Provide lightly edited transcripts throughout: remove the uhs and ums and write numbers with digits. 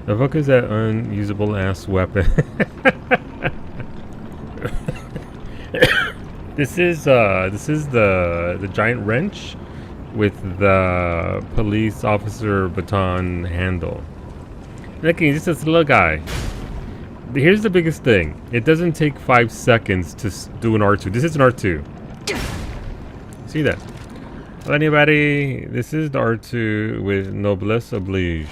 The fuck is that unusable ass weapon? This is the giant wrench with the police officer baton handle. Look, he's just this little guy. Here's the biggest thing. It doesn't take 5 seconds to do an R2. This is an R2. See that? Hello, anybody? This is the R2 with noblesse oblige.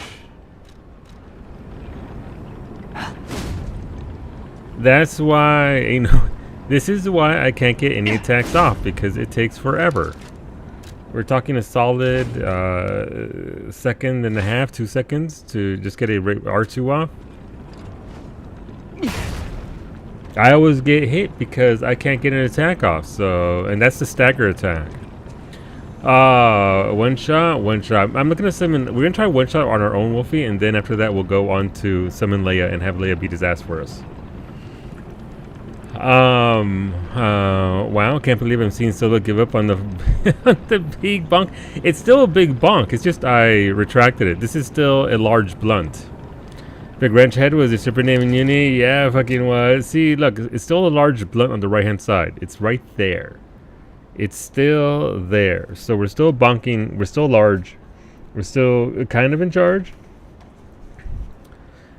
That's why, you know, this is why I can't get any attacks off, because it takes forever. We're talking a solid second and a half, 2 seconds to just get a R2 off. I always get hit because I can't get an attack off, so, and that's the stagger attack. One shot. I'm looking to summon, we're gonna try one shot on our own Wolfie, and then after that we'll go on to summon Leia and have Leia beat his ass for us. Wow, can't believe I'm seeing Solo give up on the on the big bonk. It's still a big bonk, it's just I retracted it. This is still a large blunt. Big Wrench Head was a super name in uni? Yeah, fucking was. See, look, it's still a large blunt on the right hand side. It's right there. It's still there. So we're still bonking, we're still large. We're still kind of in charge.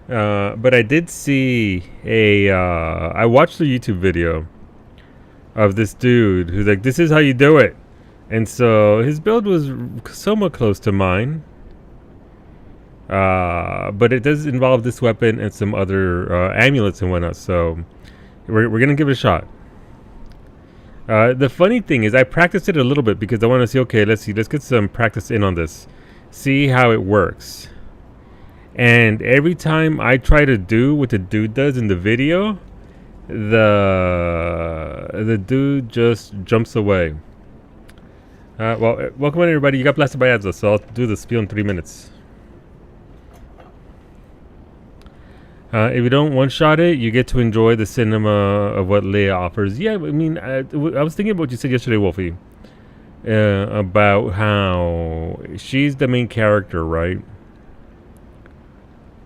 But I did see I watched a YouTube video of this dude who's like, this is how you do it. And so his build was somewhat close to mine. But it does involve this weapon and some other amulets and whatnot. So we're going to give it a shot. The funny thing is I practiced it a little bit because I want to see, okay, let's get some practice in on this. See how it works. And every time I try to do what the dude does in the video, the dude just jumps away. Well, welcome on everybody. You got blasted by ads, so I'll do the spiel in 3 minutes. If you don't one-shot it, you get to enjoy the cinema of what Leia offers. Yeah, I mean, I was thinking about what you said yesterday, Wolfie, about how she's the main character, right?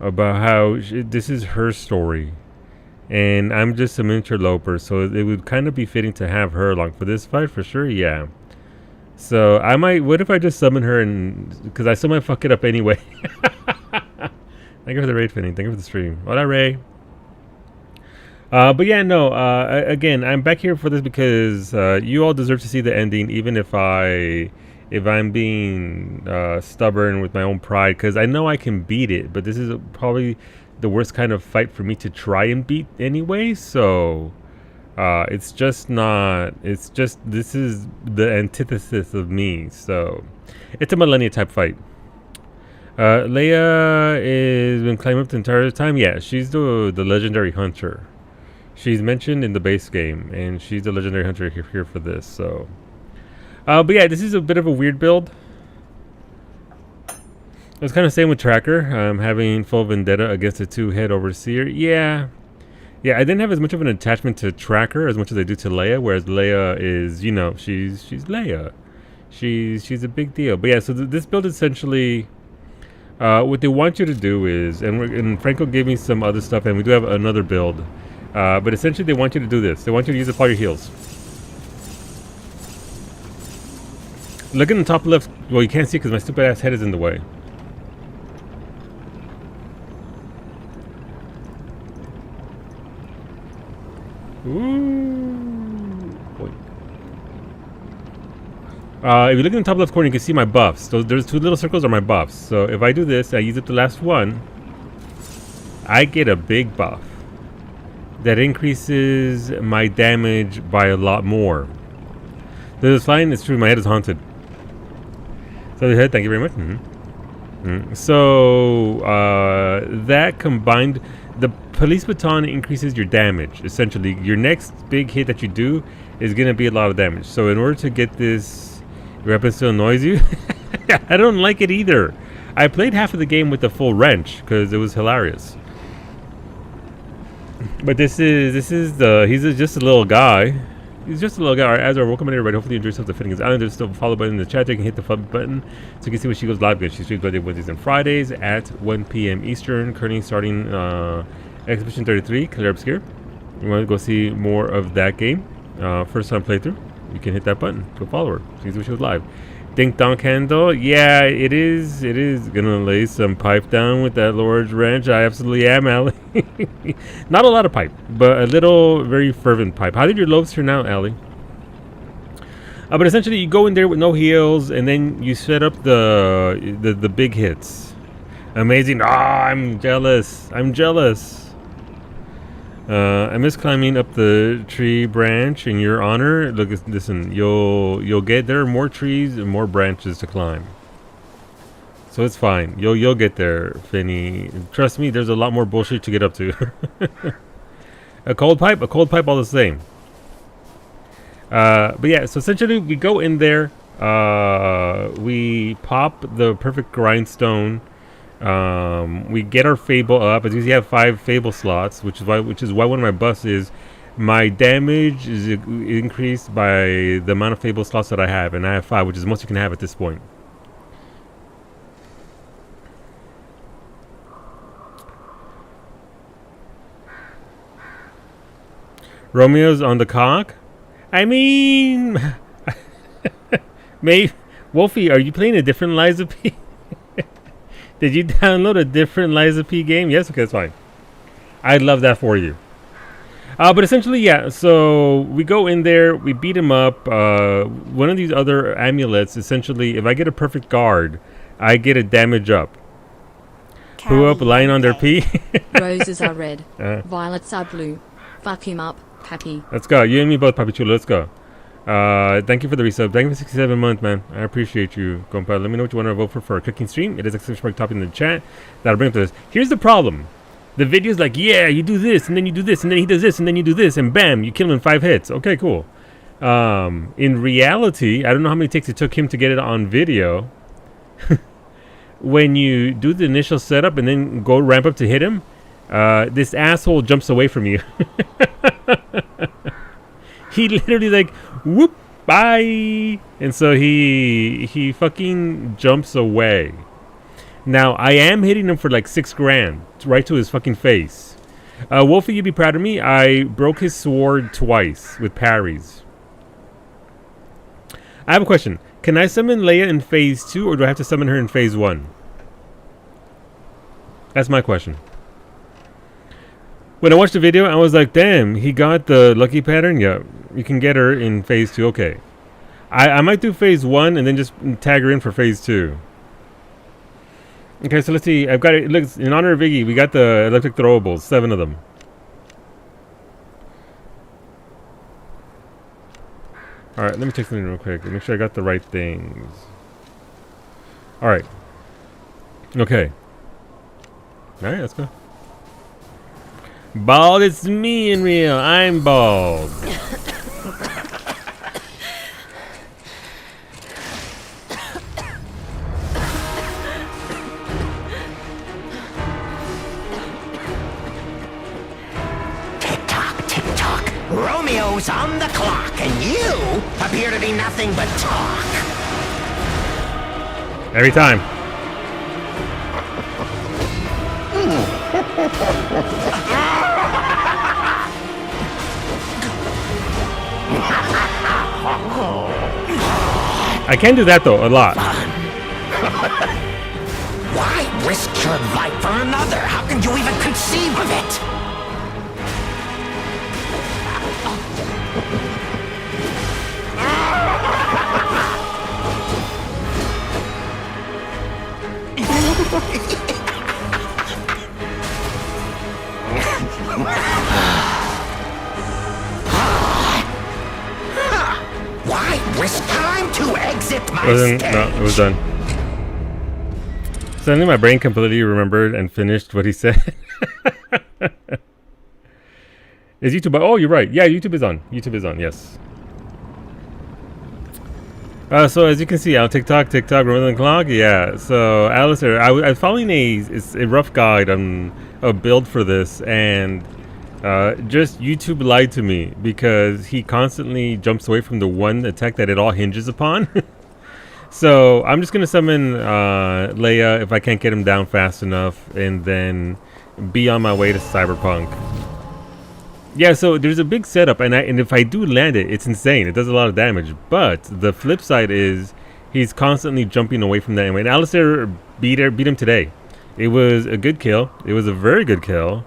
About how this is her story, and I'm just some interloper, so it would kind of be fitting to have her along for this fight for sure. Yeah. So I might. What if I just summon her, and because I still might fuck it up anyway. Thank you for the raid, Finny. Thank you for the stream. Hola, Ray. But yeah, no. Again, I'm back here for this because you all deserve to see the ending, even if I'm being stubborn with my own pride, because I know I can beat it, but this is probably the worst kind of fight for me to try and beat anyway. So it's just not. It's just this is the antithesis of me. So it's a Millennia type fight. Leia has been climbing up the entire time. Yeah, she's the legendary hunter. She's mentioned in the base game, and she's the legendary hunter here for this. So, but yeah, this is a bit of a weird build. I was kind of same with Tracker. Having full vendetta against a 2-head overseer. Yeah, I didn't have as much of an attachment to Tracker as much as I do to Leia. Whereas Leia is, you know, she's Leia. She's a big deal. But yeah, so this build essentially. What they want you to do is, and Franco gave me some other stuff, and we do have another build, but essentially they want you to do this. They want you to use up all your heals. Look in the top left. Well, you can't see because my stupid ass head is in the way. Ooh. Boy. If you look in the top left corner, you can see my buffs. So there's 2 little circles are my buffs. So if I do this, I use up the last one, I get a big buff that increases my damage by a lot more. This is fine. It's true. My head is haunted. So the head. Thank you very much. So that combined, the police baton increases your damage. Essentially, your next big hit that you do is gonna be a lot of damage. So in order to get this. Your weapon still annoys you? I don't like it either. I played half of the game with the full wrench because it was hilarious. But this is he's just a little guy. It's just a little guy. As our welcome everybody. Hopefully you enjoy yourself. The fitting is island. There's still a follow button in the chat. You can hit the follow button so you can see when she goes live. Good. She streams Wednesdays and Fridays at 1 p.m. Eastern. Currently starting Exhibition 33, Clear Obscure. You want to go see more of that game? First time playthrough. You can hit that button to follow her. So you can see when she goes live. Dink Donk Candle. Yeah, it is. It is gonna lay some pipe down with that large wrench. I absolutely am, Allie. Not a lot of pipe, but a little, very fervent pipe. How did your loaves turn out, Allie? But essentially, you go in there with no heals, and then you set up the big hits. Amazing. Ah, I'm jealous. I'm jealous. I miss climbing up the tree branch in your honor. Look, listen, you'll get there are more trees and more branches to climb. So it's fine. You'll get there, Finny. Trust me, there's a lot more bullshit to get up to. a cold pipe all the same. But yeah, so essentially we go in there, we pop the perfect grindstone. We get our Fable up. As you see, I have 5 Fable slots, which is why one of my buffs is my damage is increased by the amount of Fable slots that I have, and I have 5, which is the most you can have at this point. Romeo's on the cock. I mean, maybe Wolfie, are you playing a different Liza P? Did you download a different Liza P game? Yes? Okay, that's fine. I'd love that for you. But essentially, yeah, so we go in there, we beat him up. One of these other amulets, essentially, if I get a perfect guard, I get a damage up. Who up lying on their pee? Roses are red, violets are blue. Fuck him up, Pappy. Let's go. You and me both, Papi Chulo. Let's go. Thank you for the resub. Thank you for 67 months, man. I appreciate you, compa. Let me know what you want to vote for a cooking stream. It is exclamation mark topic in the chat. That'll bring up to this. Here's the problem. The video's like, yeah, you do this, and then you do this, and then he does this, and then you do this, and bam, you kill him in 5 hits. Okay, cool. In reality, I don't know how many takes it took him to get it on video. When you do the initial setup and then go ramp up to hit him, this asshole jumps away from you. He literally like, whoop, bye. And so he fucking jumps away. Now, I am hitting him for like 6 grand, right to his fucking face. Wolfie, you'd be proud of me. I broke his sword twice with parries. I have a question. Can I summon Leia in phase 2, or do I have to summon her in phase 1? That's my question. When I watched the video, I was like, damn, he got the lucky pattern? Yeah, you can get her in phase 2. Okay. I might do phase 1 and then just tag her in for phase 2. Okay, so let's see. I've got it. Looks in honor of Iggy, we got the electric throwables, 7 of them. Alright, let me check something real quick. Make sure I got the right things. Alright. Okay. Alright, let's go. Bald, it's me in real. I'm bald. Tick-tock. Romeo's on the clock, and you appear to be nothing but talk. Every time. I can do that though, a lot. Why risk your life for another? How can you even conceive of it? Why risk time to exit my stage? No, it was done. Suddenly my brain completely remembered and finished what he said. Is YouTube on? Oh, you're right. Yeah, YouTube is on. YouTube is on, yes. So as you can see, on TikTok, remember the clock? Yeah. So Alistair, I was following a rough guide on a build for this, and Just YouTube lied to me because he constantly jumps away from the one attack that it all hinges upon. So I'm just gonna summon Leia if I can't get him down fast enough, and then be on my way to Cyberpunk. Yeah, so there's a big setup, and if I do land it, it's insane. It does a lot of damage. But the flip side is he's constantly jumping away from that anyway. And Alistair beat him today. It was a good kill. It was a very good kill.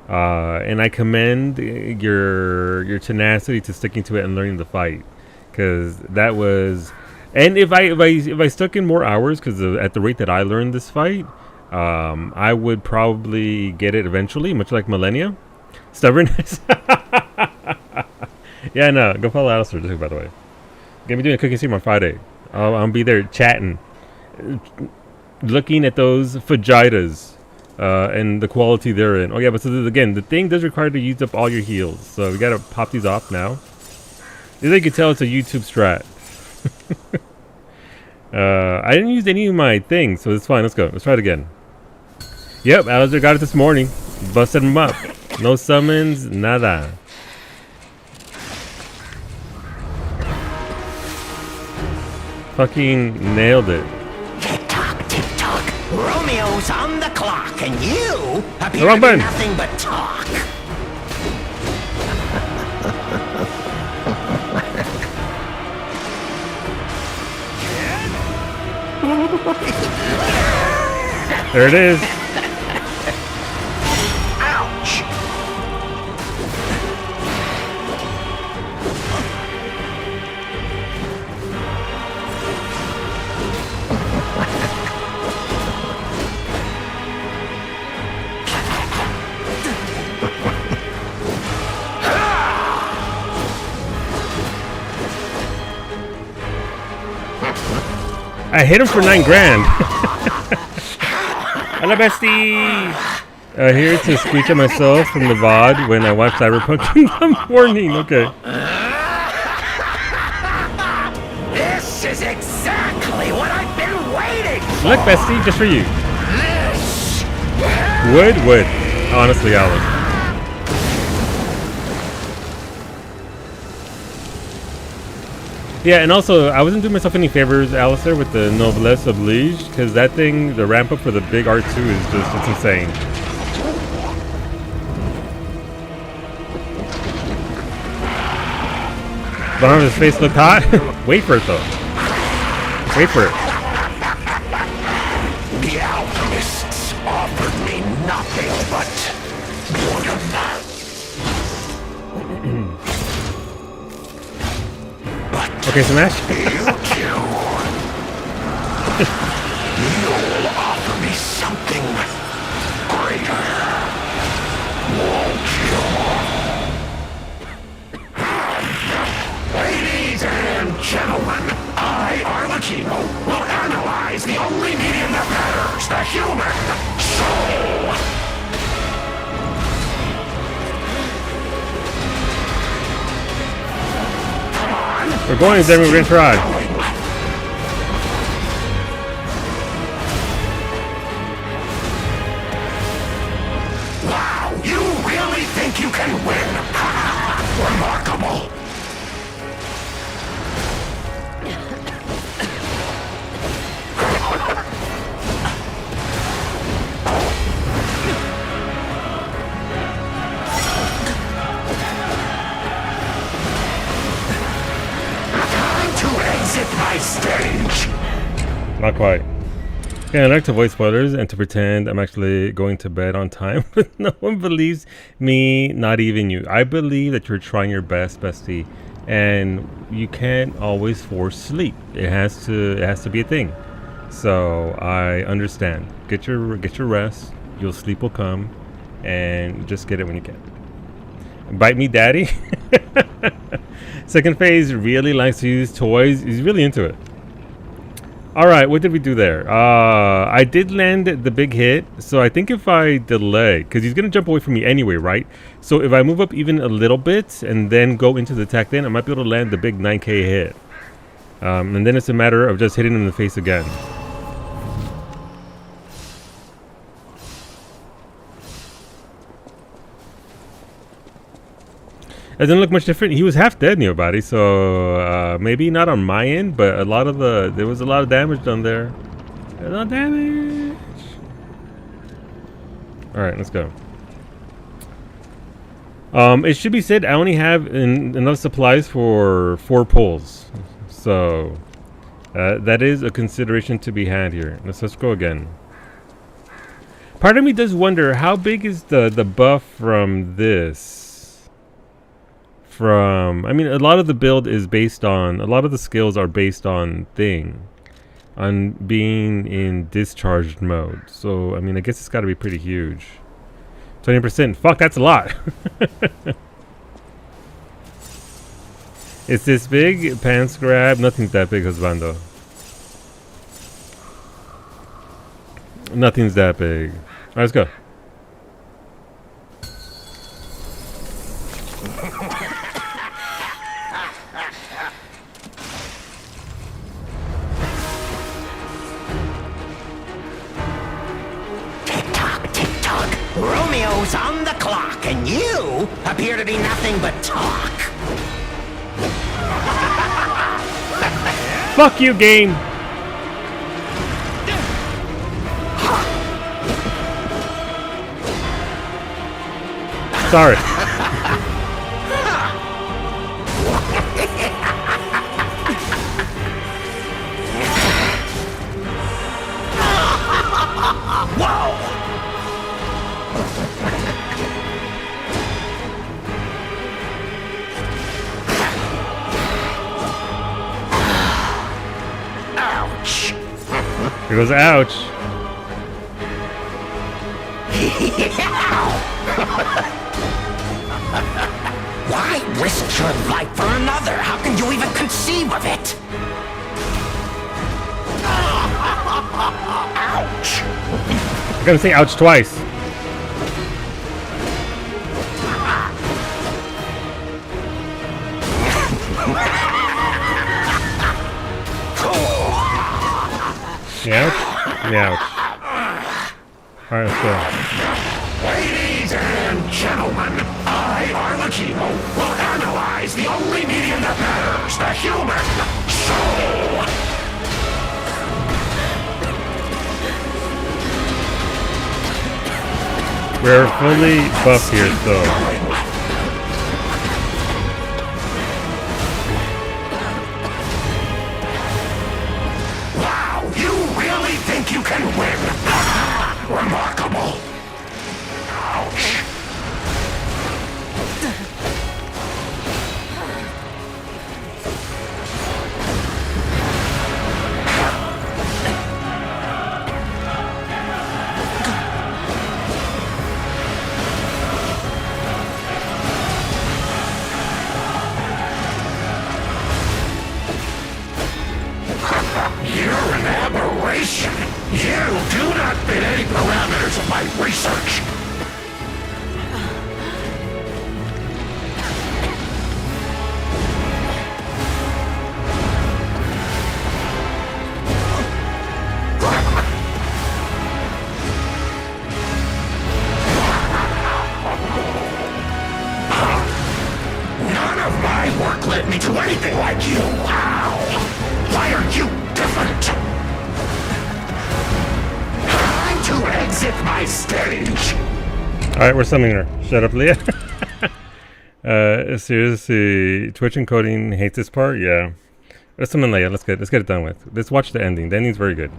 And I commend your tenacity to sticking to it and learning the fight, because that was. And if I stuck in more hours, because at the rate that I learned this fight, I would probably get it eventually, much like Millennia. Stubbornness. Yeah, no, go follow Alistair too, by the way. Gonna be doing a cooking stream on Friday. I'll be there chatting, looking at those fajitas. And the quality therein. Oh yeah, but so again, the thing does require to use up all your heals, so we gotta pop these off now. As you can tell, it's a YouTube strat. I didn't use any of my things, so it's fine. Let's go. Let's try it again. Yep, Alistair got it this morning. Busted him up. No summons, nada. Fucking nailed it. Romeo's on the clock, and you appear Wrong to button. be nothing but talk. There it is. Ouch! I hit him for $9 grand. Hello, bestie. Here to screech at myself from the VOD when I watch Cyberpunk in the morning. Okay. This is exactly what I've been waiting for. Look, bestie, just for you. This. Wood. Honestly, Alice. Yeah, and also, I wasn't doing myself any favors, Alistair, with the Noblesse Oblige, because that thing, the ramp up for the big R2 is just, it's insane. Don't have his face look hot? Wait for it, though. Wait for it. The alchemists offered me nothing but Okay, Smash. You'll offer me something greater, won't you? Ladies and gentlemen, I, Arlecchino, will analyze the only medium that matters, the human soul. We're going, then we're going to try. Wow, you really think you can win? Remarkable. Stage. Not quite. Yeah, I like to avoid spoilers and to pretend I'm actually going to bed on time, but no one believes me, not even you. I believe that you're trying your best, bestie, and you can't always force sleep. It has to be a thing. So I understand. Get your rest. Your sleep will come, and just get it when you can. Bite me, daddy. Second phase really likes to use toys. He's really into it. Alright, what did we do there? I did land the big hit. So I think if I delay, because he's going to jump away from me anyway, right? So if I move up even a little bit and then go into the attack, then I might be able to land the big 9k hit. And then it's a matter of just hitting him in the face again. It didn't look much different. He was half dead, Neobody, so maybe not on my end, but there was a lot of damage done there. A lot of damage. All right, let's go. It should be said I only have enough supplies for 4 pulls, so that is a consideration to be had here. Let's go again. Part of me does wonder how big is the buff from this. I mean, a lot of the build is based on, a lot of the skills are based on on being in discharged mode. So, I mean, I guess it's got to be pretty huge. 20%. Fuck, that's a lot. Is this big? Pants grab. Nothing's that big, Husbando. Nothing's that big. Alright, let's go. Romeo's on the clock, and you appear to be nothing but talk. Fuck you, game! Sorry. Whoa! Ouch! It goes ouch. Why risk your life for another? How can you even conceive of it? Ouch! I'm gonna say ouch twice. Ouch. Ouch. Alright, let's go. Ladies and gentlemen, I, Arlecchino, will analyze the only medium that matters, the human soul. We're fully buffed here, so. Wow, you really think you can win? Remarkable. Ouch. You're an aberration. You do not fit any parameters of my research. None of my work led me to anything like you. Wow. Why are you different? Time to exit my stage. Alright, we're summoning her. Shut up, Leah. Seriously, Twitch encoding hates this part? Yeah. Let's summon Leia. Let's get it done with. Let's watch the ending. The ending's very good.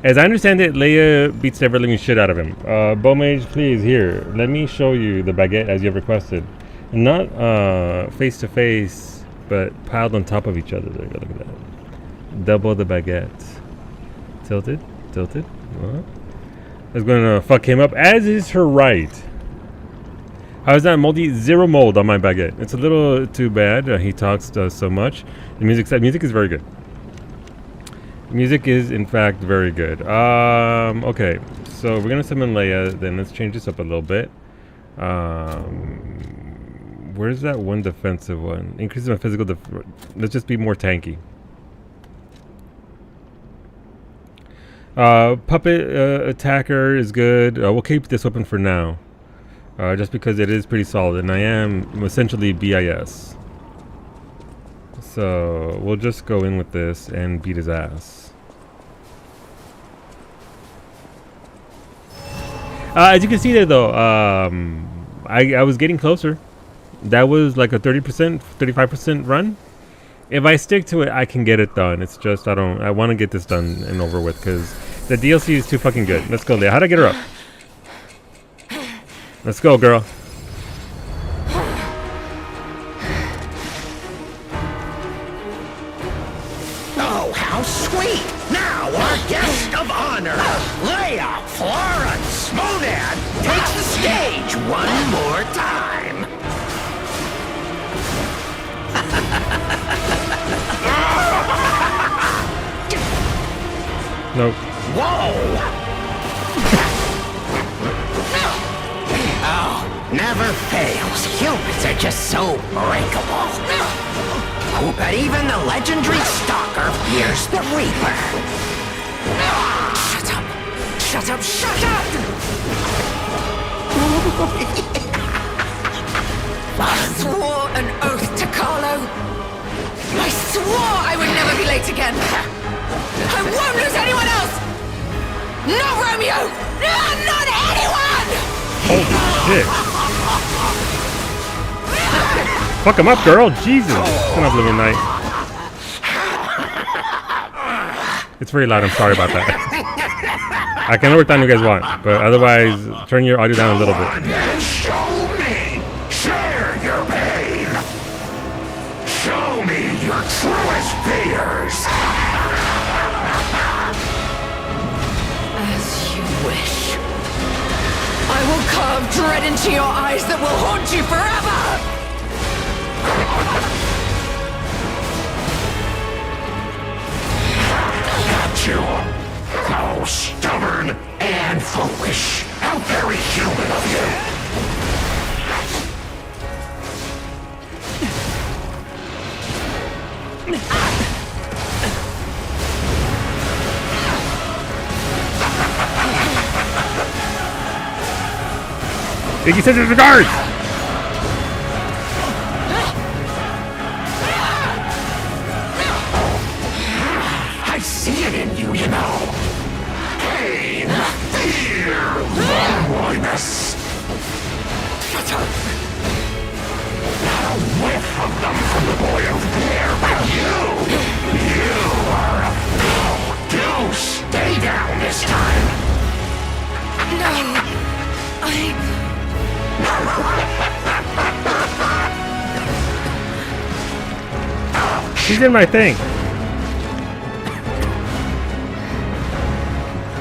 As I understand it, Leia beats the ever-living shit out of him. Bowmage, please, here. Let me show you the baguette as you have requested. Not face-to-face, but piled on top of each other. There you go, look at that. Double the baguette. Tilted. I was going to fuck him up, as is her right. How is that moldy? 0 mold on my baguette. It's a little too bad. He talks so much. The music is very good. Music is, in fact, very good. Okay, so we're going to summon Leia. Then let's change this up a little bit. Where's that one defensive one? Increases my physical let's just be more tanky. Puppet attacker is good. We'll keep this weapon for now. just because it is pretty solid, and I am essentially BIS. So we'll just go in with this and beat his ass. As you can see there, though, I was getting closer. That was like a 30%, 35% run. If I stick to it, I can get it done. It's just I want to get this done and over with because the DLC is too fucking good. Let's go, Leah. How'd I get her up? Let's go, girl. Oh, how sweet! Now our guest of honor, Leia Florence Monad, takes the stage one more time. Nope. Whoa! Oh, never fails. Humans are just so breakable. But even the legendary Stalker fears the Reaper. Shut up! Shut up! Shut up! I swore an oath to Carlo. I swore I would never be late again. I won't lose anyone else. Not Romeo. No, not anyone. Holy shit. Fuck him up, girl. Jesus. Son of living night. It's very loud. I'm sorry about that. I can lower it down if you guys want, but otherwise, turn your audio down a little bit. Show me! Share your pain! Show me your truest fears! As you wish. I will carve dread into your eyes that will haunt you forever. Got you! How stubborn and foolish! How very human of you! Iggy sends the guards! I see it in you, you know. Pain, fear, loneliness. Shut up. Not a whiff of them from the boy over there, but you are a fool. Do stay down this time. No, She's in my thing.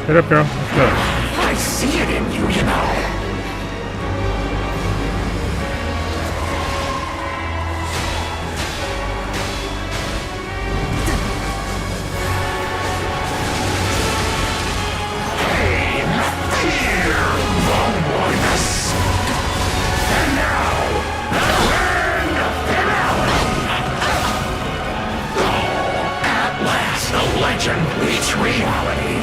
Get up, girl. Let's go. I see it in you, you know. Pain, fear, loneliness. And now, the land of finality. Oh, at last, the legend meets reality.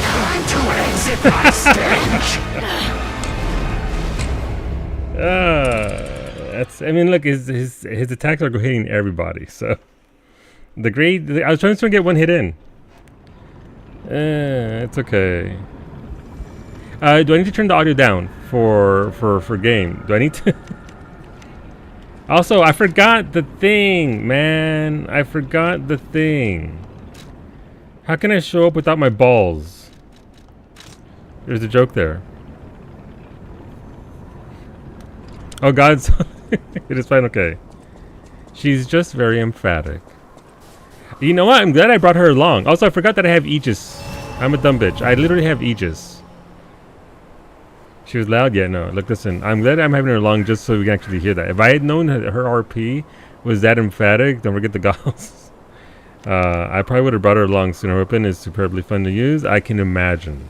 Time to exit my stage. That's. I mean, look, his attacks are hitting everybody. So I was trying to get one hit in. It's okay. Do I need to turn the audio down for game? Do I need to? Also, I forgot the thing, man. I forgot the thing. How can I show up without my balls? There's a joke there. Oh God, it is fine. Okay. She's just very emphatic. You know what? I'm glad I brought her along. Also, I forgot that I have Aegis. I'm a dumb bitch. I literally have Aegis. She was loud? Yeah, no. Look, listen. I'm glad I'm having her along just so we can actually hear that. If I had known her RP was that emphatic, don't forget the goggles. I probably would have brought her along sooner. Her weapon is superbly fun to use. I can imagine.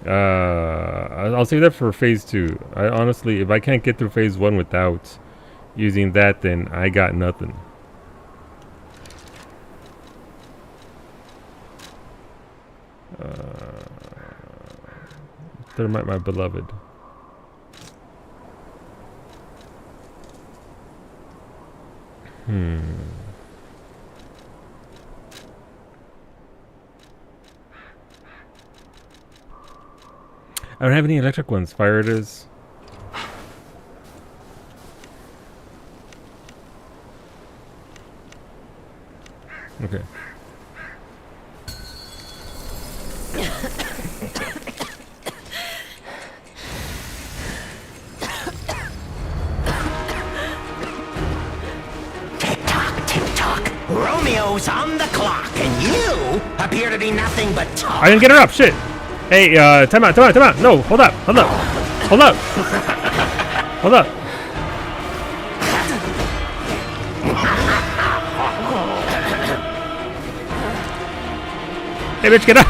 I'll save that for phase 2. I honestly, if I can't get through phase 1 without using that, then I got nothing. Thermite, my beloved. I don't have any electric ones. Fire it is. Okay. Tick-tock. Romeo's on the clock, and you appear to be nothing but talk. I didn't get her up. Shit. Hey, time out. No, hold up. Hold up. Hey, bitch, get up.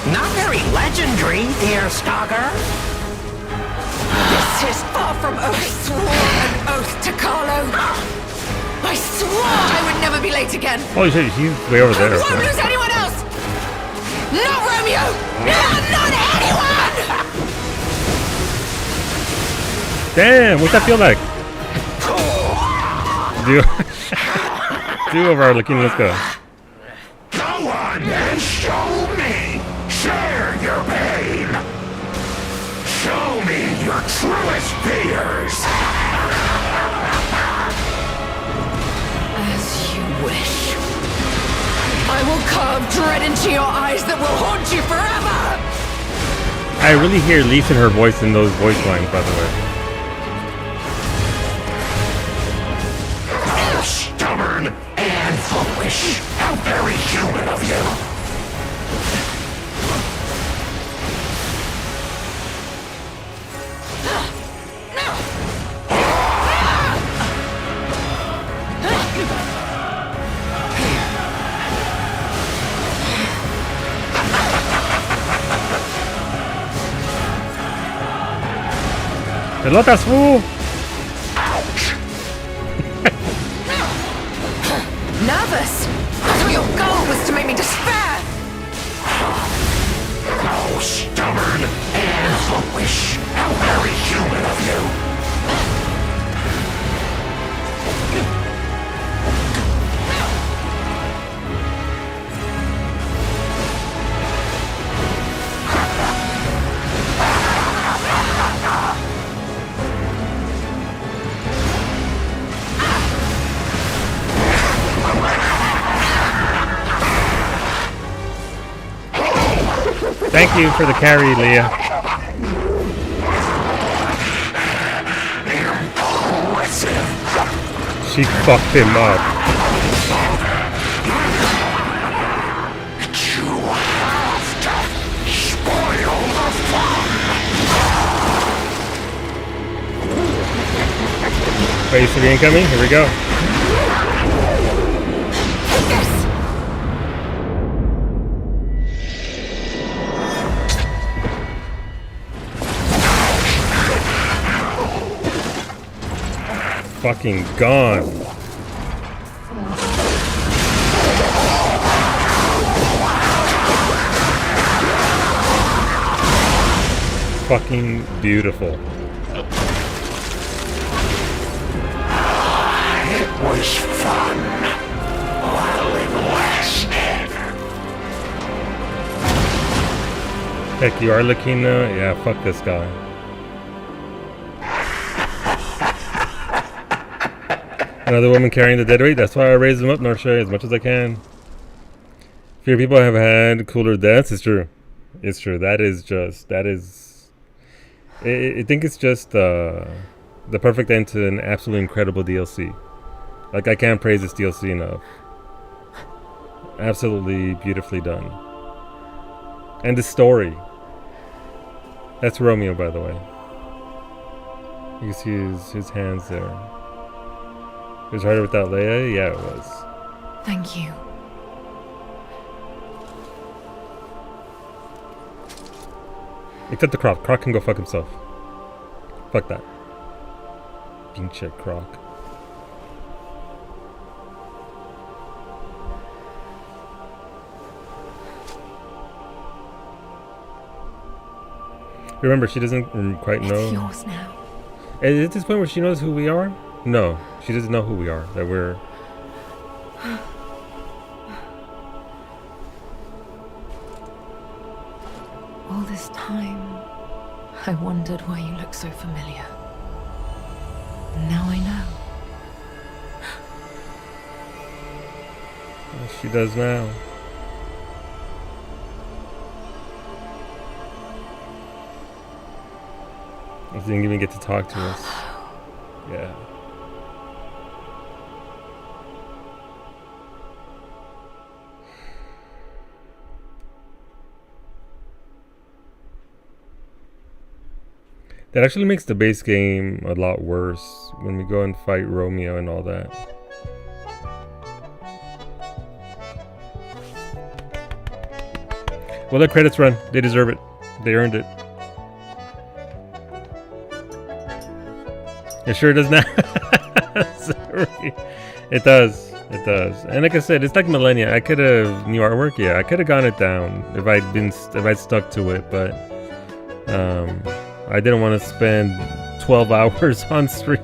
Not very legendary, dear Stalker. This is far from oath. I swore an oath to Carlo. I swore I would never be late again. Holy shit, he's way over I there. won't lose anyone else. Not Romeo. Not anyone. Damn, what's that feel like? Do over looking, let's go. Go on and show me. Share your pain. Show me your truest fears. As you wish. I will carve dread into your eyes that will haunt you forever. I really hear Lisa in her voice in those voice lines, by the way. How stubborn and foolish. How very human of you. Pelotas, fool! Nervous? I thought your goal was to make me despair. How stubborn and foolish. How very human of you. Thank you for the carry, Leah. She fucked him up. You have to spoil the fun. Phase 3 incoming. Here we go. Fucking gone. Fucking beautiful. It was fun while it lasted. Heck, you are looking, yeah, fuck this guy. Another woman carrying the dead weight. That's why I raise them up, Norshay, as much as I can. Few people have had cooler deaths. It's true. It's true. I think it's just the perfect end to an absolutely incredible DLC. Like, I can't praise this DLC enough. Absolutely beautifully done. And the story. That's Romeo, by the way. You can see his hands there. It was harder without Leia? Yeah, it was. Thank you. Except the Croc. Croc can go fuck himself. Fuck that. Bean check Croc. Remember, she doesn't quite know. It's yours now. At this point where she knows who we are? No, she doesn't know who we are. That we're... All this time, I wondered why you look so familiar. And now I know. She does now. She didn't even get to talk to us. Yeah. That actually makes the base game a lot worse when we go and fight Romeo and all that. Well, let credits run. They deserve it. They earned it. It sure does not. Sorry. It does. It does. And like I said, it's like Millennia. I could have new artwork. Yeah, I could have gone it down if I'd stuck to it, but I didn't want to spend 12 hours on stream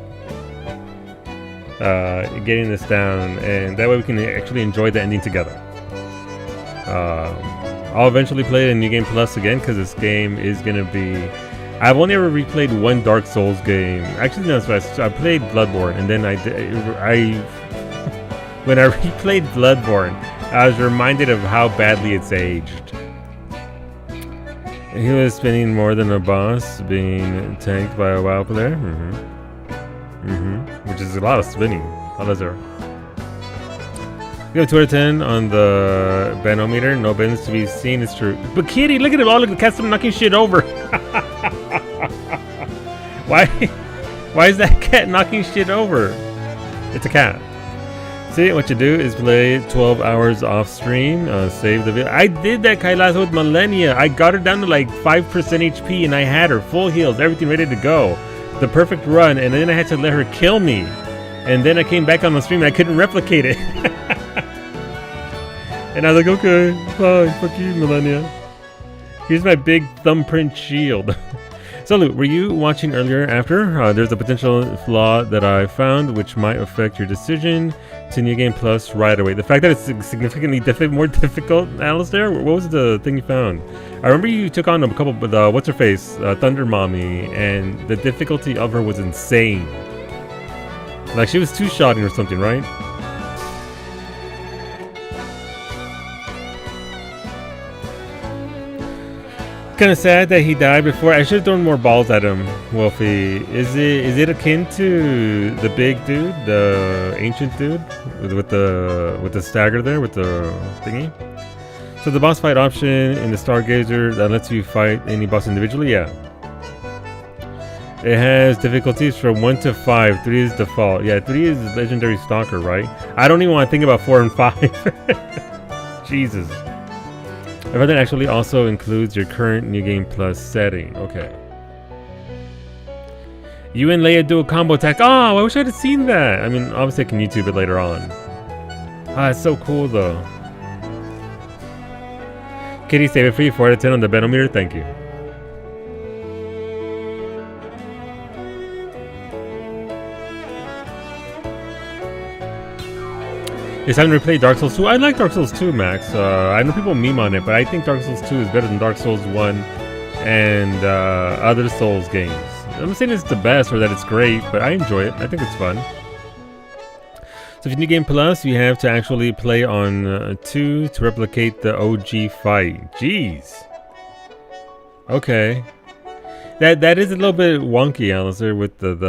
getting this down, and that way we can actually enjoy the ending together. I'll eventually play it in New Game Plus again because this game is gonna be. I've only ever replayed one Dark Souls game. Actually, no, I played Bloodborne, and then when I replayed Bloodborne, I was reminded of how badly it's aged. He was spinning more than a boss, being tanked by a WoW player. Which is a lot of spinning. How does there? We have 2 out of 10 on the Banometer. No business to be seen. It's true. But Kitty, look at him. Oh, look, the cat's knocking shit over. Why is that cat knocking shit over? It's a cat. See, what you do is play 12 hours off stream, save the video. I did that, Kailas, with Millennia. I got her down to like 5% HP and I had her full heals, everything ready to go. The perfect run, and then I had to let her kill me. And then I came back on the stream and I couldn't replicate it. And I was like, okay, fine, fuck you, Millennia. Here's my big thumbprint shield. So, Luke, were you watching earlier after? There's a potential flaw that I found which might affect your decision to New Game Plus right away. The fact that it's significantly more difficult, Alistair? What was the thing you found? I remember you took on a couple with, what's-her-face, Thunder Mommy, and the difficulty of her was insane. Like, she was two-shotting or something, right? Kind of sad that he died before. I should have thrown more balls at him, Wolfie. Is it akin to the big dude, the ancient dude with the stagger there with the thingy? So the boss fight option in the Stargazer that lets you fight any boss individually. Yeah, it has difficulties from 1 to 5. 3 is default. Yeah, 3 is legendary stalker, right? I don't even want to think about 4 and 5. Jesus. I bet that actually also includes your current New Game Plus setting. Okay. You and Leia do a combo attack. Oh, I wish I'd have seen that. I mean, obviously I can YouTube it later on. Ah, it's so cool though. Kitty, save it for you. 4 out of 10 on the Banometer. Thank you. It's time to replay Dark Souls 2. I like Dark Souls 2, Max. I know people meme on it, but I think Dark Souls 2 is better than Dark Souls 1 and other Souls games. I'm not saying it's the best or that it's great, but I enjoy it. I think it's fun. So if you need Game Plus, you have to actually play on 2 to replicate the OG fight. Jeez. Okay. That is a little bit wonky, Alistair, with the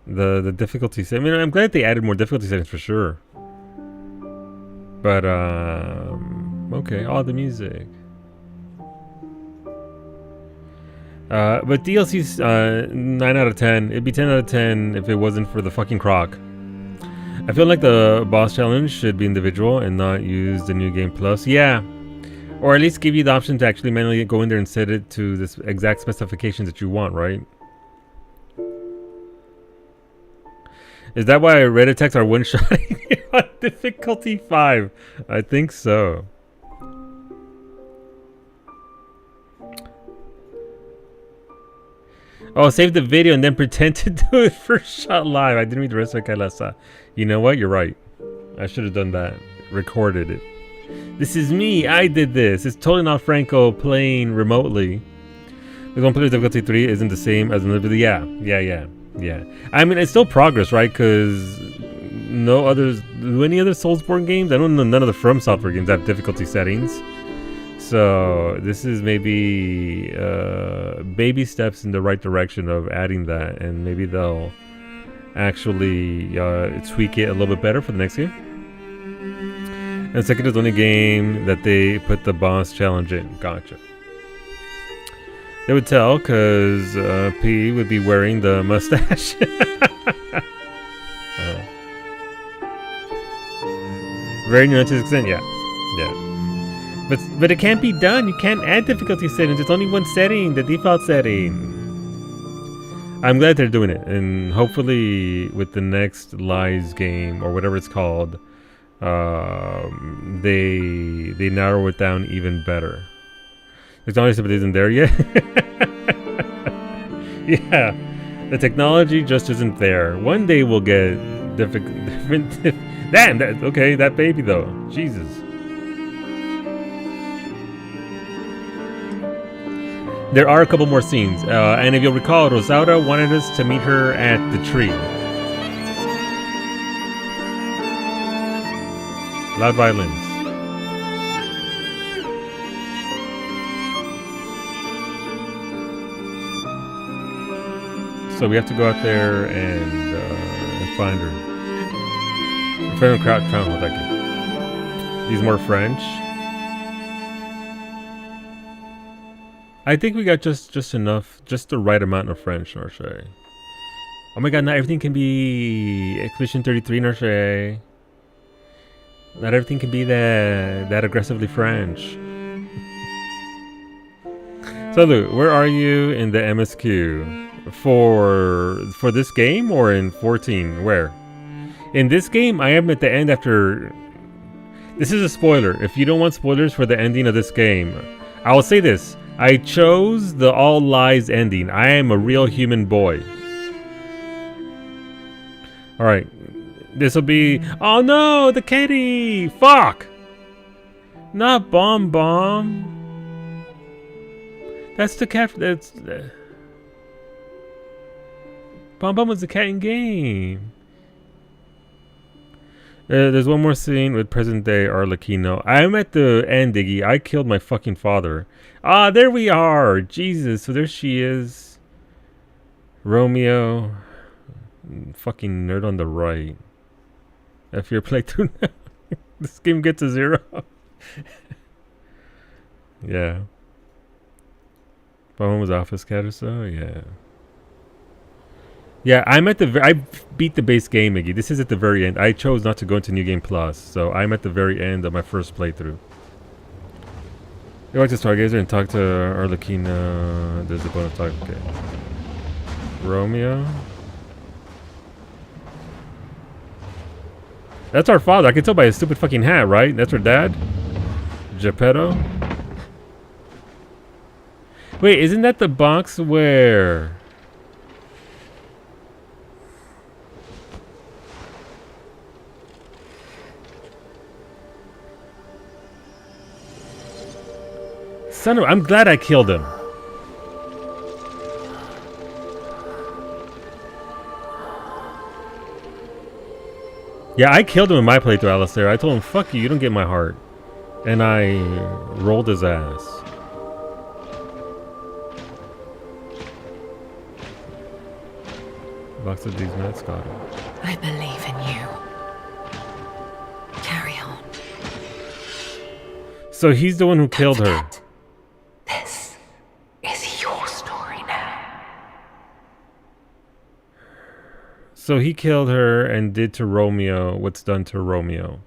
The difficulty setting. I mean, I'm glad they added more difficulty settings for sure. But okay, all the music. But DLC's 9 out of 10. It'd be 10 out of 10 if it wasn't for the fucking croc. I feel like the boss challenge should be individual and not use the New Game Plus. Yeah. Or at least give you the option to actually manually go in there and set it to this exact specifications that you want, right? Is that why red attacks are one-shotting on difficulty 5? I think so. Oh, save the video and then pretend to do it first shot live. I didn't read the rest of Kailasa. You know what? You're right. I should have done that. Recorded it. This is me. I did this. It's totally not Franco playing remotely. The one player difficulty 3 isn't the same as another. Yeah. I mean, it's still progress, right? Because no others. Do any other Soulsborne games? I don't know. None of the From Software games have difficulty settings. So this is maybe baby steps in the right direction of adding that, and maybe they'll actually tweak it a little bit better for the next game. And second is the only game that they put the boss challenge in. Gotcha. They would tell because P would be wearing the mustache. Very nuanced to extent, yeah. But it can't be done. You can't add difficulty settings. It's only one setting, the default setting. I'm glad they're doing it, and hopefully with the next Lies game or whatever it's called, they narrow it down even better. It's honestly, but it isn't there yet. Yeah, the technology just isn't there. One day we'll get different. Damn, okay, that baby though, Jesus. There are a couple more scenes, and if you'll recall, Rosaura wanted us to meet her at the tree. Loud violins. So we have to go out there and find her. In front of crowd, thank you. These more French. I think we got just enough, just the right amount of French, Norshay. Oh my god, not everything can be Expedition 33, Norshay. Not everything can be that aggressively French. So Lou, where are you in the MSQ? For this game or in 14? Where? In this game, I am at the end after... This is a spoiler. If you don't want spoilers for the ending of this game, I will say this. I chose the all lies ending. I am a real human boy. Alright. This will be... Oh no! The kitty! Fuck! Not Bomb Bomb. That's the cat... That's... Bomb Bomb was the cat in game. There's one more scene with present day Arlecchino. I'm at the end, Iggy. I killed my fucking father. Ah, there we are. Jesus. So there she is. Romeo. Fucking nerd on the right. If your playthrough now. This game gets a 0. Yeah. Bomb was Office Cat or so? Yeah. Yeah, I'm at the... I beat the base game, Iggy. This is at the very end. I chose not to go into New Game Plus, so I'm at the very end of my first playthrough. You like to Stargazer and talk to Arlecchino. There's a bonus talk. Okay. Romeo? That's our father. I can tell by his stupid fucking hat, right? That's our dad? Geppetto? Wait, isn't that the box where... Son of... I'm glad I killed him. Yeah, I killed him in my playthrough, Alistair. I told him, fuck you, you don't get my heart. And I rolled his ass. Box of these nuts got him. I believe in you. Carry on. So he's the one who killed her. Forget. This is your story now. So he killed her and did to Romeo what's done to Romeo.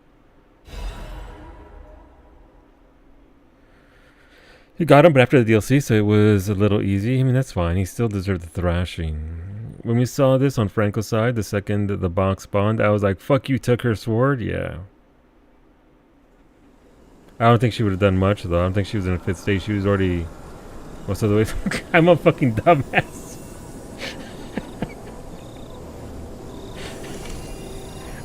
He got him, but after the DLC, so it was a little easy. I mean, that's fine. He still deserved the thrashing. When we saw this on Franco's side, the second the box spawned, I was like, fuck you, took her sword? Yeah. I don't think she would have done much, though. I don't think she was in a fit state. She was already most of the way. I'm a fucking dumbass.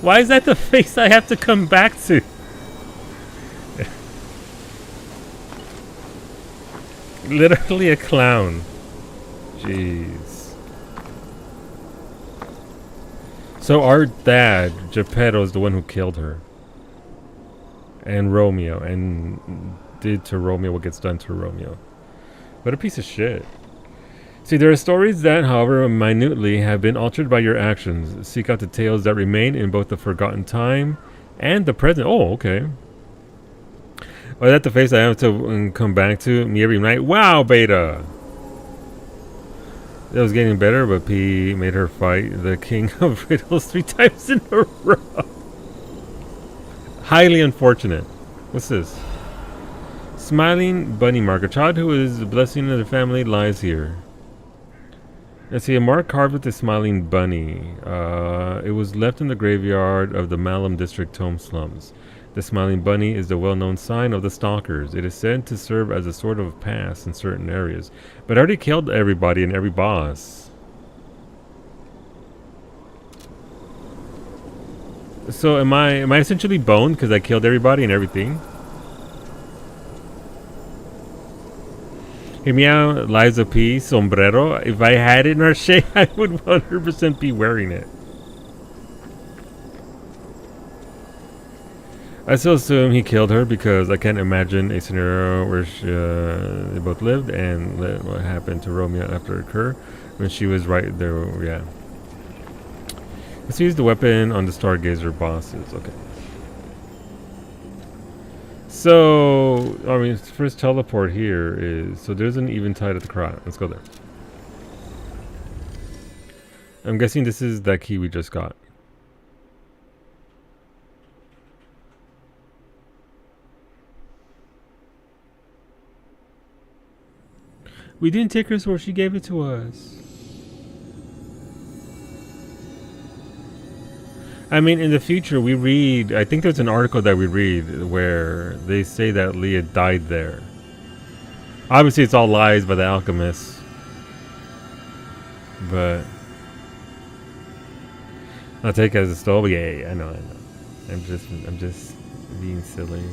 Why is that the face I have to come back to? Literally a clown. Jeez. So our dad, Geppetto, is the one who killed her. And Romeo. And did to Romeo what gets done to Romeo. What a piece of shit. See, there are stories that, however minutely, have been altered by your actions. Seek out the tales that remain in both the forgotten time and the present. Oh, okay. Oh, that's the face I have to come back to me every night. Wow, Beta! It was getting better, but P made her fight the king of riddles 3 times in a row. Highly unfortunate. What's this? Smiling bunny mark. A child who is the blessing of the family lies here. Let's see, a mark carved with a smiling bunny. It was left in the graveyard of the Malum district home slums. The smiling bunny is the well-known sign of the stalkers. It is said to serve as a sort of pass in certain areas. But I already killed everybody and every boss. So am I essentially boned because I killed everybody and everything? Hear me out, Liza P. Sombrero. If I had it in our shape, I would 100% be wearing it. I still assume he killed her because I can't imagine a scenario where they both lived and what happened to Romeo after it occurred when she was right there. Yeah. Let's use the weapon on the Stargazer bosses. Okay. So, I mean, first teleport here is... So there's an Eventide at the crowd. Let's go there. I'm guessing this is that key we just got. We didn't take her sword, she gave it to us. I mean, in the future, we read... I think there's an article that we read where they say that Leah died there. Obviously, it's all lies by the alchemists. But... I'll take it as a stole. But yeah, I know. I'm just being silly.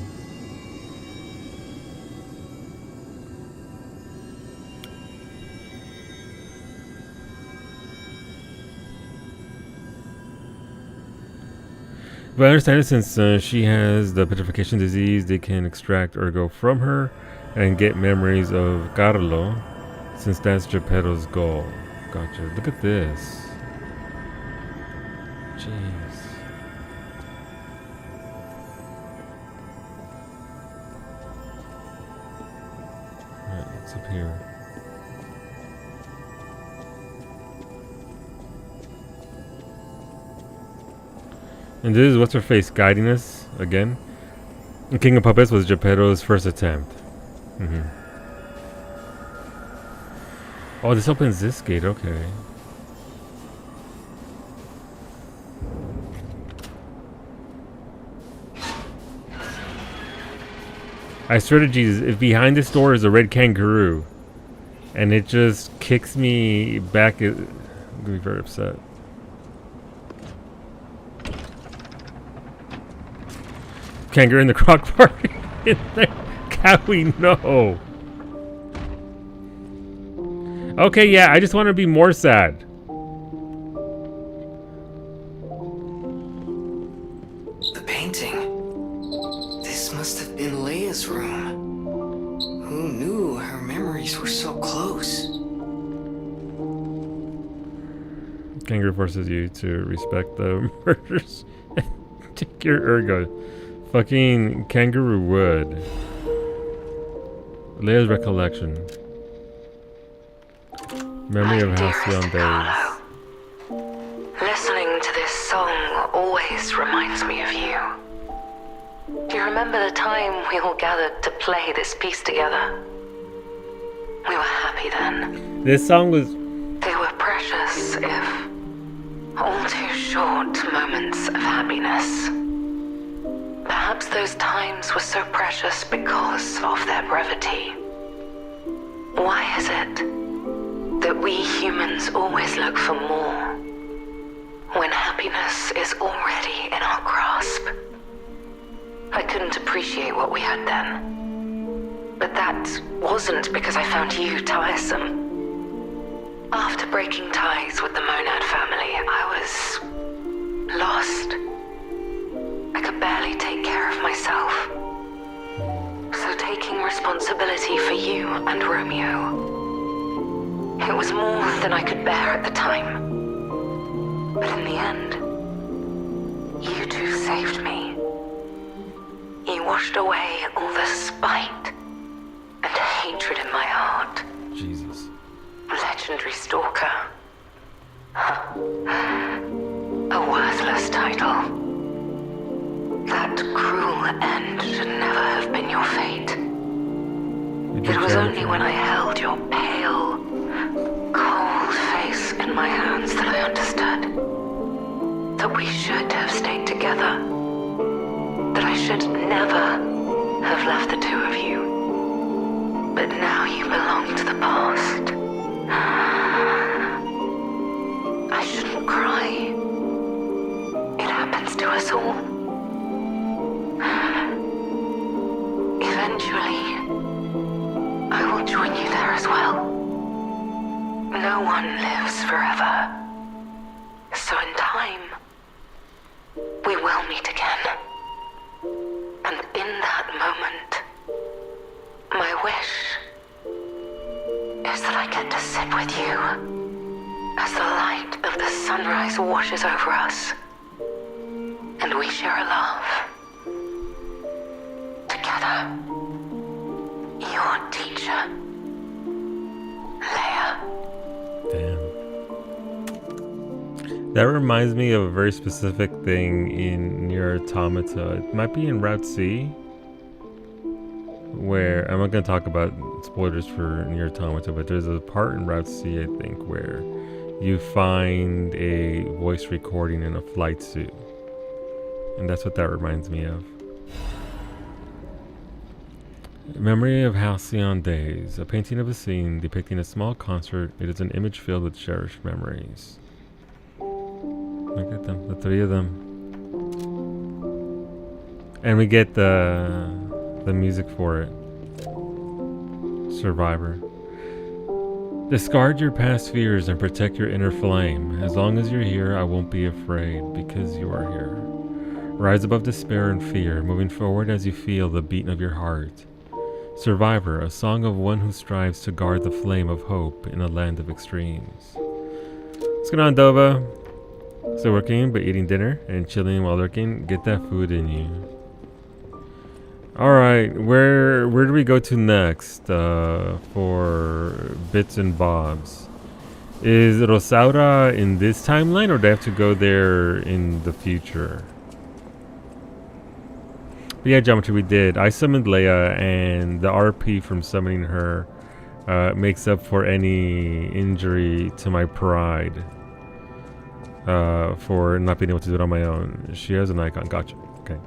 But I understand it, since she has the petrification disease, they can extract Ergo from her and get memories of Carlo, since that's Geppetto's goal. Gotcha. Look at this. Jeez. Alright, what's up here? And this is what's her face guiding us again. And King of Puppets was Geppetto's first attempt. Oh, this opens this gate. Okay. I swear to Jesus, if behind this door is a red kangaroo, and it just kicks me back, I'm gonna be very upset. Kangaroo in the croc party in there. How we know? Okay, yeah, I just want to be more sad. The painting. This must have been Leia's room. Who knew her memories were so close? Kangaroo forces you to respect the murders. Take your ergo. Fucking Kangaroo Wood. Leia's recollection. Memory of halcyon days. Listening to this song always reminds me of you. Do you remember the time we all gathered to play this piece together? We were happy then. This song was... They were precious, if all too short moments of happiness. Perhaps those times were so precious because of their brevity. Why is it that we humans always look for more when happiness is already in our grasp? I couldn't appreciate what we had then, but that wasn't because I found you tiresome. After breaking ties with the Monad family, I was lost. I could barely take care of myself. So taking responsibility for you and Romeo, it was more than I could bear at the time. But in the end, you two saved me. You washed away all the spite and hatred in my heart. Jesus. Legendary Stalker. A worthless title. That cruel end should never have been your fate. It was only when I held your pale, cold face in my hands that I understood that we should have stayed together. That I should never have left the two of you. But now you belong to the past. I shouldn't cry. It happens to us all. Eventually, I will join you there as well. No one lives forever. So in time, we will meet again. And in that moment, my wish is that I get to sit with you as the light of the sunrise washes over us, and we share a laugh together. Your teacher, Leia. Damn. That reminds me of a very specific thing in Nier Automata. It might be in Route C, where I'm not going to talk about spoilers for Nier Automata, but there's a part in Route C, I think, where you find a voice recording in a flight suit. And that's what that reminds me of. Memory of Halcyon Days. A painting of a scene depicting a small concert. It is an image filled with cherished memories. Look at them, the three of them. And we get the music for it. Survivor. Discard your past fears and protect your inner flame. As long as you're here, I won't be afraid, because you are here. Rise above despair and fear, moving forward as you feel the beat of your heart. Survivor, a song of one who strives to guard the flame of hope in a land of extremes. What's going on, Dova? Still working, but eating dinner and chilling while lurking. Get that food in you. Alright, where do we go to next for bits and bobs? Is Rosaura in this timeline, or do I have to go there in the future? But yeah, Geometry, we did. I summoned Leia, and the RP from summoning her makes up for any injury to my pride for not being able to do it on my own. She has an icon. Gotcha. Okay.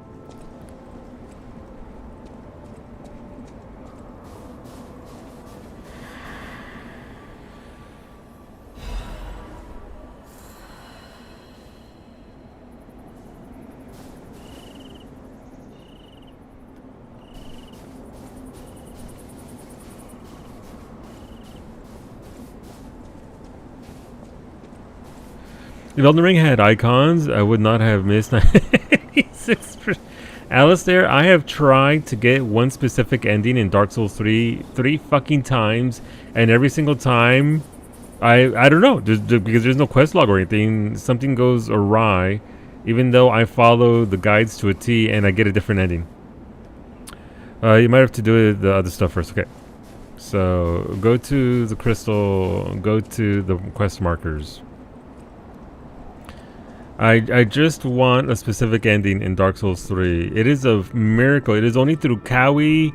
If Elden Ring had icons, I would not have missed 96%. Alistair, I have tried to get one specific ending in Dark Souls 3 fucking times, and every single time I don't know, because there's no quest log or anything. Something goes awry, even though I follow the guides to a T and I get a different ending. You might have to do the other stuff first. Okay. So go to the crystal. Go to the quest markers. I just want a specific ending in Dark Souls 3. It is a miracle. It is only through Kawi,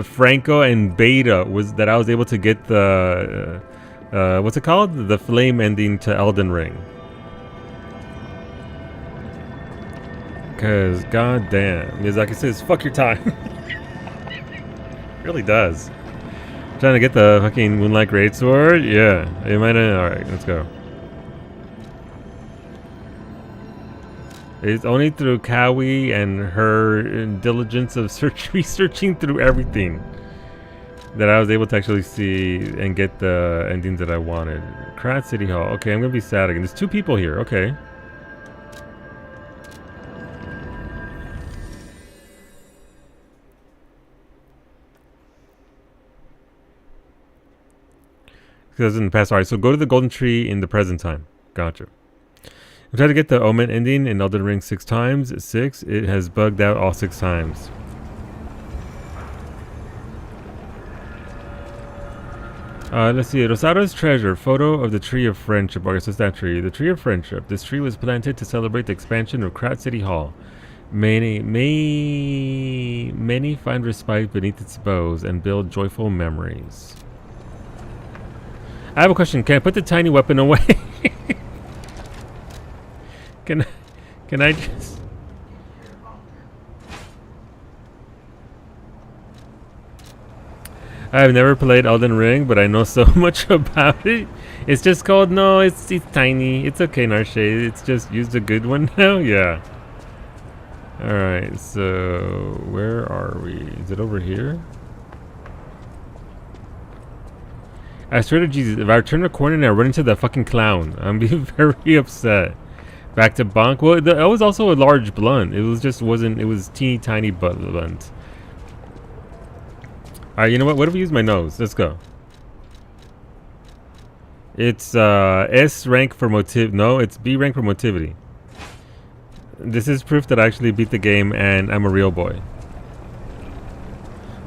Franco, and Beta that I was able to get the what's it called? The flame ending to Elden Ring. Cause goddamn, Miyazaki says, "Fuck your time." Really does. Trying to get the fucking Moonlight Greatsword? Yeah, it might. Alright, let's go. It's only through Kawi and her diligence of researching through everything that I was able to actually see and get the endings that I wanted. Krat City Hall. Okay, I'm gonna be sad again. There's 2 people here. Okay. Because in the past, alright, so go to the golden tree in the present time. Gotcha. I've tried to get the Omen ending in Elden Ring 6 times. 6, it has bugged out all 6 times. Let's see. Rosada's treasure. Photo of the Tree of Friendship. Okay, so it's that tree. The Tree of Friendship. This tree was planted to celebrate the expansion of Krat City Hall. Many find respite beneath its boughs and build joyful memories. I have a question. Can I put the tiny weapon away? Can I just... I've never played Elden Ring, but I know so much about it. It's just called... No, it's tiny. It's okay, Narshe. It's just used a good one now? Yeah. Alright, so... Where are we? Is it over here? I swear to Jesus, if I turn the corner and I run into that fucking clown, I'm being very upset. Back to Bonk. Well, that was also a large blunt. It was just wasn't. It was teeny tiny blunt. All right, you know what? What if we use my nose? Let's go. It's S rank for motiv. No, it's B rank for motivity. This is proof that I actually beat the game and I'm a real boy.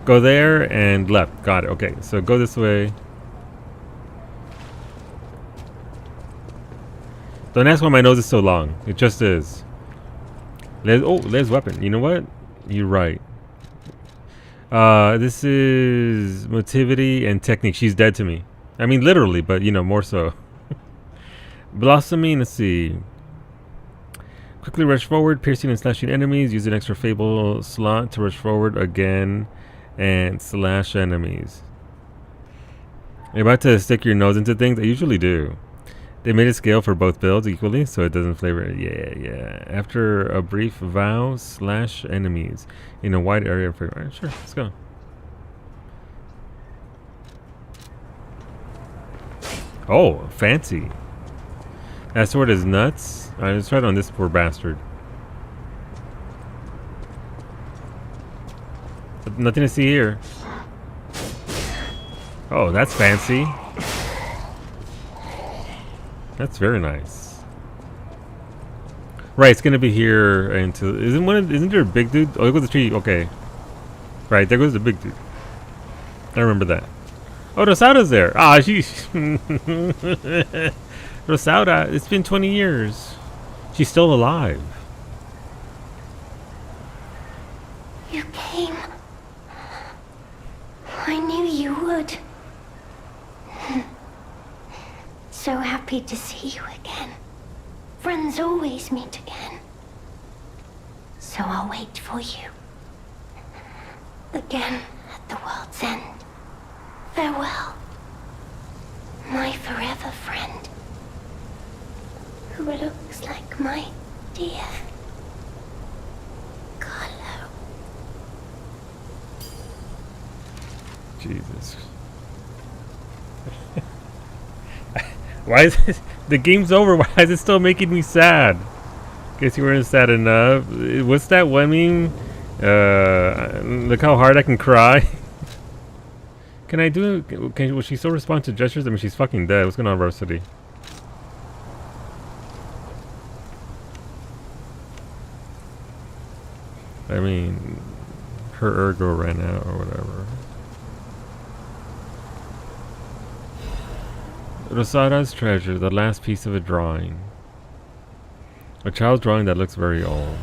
Go there and left. Got it. Okay, so go this way. Don't ask why my nose is so long. It just is. There's weapon. You know what? You're right. This is motivity and technique. She's dead to me. I mean, literally, but you know, more so. Blossoming. Let's see. Quickly rush forward, piercing and slashing enemies. Use an extra Fable slot to rush forward again and slash enemies. You're about to stick your nose into things? I usually do. They made a scale for both builds equally, so it doesn't flavor it. Yeah. After a brief vow, slash enemies in a wide area of... Alright, sure, let's go. Oh, fancy. That sword is nuts. Alright, let's try it on this poor bastard. But nothing to see here. Oh, that's fancy. That's very nice. Right, it's gonna be here until isn't there a big dude? Oh, there goes the tree. Okay. Right, there goes the big dude. I remember that. Oh, Rosada's there. Ah, she's Rosada, it's been 20 years. She's still alive. You came. I knew you would. So happy to see you again. Friends always meet again. So I'll wait for you. Again at the world's end. Farewell. My forever friend. Who looks like my dear Carlo. Jesus. Why is it, the game's over? Why is it still making me sad? Guess you weren't sad enough. What's that one meme? Look how hard I can cry. Can I do? Will she still respond to gestures? I mean, she's fucking dead. What's going on, Varsity? I mean, her ergo ran out or whatever. Rosada's treasure, the last piece of a drawing. A child's drawing that looks very old.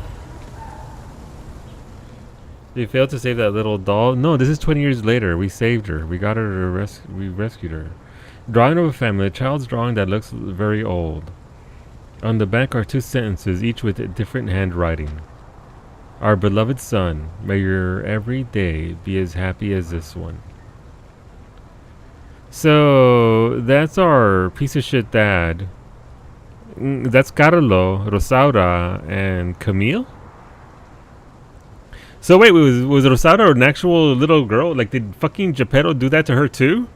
They failed to save that little doll. No, this is 20 years later. We saved her. We got her to we rescued her. Drawing of a family, a child's drawing that looks very old. On the back are 2 sentences, each with a different handwriting. Our beloved son, may your every day be as happy as this one. So that's our piece of shit dad. That's Carlo, Rosaura, and Camille. So wait, was Rosaura an actual little girl? Like, did fucking Geppetto do that to her too,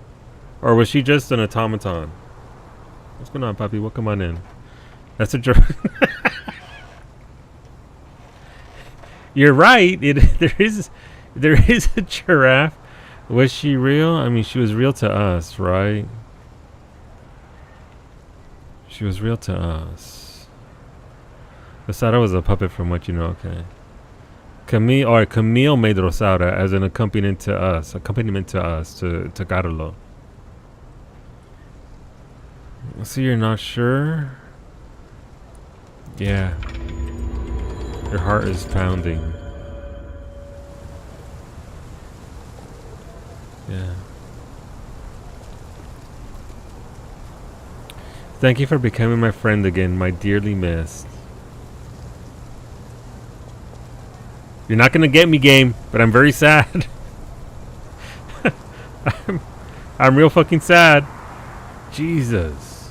or was she just an automaton? What's going on, Papi? Welcome on in. That's a joke. You're right. There is a giraffe. Was she real? I mean, she was real to us, right? She was real to us. Rosaura was a puppet from what you know, okay. Camille made Rosaura as an accompaniment to us, to Carlo. So you're not sure? Yeah. Your heart is pounding. Yeah. Thank you for becoming my friend again, my dearly missed. You're not gonna get me, game, but I'm very sad. I'm real fucking sad. Jesus.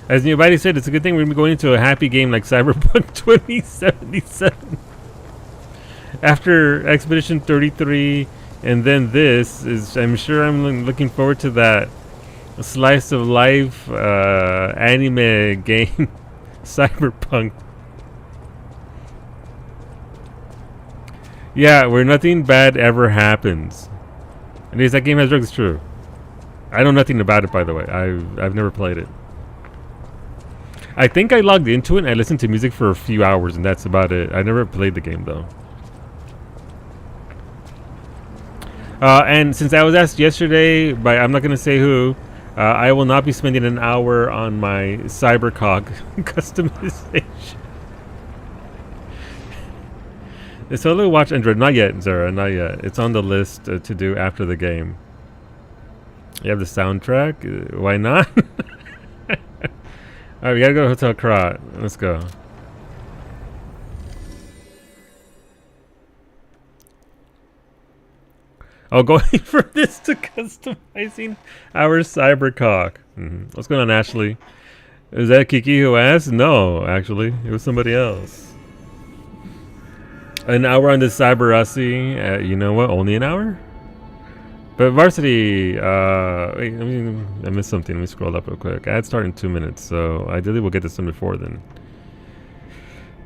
As Nobody said, it's a good thing we're gonna be going into a happy game like Cyberpunk 2077. After Expedition 33 and then this is, I'm sure I'm looking forward to that slice of life anime game, Cyberpunk. Yeah, where nothing bad ever happens. At least that game has drugs, true. I know nothing about it, by the way. I've never played it. I think I logged into it and I listened to music for a few hours and that's about it. I never played the game though. And since I was asked yesterday by, I'm not going to say who, I will not be spending an hour on my Cybercock customization. Solo watch Android. Not yet, Zara. Not yet. It's on the list to do after the game. You have the soundtrack? Why not? Alright, we gotta go to Hotel Krat. Let's go. Oh, going from this to customizing our Cybercock. What's going on, Ashley? Is that Kiki who asked? No, actually. It was somebody else. An hour on the Cyberussi. You know what? Only an hour? But Varsity, wait, I missed something. Let me scroll up real quick. Ad start in 2 minutes, so ideally we'll get this done before then.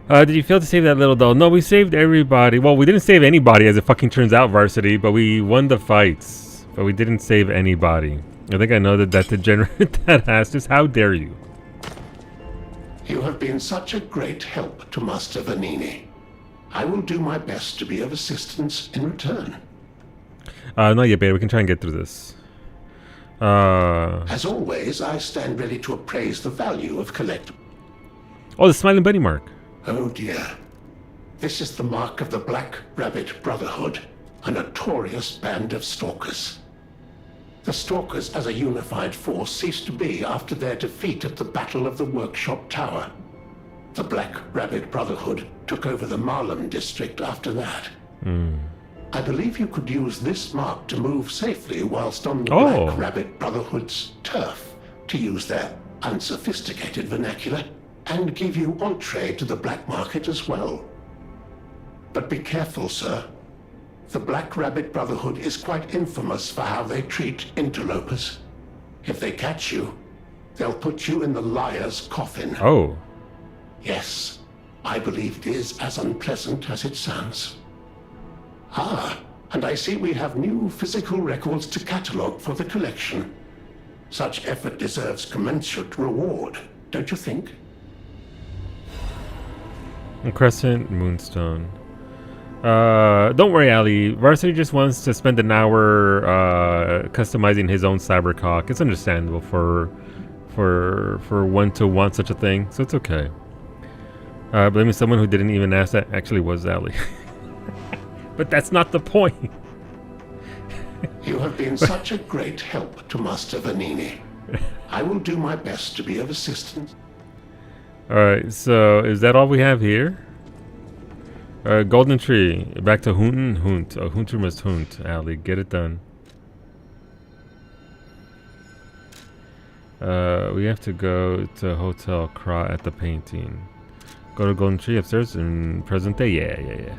Did you fail to save that little doll? No, we saved everybody. Well, we didn't save anybody, as it fucking turns out, Varsity, but we won the fights. But we didn't save anybody. I think I know that degenerate that asked us. How dare you? You have been such a great help to Master Vanini. I will do my best to be of assistance in return. Not yet, beta. We can try and get through this. As always, I stand ready to appraise the value of collectibles. Oh, the smiling bunny mark. Oh dear. This is the mark of the Black Rabbit Brotherhood, a notorious band of stalkers. The stalkers as a unified force ceased to be after their defeat at the Battle of the Workshop Tower. The Black Rabbit Brotherhood took over the Marlem district after that. I believe you could use this mark to move safely whilst on the Black Rabbit Brotherhood's turf, to use their unsophisticated vernacular, and give you entree to the black market as well. But be careful, sir. The Black Rabbit Brotherhood is quite infamous for how they treat interlopers. If they catch you, they'll put you in the liar's coffin. Oh. Yes, I believe it is as unpleasant as it sounds. Ah, And I see we have new physical records to catalogue for the collection. Such effort deserves commensurate reward, don't you think? Crescent Moonstone. Don't worry, Ali. Varsity just wants to spend an hour customizing his own cybercock. It's understandable for one to want such a thing, so it's okay. Blaming someone who didn't even ask that actually was Ali. But that's not the point. You have been such a great help to Master Vanini. I will do my best to be of assistance. Alright, so is that all we have here? Golden Tree. Back to Hunt. A hunter must hunt. Ali, get it done. We have to go to Hotel Kra at the painting. Go to Golden Tree upstairs in present day. Yeah.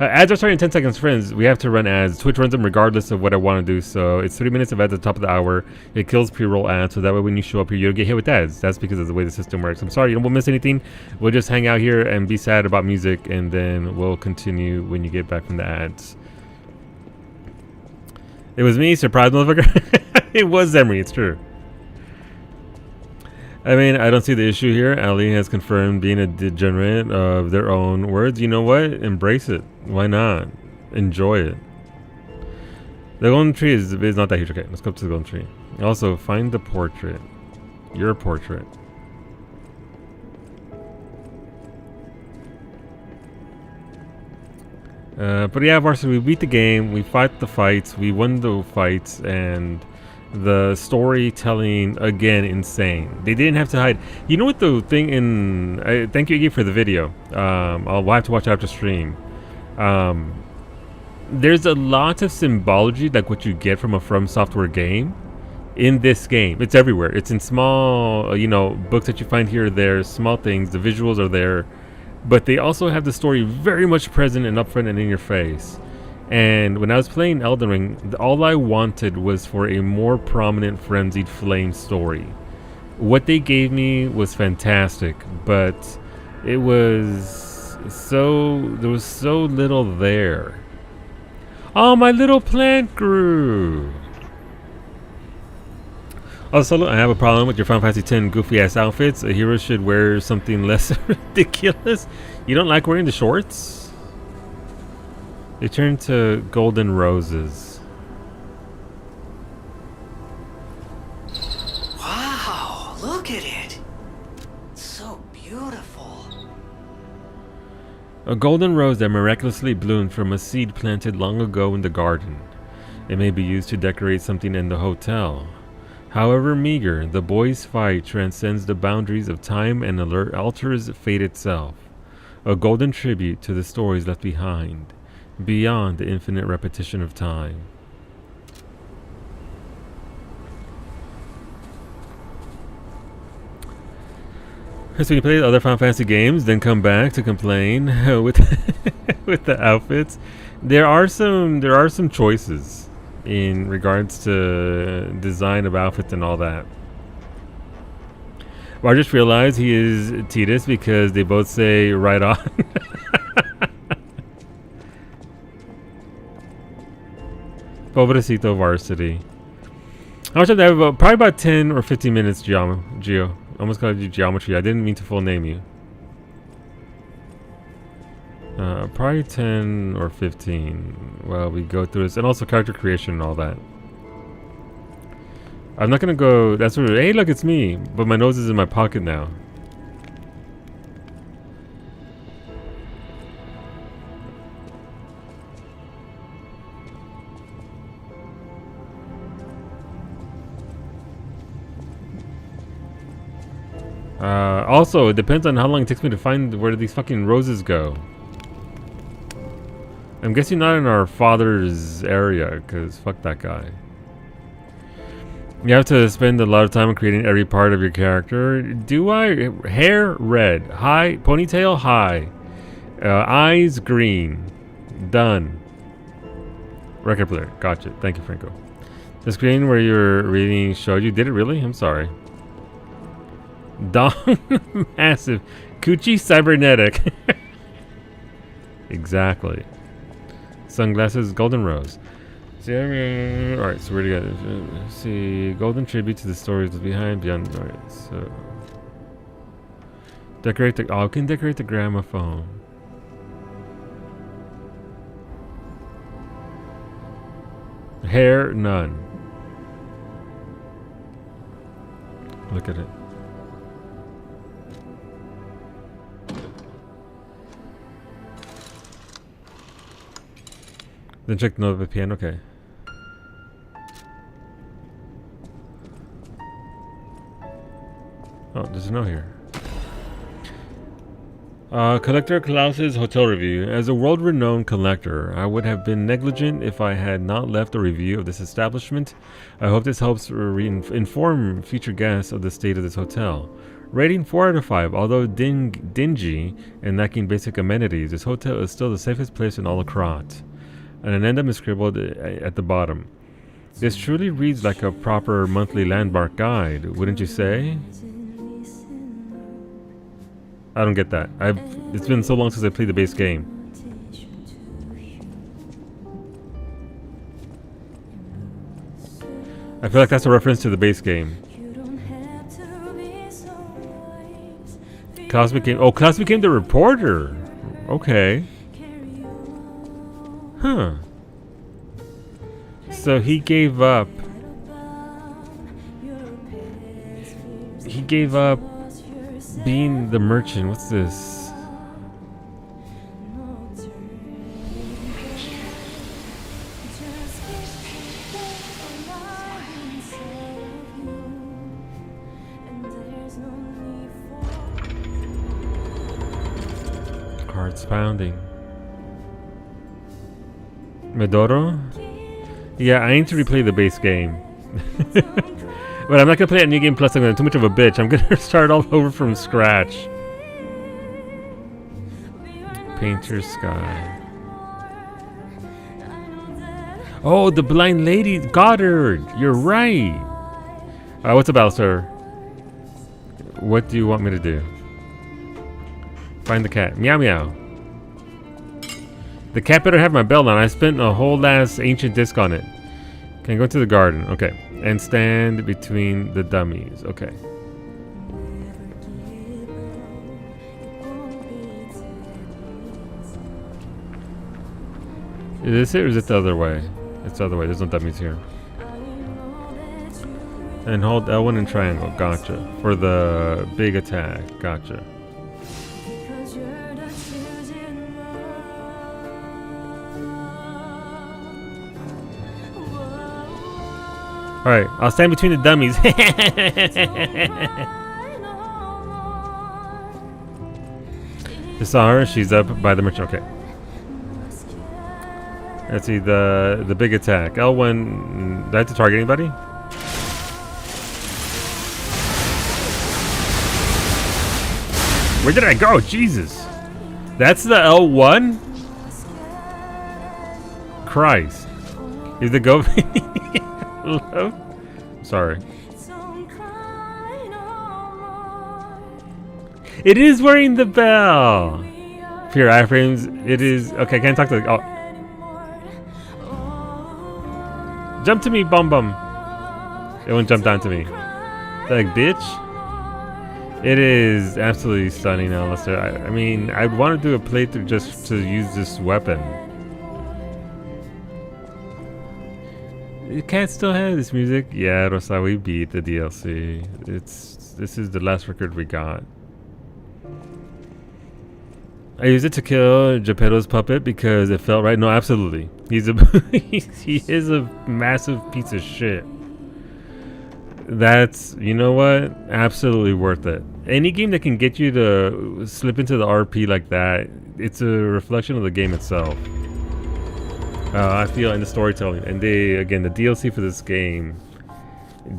Ads are starting in 10 seconds, friends. We have to run ads. Twitch runs them regardless of what I want to do. So it's 30 minutes of ads at the top of the hour. It kills pre-roll ads, so that way when you show up here, you don't get hit with ads. That's because of the way the system works. I'm sorry, you won't miss anything. We'll just hang out here and be sad about music, and then we'll continue when you get back from the ads. It was me, surprise motherfucker. It was Emery, it's true. I mean, I don't see the issue here. Ali has confirmed being a degenerate of their own words. You know what? Embrace it. Why not? Enjoy it. The Golden Tree is not that huge. Okay, let's go up to the Golden Tree. Also, find the portrait. Your portrait. But yeah, Varsity, we beat the game. We fight the fights. We won the fights, and the storytelling, again, insane. They didn't have to hide. You know what the thing in... thank you, Iggy, for the video. I'll have to watch it after stream. There's a lot of symbology, like what you get from a From Software game, in this game. It's everywhere. It's in small, books that you find here or there, small things. The visuals are there. But they also have the story very much present and upfront and in your face. And when I was playing Elden Ring, all I wanted was for a more prominent Frenzied Flame story. What they gave me was fantastic, but it was there was so little there. Oh, my little plant grew! Also, I have a problem with your Final Fantasy X goofy ass outfits. A hero should wear something less ridiculous. You don't like wearing the shorts? They turn to golden roses. Wow, look at it. It's so beautiful. A golden rose that miraculously bloomed from a seed planted long ago in the garden. It may be used to decorate something in the hotel. However meager, the boys' fight transcends the boundaries of time and alters fate itself. A golden tribute to the stories left behind, beyond the infinite repetition of time. So you play the other Final Fantasy games, then come back to complain with with the outfits. There are some choices in regards to design of outfits and all that. Well, I just realized he is Titus because they both say right on. Pobrecito Varsity. How much have I have? Probably about 10 or 15 minutes, Geo. Almost called you Geometry. I didn't mean to full name you. Probably 10 or 15 while we go through this. And also character creation and all that. I'm not gonna go... That's what... Hey, look, it's me. But my nose is in my pocket now. Also, it depends on how long it takes me to find where these fucking roses go. I'm guessing not in our father's area, because fuck that guy. You have to spend a lot of time creating every part of your character. Do I? Hair, red. High, ponytail, high. Eyes, green. Done. Record player. Gotcha. Thank you, Franco. The screen where you're reading showed you. Did it really? I'm sorry. Dong massive. Coochie cybernetic. Exactly. Sunglasses, golden rose. See, alright, so we're together. See, golden tribute to the stories behind, beyond. Alright, so. Decorate the. Oh, I can decorate the gramophone. Hair, none. Look at it. Then check the note of the piano. Okay. Oh, there's a note here. Collector Klaus's hotel review. As a world-renowned collector, I would have been negligent if I had not left a review of this establishment. I hope this helps inform future guests of the state of this hotel. Rating 4 out of 5. Although dingy and lacking basic amenities, this hotel is still the safest place in all of Krat. An addendum is scribbled at the bottom. This truly reads like a proper monthly landmark guide, wouldn't you say? I don't get that. It's been so long since I played the base game. I feel like that's a reference to the base game. Klaus became the reporter. Okay. Huh. So he gave up. He gave up being the merchant. What's this? Hearts pounding. Medoro? Yeah, I need to replay the base game. But I'm not gonna play a new game plus I'm too much of a bitch. I'm gonna start all over from scratch. Painter's Sky. Oh, the blind lady, Goddard. You're right. What's about, sir? What do you want me to do? Find the cat. Meow meow. The cat better have my belt on. I spent a whole ass ancient disc on it. Can I go to the garden? Okay. And stand between the dummies. Okay. Is this it or is it the other way? It's the other way. There's no dummies here. And hold L1 and triangle. Gotcha. For the big attack. Gotcha. Alright, I'll stand between the dummies. You saw her? She's up by the merchant. Okay. Let's see, the big attack. L1, do I have to target anybody? Where did I go? Jesus. That's the L1? Christ. Is the go... Hello? Sorry. It is wearing the bell. Pure iframes. It is. Okay, I can't talk to the. Oh. Jump to me, bum bum. It won't jump down to me. Like, bitch. It is absolutely stunning, Alistair. I mean, I'd want to do a playthrough just to use this weapon. The cat still has this music. Yeah, Rosa, we beat the DLC. This is the last record we got. I used it to kill Geppetto's puppet because it felt right. No, absolutely. He's a he is a massive piece of shit. That's, you know what? Absolutely worth it. Any game that can get you to slip into the RP like that, it's a reflection of the game itself. I feel in the storytelling, and the DLC for this game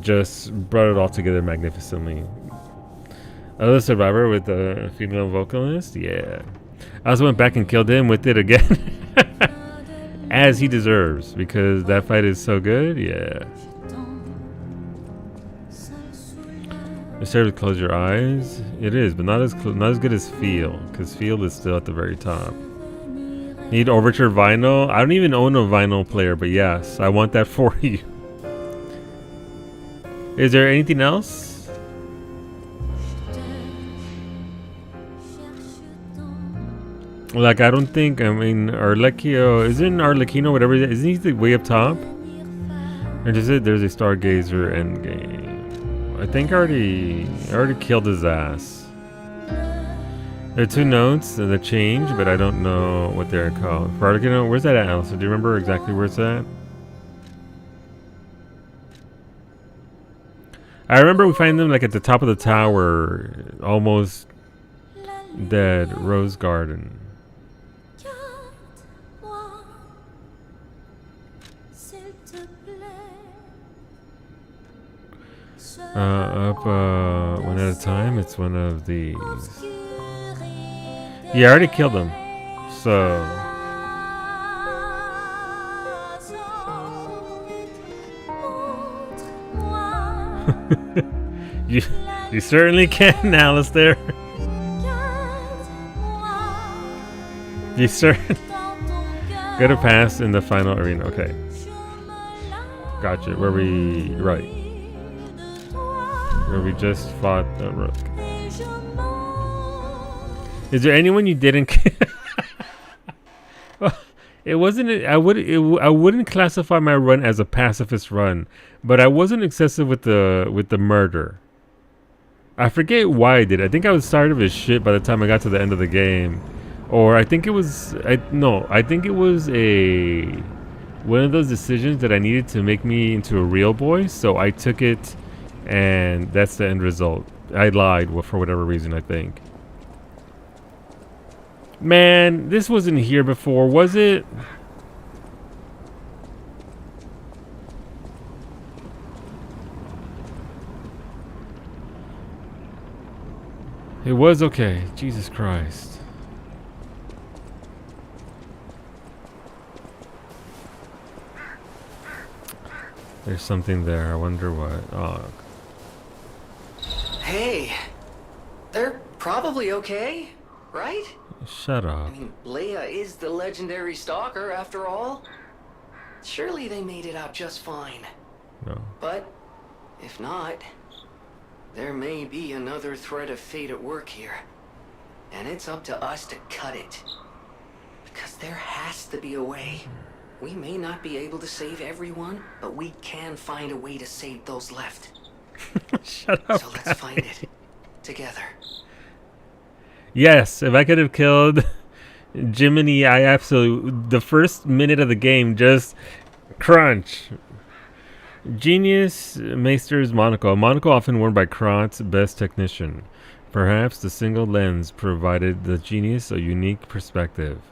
just brought it all together magnificently. Another survivor with a female vocalist, yeah. I also went back and killed him with it again, as he deserves, because that fight is so good, yeah. It's fair to close your eyes. It is, but not as good as Feel, because Feel is still at the very top. Need Overture vinyl? I don't even own a vinyl player, but yes, I want that for you. Is there anything else? Like, I don't think, I mean, Arlecchio, isn't Arlecchino, whatever, isn't he the way up top? Or just it, there's a Stargazer endgame. I think I already killed his ass. There are 2 notes that change, but I don't know what they're called. For Arlecchino, where's that at, Elsa? Do you remember exactly where it's at? I remember we find them like at the top of the tower, almost dead, Rose Garden. Up one at a time. It's one of these. Yeah, I already killed them. So you certainly can, Alistair. You certainly got to pass in the final arena. Okay, gotcha. Where we where we just fought the rook. Is there anyone you didn't kill? Well, it wasn't. I wouldn't classify my run as a pacifist run, but I wasn't excessive with the murder. I forget why I did. I think I was tired of his shit by the time I got to the end of the game, or I think it was. I think it was one of those decisions that I needed to make me into a real boy. So I took it, and that's the end result. I lied for whatever reason, I think. Man, this wasn't here before, was it? It was okay. Jesus Christ. There's something there. I wonder what. Oh. Hey, they're probably okay, right? Shut up. I mean, Leia is the legendary stalker after all. Surely they made it out just fine. No. But if not, there may be another thread of fate at work here. And it's up to us to cut it. Because there has to be a way. We may not be able to save everyone, but we can find a way to save those left. Shut up. So let's find it together. Yes, if I could have killed Jiminy, I absolutely... The first minute of the game, just crunch. Genius Maester's monocle. A monocle often worn by Krot's best technician. Perhaps the single lens provided the genius a unique perspective.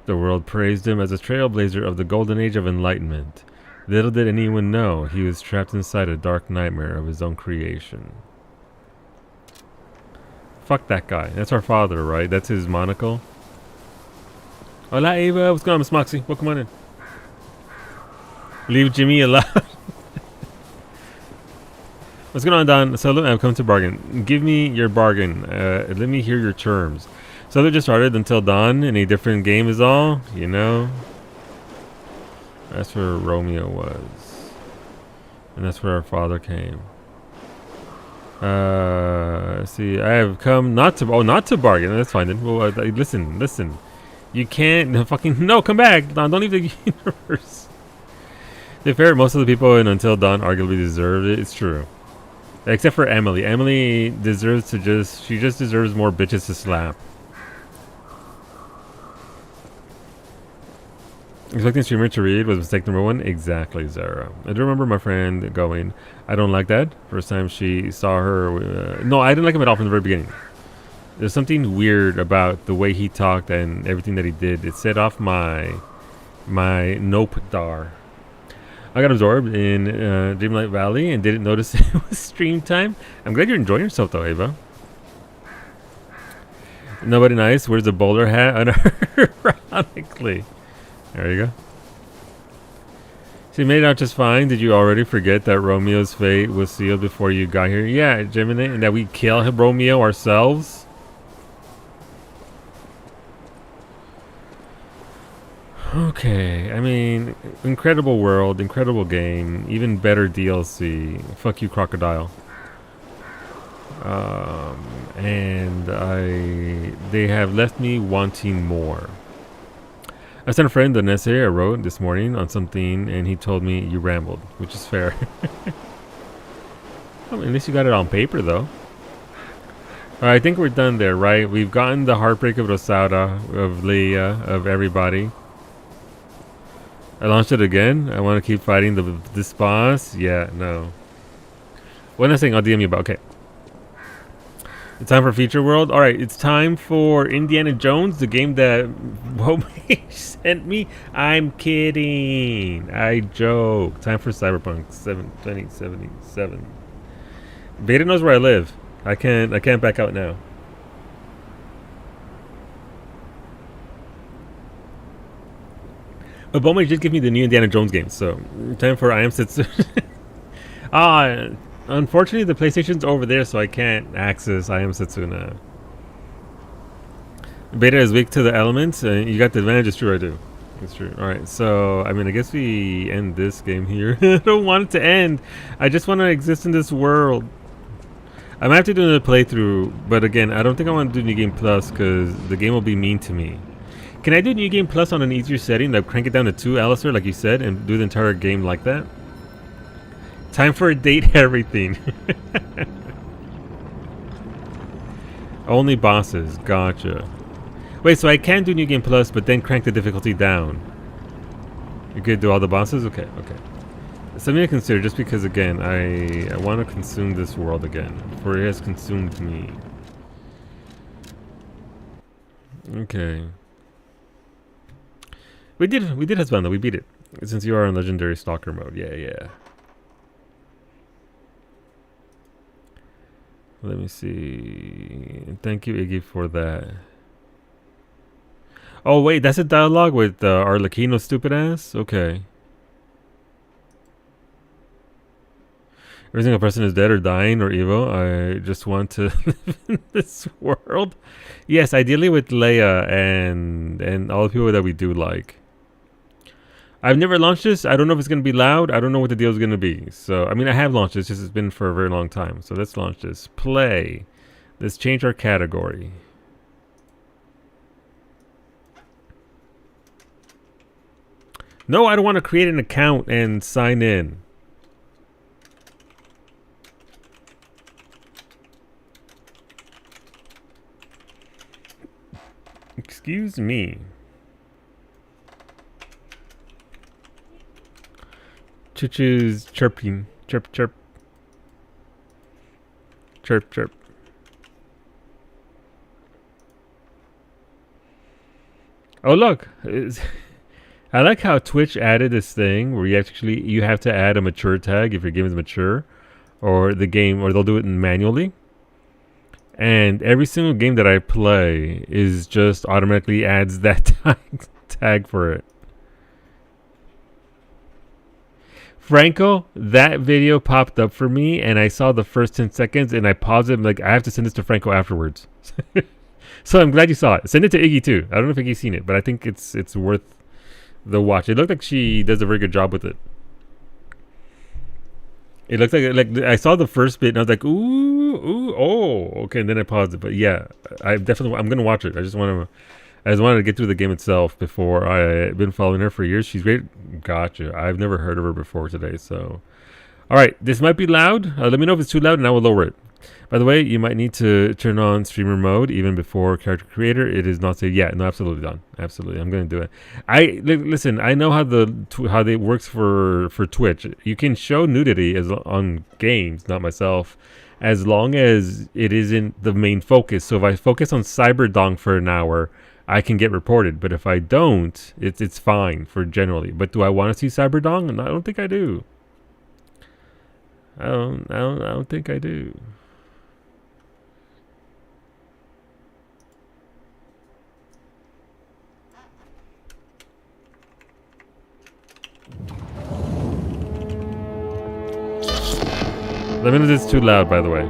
The world praised him as a trailblazer of the golden age of enlightenment. Little did anyone know he was trapped inside a dark nightmare of his own creation. Fuck that guy. That's our father, right? That's his monocle. Hola, Ava. What's going on, Miss Moxie? Welcome on in. Leave Jimmy alone. What's going on, Don? So I've come to bargain. Give me your bargain. Let me hear your terms. So they just started Until Dawn in a different game is all, you know. That's where Romeo was. And that's where our father came. See, I have come not to bargain. That's fine then. Well, listen. You can't fucking come back. Don, don't leave the universe. To be fair, most of the people in Until Dawn arguably deserved it. It's true. Except for Emily. Emily deserves to she just deserves more bitches to slap. Expecting streamer to read was mistake number 1. Exactly, Zara. I do remember my friend going, I don't like that. First time she saw her. No, I didn't like him at all from the very beginning. There's something weird about the way he talked and everything that he did. It set off my nope dar. I got absorbed in Dreamlight Valley and didn't notice it was stream time. I'm glad you're enjoying yourself though, Ava. Nobody nice. Where's the bowler hat? Ironically. There you go. So you made it out just fine. Did you already forget that Romeo's fate was sealed before you got here? Yeah, Gemini, and that we kill Romeo ourselves? Okay, I mean, incredible world, incredible game, even better DLC. Fuck you, Crocodile. And they have left me wanting more. I sent a friend an essay I wrote this morning on something, and he told me you rambled, which is fair. Well, at least you got it on paper, though. Alright, I think we're done there, right? We've gotten the heartbreak of Rosada, of Leia, of everybody. I launched it again. I want to keep fighting this boss. Yeah, no. One last thing I'll DM you about. Okay. It's time for Feature World. Alright, it's time for Indiana Jones, the game that Womei sent me. I'm kidding. I joke. Time for Cyberpunk 2077. Beta knows where I live. I can't back out now. But Womei did give me the new Indiana Jones game, so time for I Am Setsuna. Unfortunately, the PlayStation's over there, so I can't access I Am Setsuna. Beta is weak to the elements. You got the advantage. It's true, I do. It's true. Alright, so, I mean, I guess we end this game here. I don't want it to end. I just want to exist in this world. I might have to do another playthrough, but again, I don't think I want to do New Game Plus because the game will be mean to me. Can I do New Game Plus on an easier setting, like crank it down to 2, Alistair, like you said, and do the entire game like that? Time for a date everything. Only bosses. Gotcha. Wait, so I can do New Game Plus, but then crank the difficulty down. You could do all the bosses? Okay, okay. Something to consider, just because, again, I want to consume this world again, for it has consumed me. Okay. We did Husband, though. We beat it. Since you are in Legendary Stalker mode. Yeah, yeah. Let me see. Thank you, Iggy, for that. Oh, wait. That's a dialogue with Arlecchino, stupid ass? Okay. Every single person is dead or dying or evil. I just want to live in this world. Yes, ideally with Leia and all the people that we do like. I've never launched this. I don't know if it's going to be loud. I don't know what the deal is going to be. So, I mean, I have launched this. It's been for a very long time. So, let's launch this. Play. Let's change our category. No, I don't want to create an account and sign in. Excuse me. Choo-choo's chirping. Chirp, chirp. Chirp, chirp. Oh, look. I like how Twitch added this thing where you have to add a mature tag if your game is mature, or the game, or they'll do it manually. And every single game that I play is just automatically adds that tag for it. Franco, that video popped up for me, and I saw the first 10 seconds, and I paused it. I'm like, I have to send this to Franco afterwards. So I'm glad you saw it. Send it to Iggy too. I don't know if Iggy's seen it, but I think it's worth the watch. It looked like she does a very good job with it. It looks like I saw the first bit and I was like, ooh, oh, okay. And then I paused it, but yeah, I'm gonna watch it. I just wanted to get through the game itself before. I've been following her for years. She's great. Gotcha. I've never heard of her before today. So, all right, this might be loud. Let me know if it's too loud, and I will lower it. By the way, you might need to turn on streamer mode even before character creator. It is not safe. Yeah, no, absolutely done. Absolutely, I'm going to do it. Listen. I know how it works for Twitch. You can show nudity on games, not myself, as long as it isn't the main focus. So if I focus on Cyberdong for an hour, I can get reported. But if I don't, it's fine for generally. But do I want to see Cyberdong? I don't think I do. I don't think I do. Let me know if it's too loud, by the way.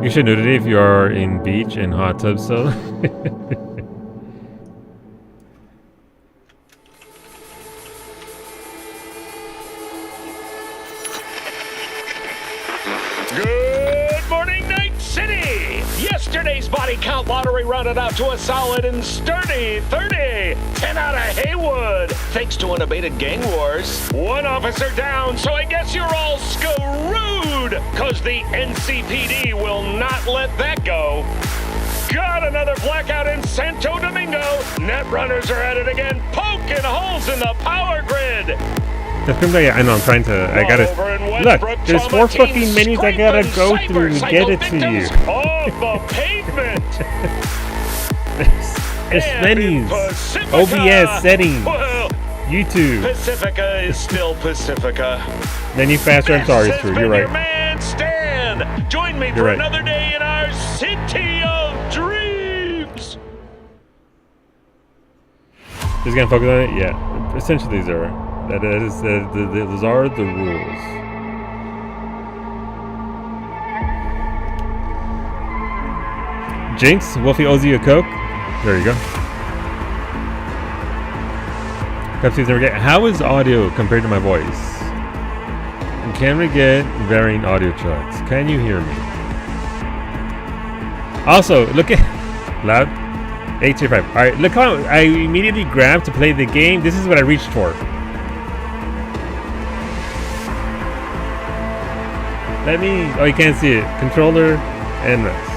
You should nudity if you are in beach and hot tub, so. Good morning, Night City! Yesterday's body count lottery rounded out to a solid and sturdy 30. 10 out of Haywood, thanks to unabated gang wars. One officer down, so I guess you're all screwed, cause the NCPD will not let that go. Got another blackout in Santo Domingo. Netrunners are at it again, poking holes in the power grid. I know, I'm trying to. I gotta. Look, there's 4 fucking menus I gotta go through to get it to you. Off the pavement. There's menus. OBS settings. Well, YouTube. Pacifica is still Pacifica. Menu faster. I'm sorry, it's true. You're Your right. man Stan. Join me for right. another day in our city of dreams. Just gonna focus on it. Yeah, essentially these are. Those are the rules. Jinx, Wolfie owes you a Coke. There you go. Pepsi's never get. How is audio compared to my voice? Can we get varying audio tracks? Can you hear me? Also, look at loud 835. All right, look how I immediately grabbed to play the game. This is what I reached for. Let me. Oh, you can't see it. Controller and mouse.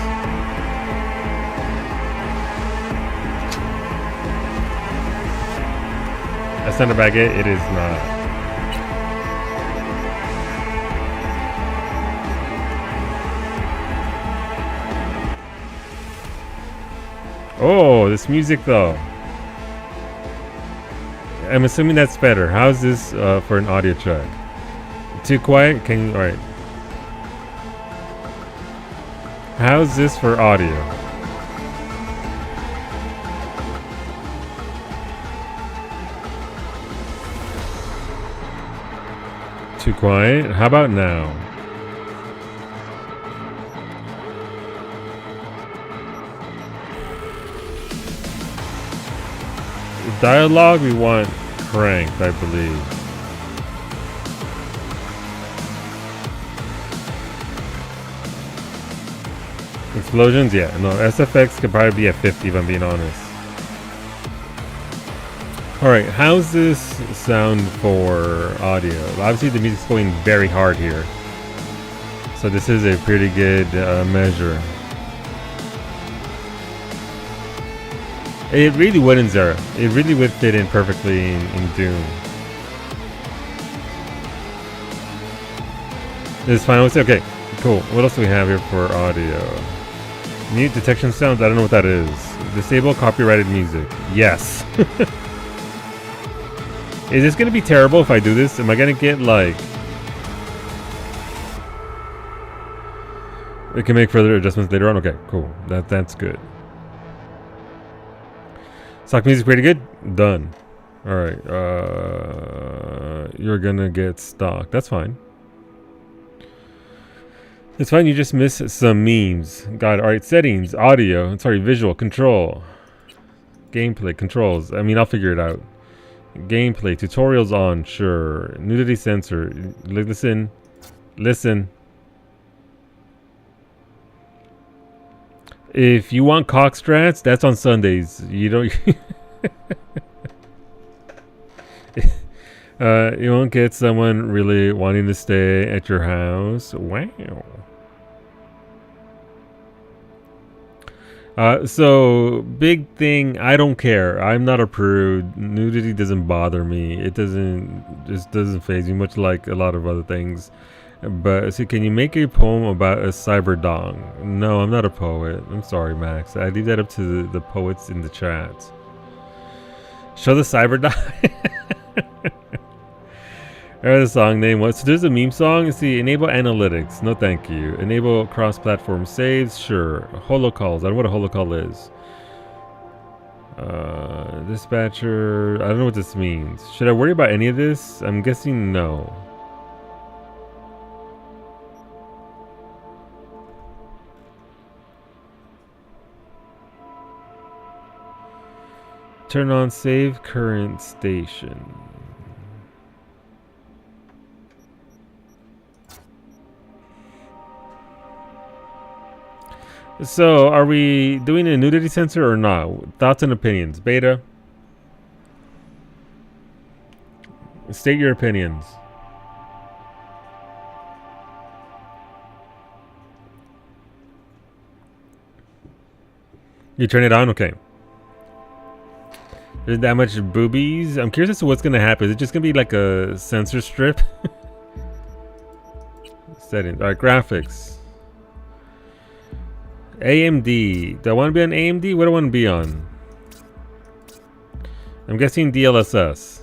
That's not a baguette. It is not. Oh, this music though. I'm assuming that's better. How's this for an audio track? Too quiet? Can you? All right. How's this for audio? Too quiet? How about now? Dialogue we want cranked, I believe. Explosions? Yeah, no, SFX could probably be at 50 if I'm being honest. Alright, how's this sound for audio? Obviously the music's going very hard here. So this is a pretty good measure. It really would in Zera. It really would fit in perfectly in Doom. This is fine. Okay, cool. What else do we have here for audio? Mute detection sounds. I don't know what that is. Disable copyrighted music. Yes. Is this going to be terrible if I do this? Am I going to get like... We can make further adjustments later on? Okay, cool. That's good. Stock music pretty good? Done. Alright. You're going to get stock. That's fine. It's fine, you just miss some memes. Got it. Alright, settings, audio, sorry, visual, control. Gameplay, controls. I mean, I'll figure it out. Gameplay, tutorials on, sure. Nudity sensor. Listen. Listen. If you want cock strats, that's on Sundays. You don't... you won't get someone really wanting to stay at your house. Wow. So big thing, I don't care. I'm not a prude. Nudity doesn't bother me. It doesn't faze me, much like a lot of other things. But see, can you make a poem about a cyber dong? No, I'm not a poet. I'm sorry, Max. I leave that up to the poets in the chat. Show the cyber dong. The song name was. So there's a meme song. See, enable analytics. No, thank you. Enable cross-platform saves. Sure. Holocalls. I don't know what a holocall is. Dispatcher. I don't know what this means. Should I worry about any of this? I'm guessing no. Turn on save current station. So, are we doing a nudity sensor or not? Thoughts and opinions. Beta. State your opinions. You turn it on? Okay. There's that much boobies. I'm curious as to what's going to happen. Is it just going to be like a sensor strip? Settings. Alright, graphics. AMD. Do I want to be on AMD? What do I want to be on? I'm guessing DLSS.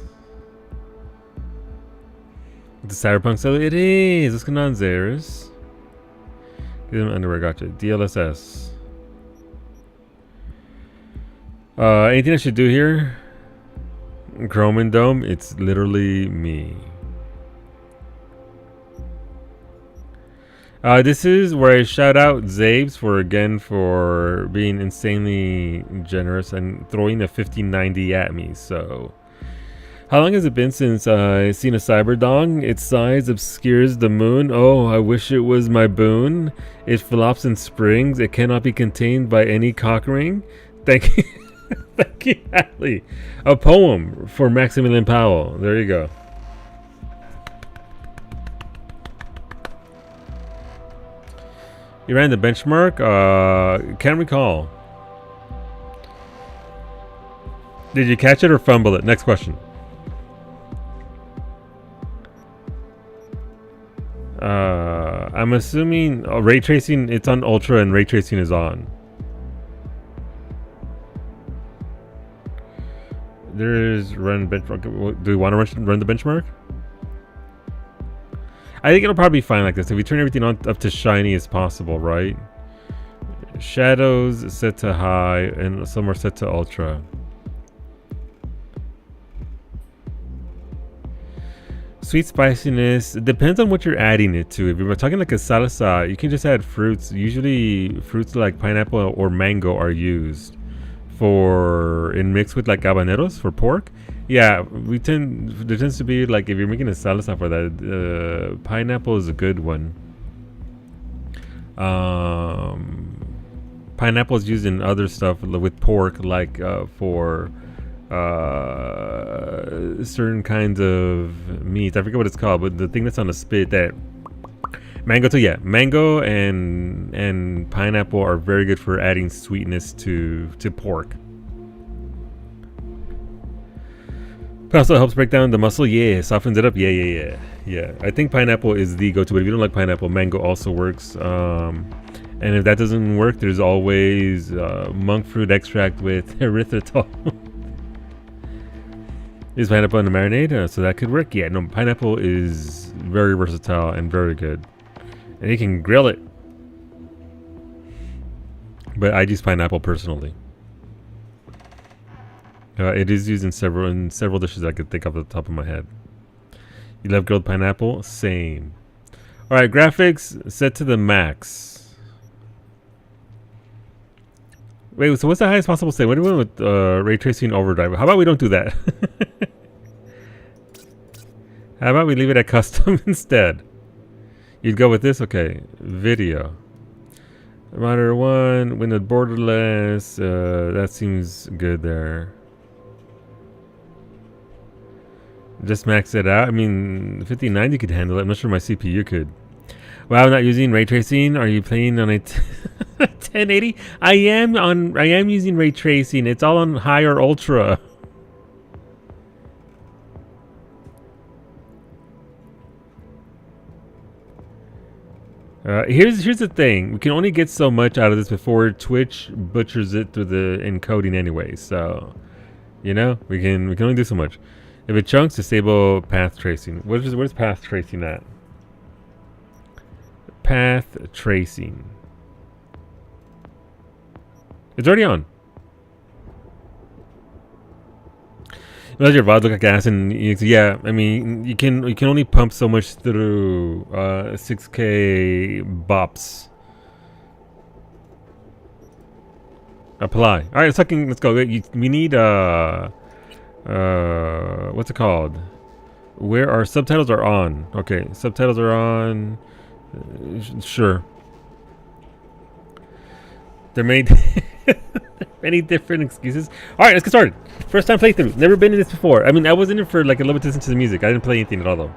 The Cyberpunk, so it is. What's going on, Zeris? Get them underwear, gotcha. DLSS. Anything I should do here? Chrome and Dome, it's literally me. This is where I shout out Zabes for being insanely generous and throwing a 1590 at me. So, how long has it been since I've seen a Cyberdong? Its size obscures the moon. Oh, I wish it was my boon. It flops and springs. It cannot be contained by any cock ring. Thank you. Thank you, Allie. A poem for Maximilian Powell. There you go. You ran the benchmark? Can't recall. Did you catch it or fumble it? Next question. I'm assuming ray tracing, it's on ultra and ray tracing is on. There's run benchmark. Do we want to run the benchmark? I think it'll probably be fine like this. If we turn everything on up to shiny as possible, right? Shadows set to high and some are set to ultra. Sweet spiciness, it depends on what you're adding it to. If you're talking like a salsa, you can just add fruits. Usually fruits like pineapple or mango are used for in mix with like habaneros for pork. Yeah, there tends to be like if you're making a salsa for that, pineapple is a good one. Pineapple is used in other stuff with pork, like for certain kinds of meat. I forget what it's called, but the thing that's on the spit that mango too. Yeah, mango and pineapple are very good for adding sweetness to pork. It also helps break down the muscle. Yeah, softens it up. Yeah. I think pineapple is the go-to. But if you don't like pineapple, mango also works. And if that doesn't work, there's always monk fruit extract with erythritol. Is pineapple in the marinade? So that could work. Yeah, no, pineapple is very versatile and very good. And you can grill it. But I use pineapple personally. It is used in several dishes I could think off the top of my head. You love grilled pineapple? Same. Alright, graphics set to the max. Wait, so what's the highest possible setting? What do we want with ray tracing overdrive? How about we don't do that? How about we leave it at custom instead? You'd go with this? Okay. Video. Monitor 1, window borderless. That seems good there. Just max it out. I mean, 5090 could handle it. I'm not sure my CPU could. Wow, not using ray tracing. Are you playing on a 1080? I am using ray tracing. It's all on high or ultra. Here's the thing. We can only get so much out of this before Twitch butchers it through the encoding anyway. So, you know, we can only do so much. If it chunks, disable path tracing. Where's path tracing at? Path tracing. It's already on. Let your VOD look like ass, and yeah, I mean you can only pump so much through 6K bops. Apply. All right, let's go. We need what's it called? Where our subtitles are on. Okay, subtitles are on. Sure. They're made many different excuses. All right, let's get started. First time playthrough. Never been in this before. I mean, I was in it for like a little bit to listen to the music. I didn't play anything at all though.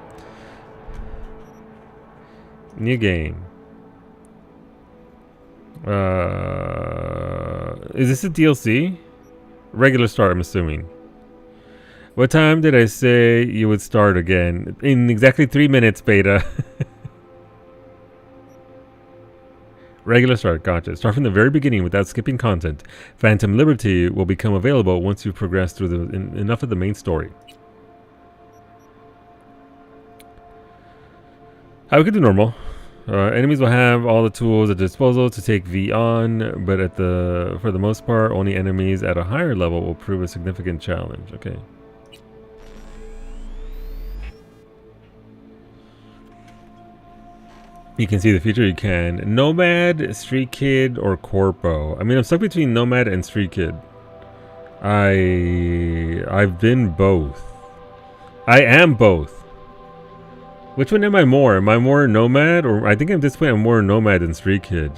New game. Is this a DLC? Regular start, I'm assuming. What time did I say you would start again? In exactly 3 minutes, beta. Regular start, gotcha. Start from the very beginning without skipping content. Phantom Liberty will become available once you progress through enough of the main story. We could do normal. Enemies will have all the tools at disposal to take V on, but for the most part, only enemies at a higher level will prove a significant challenge. Okay. You can see the future. You can Nomad, Street Kid, or Corpo. I mean, I'm stuck between Nomad and Street Kid. I've been both. I am both. Which one am I more? Am I more Nomad, or I think at this point I'm more Nomad than Street Kid.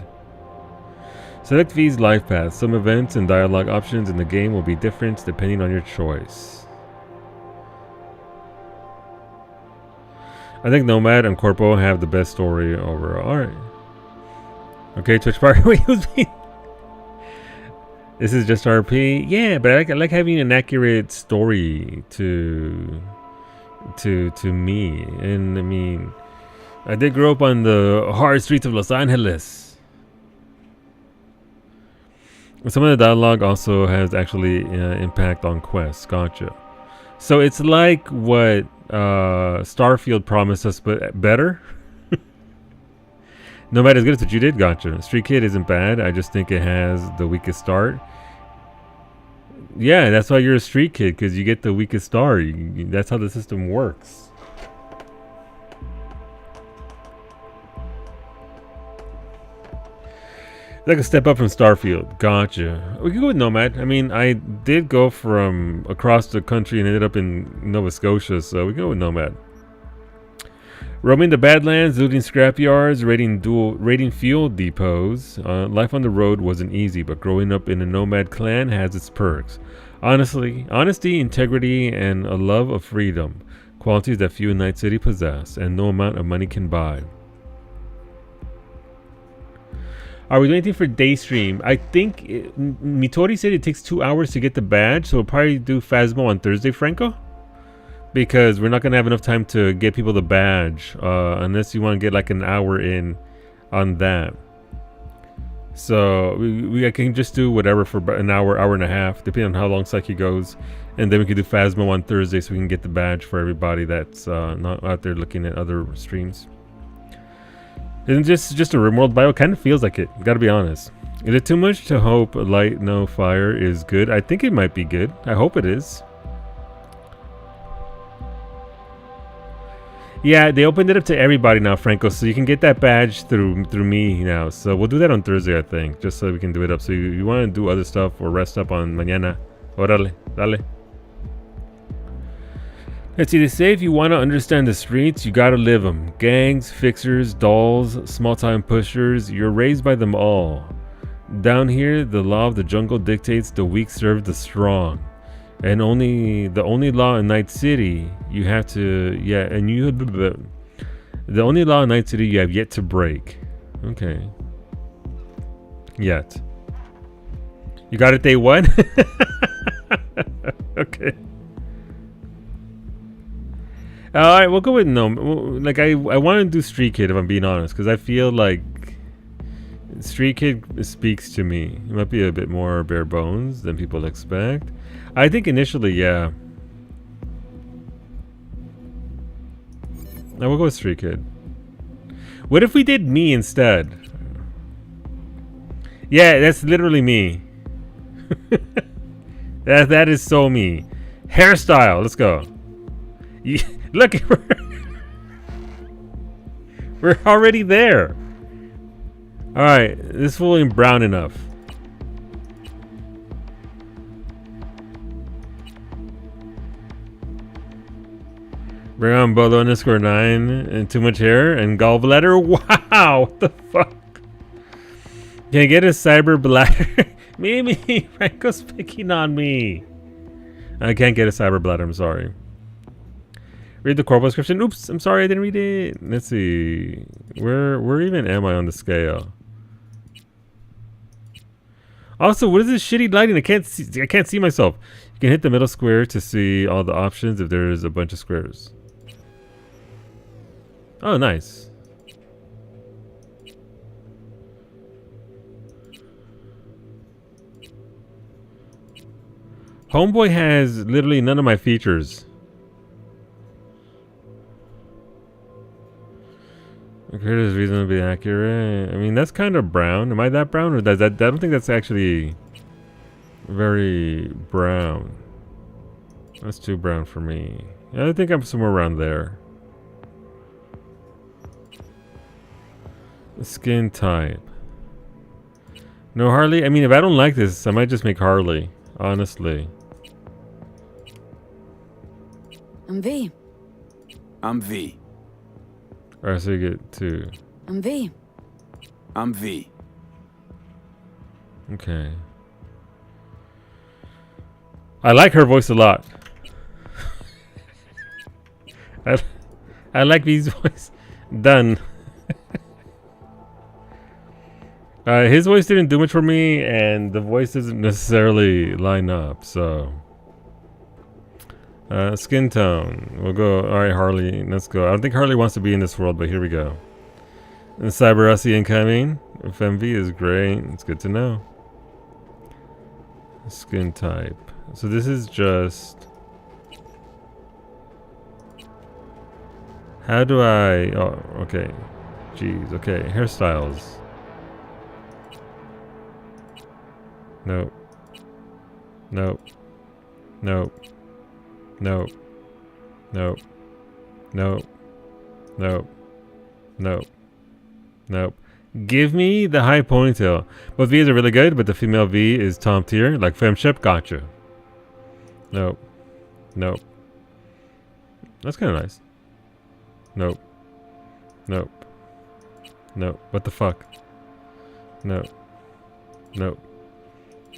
Select V's life path. Some events and dialogue options in the game will be different depending on your choice. I think Nomad and Corpo have the best story overall. Alright. Okay, Twitch Party. Wait, who's me? This is just RP? Yeah, but I like having an accurate story to me. And I mean, I did grow up on the hard streets of Los Angeles. Some of the dialogue also has actually impact on quests. Gotcha. So it's like what Starfield promised us, but better. No matter as good as what you did. Gotcha. Street Kid isn't bad. I just think it has the weakest start. Yeah, that's why you're a Street Kid, because you get the weakest start. That's how the system works. Like a step up from Starfield. Gotcha. We can go with Nomad. I mean, I did go from across the country and ended up in Nova Scotia, so we can go with Nomad. Roaming the Badlands, looting scrapyards, raiding fuel depots. Life on the road wasn't easy, but growing up in a nomad clan has its perks. Honesty, integrity, and a love of freedom. Qualities that few in Night City possess, and no amount of money can buy. Are we doing anything for Daystream? I think Mitori said it takes 2 hours to get the badge, so we'll probably do Phasmo on Thursday, Franco? Because we're not going to have enough time to get people the badge, unless you want to get like an hour in on that. So I can just do whatever for an hour, hour and a half, depending on how long Psyche goes. And then we can do Phasmo on Thursday so we can get the badge for everybody that's not out there looking at other streams. Isn't just a RimWorld bio? Kind of feels like it, gotta be honest. Is it too much to hope Light No Fire is good? I think it might be good. I hope it is. Yeah, they opened it up to everybody now, Franco, so you can get that badge through me now. So we'll do that on Thursday, I think, just so we can do it up. So you want to do other stuff or rest up on mañana. Órale, dale. Let's see, they say if you want to understand the streets, you gotta live them. Gangs, fixers, dolls, small-time pushers, you're raised by them all. Down here, the law of the jungle dictates the weak serve the strong. And the only law in Night City you have to, the only law in Night City you have yet to break. Okay. Yet. You got it day one? Okay. Alright, we'll go with no. Like, I want to do Street Kid, if I'm being honest, because I feel like Street Kid speaks to me. It might be a bit more bare bones than people expect. I think initially, yeah. Now we'll go with Street Kid. What if we did me instead? Yeah, that's literally me. That is so me. Hairstyle, let's go. Look, we're already there. All right, this fool ain't brown enough. Bring on Bolo underscore 9 and too much hair and gallbladder. Wow, what the fuck? Can I get a cyber bladder? Mimi, Franco's picking on me. I can't get a cyber bladder, I'm sorry. Read the corporal description. Oops, I'm sorry I didn't read it. Let's see. Where even am I on the scale? Also, what is this shitty lighting? I can't see myself. You can hit the middle square to see all the options if there's a bunch of squares. Oh, nice. Homeboy has literally none of my features. The critter is reasonably accurate. I mean, that's kind of brown. Am I that brown? Or does that? I don't think that's actually very brown. That's too brown for me. I think I'm somewhere around there. Skin type. No Harley? I mean, if I don't like this, I might just make Harley. Honestly. I'm V. I'm V. Alright, so you get 2. I'm V. I'm V. Okay. I like her voice a lot. I like V's voice. Done. His voice didn't do much for me, and the voice doesn't necessarily line up, so. Skin tone. We'll go. Alright, Harley. Let's go. I don't think Harley wants to be in this world, but here we go. And Cyber Russie incoming. FMV is great. It's good to know. Skin type. So this is just. How do I. Oh, okay. Jeez. Okay. Hairstyles. Nope. Nope. Nope. Nope. Nope. Nope. Nope. Nope. Nope. Give me the high ponytail. Both V's are really good, but the female V is top tier. Like Femship, gotcha. Nope. Nope. That's kind of nice. Nope. Nope. Nope. What the fuck? Nope. Nope.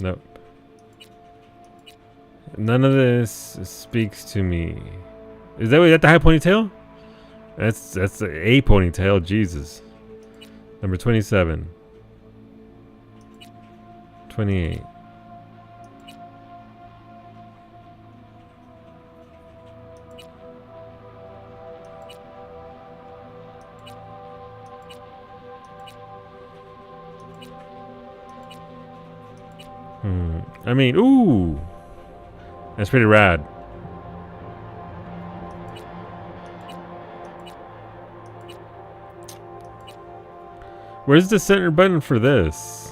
Nope. None of this speaks to me. Is that the high ponytail? That's a ponytail. Jesus. Number 27. 28. I mean, ooh. That's pretty rad. Where's the center button for this?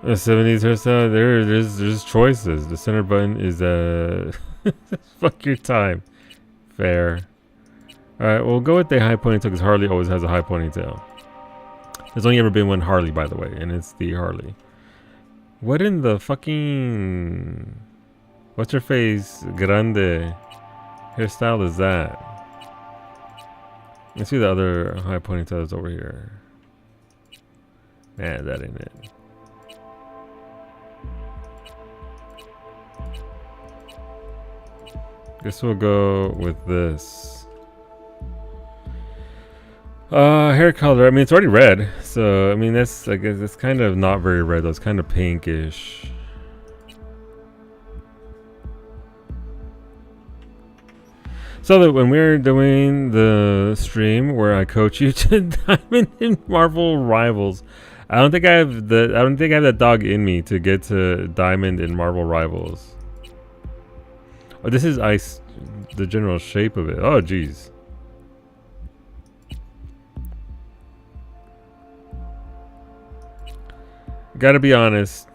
The 70s hairstyle, there's choices. The center button is fuck your time. Fair. Alright, we'll go with the high ponytail because Harley always has a high ponytail. There's only ever been one Harley, by the way, and it's the Harley. What in the fucking... What's her face? Grande hairstyle is that? Let's see the other high ponytails over here. Nah, that ain't it. Guess we'll go with this. Hair color. I mean, it's already red, so I mean that's I guess it's kind of not very red though. It's kind of pinkish. So that when we're doing the stream where I coach you to Diamond in Marvel Rivals, I don't think I have that dog in me to get to Diamond in Marvel Rivals. Oh, this is ice, the general shape of it. Oh, geez. Gotta be honest.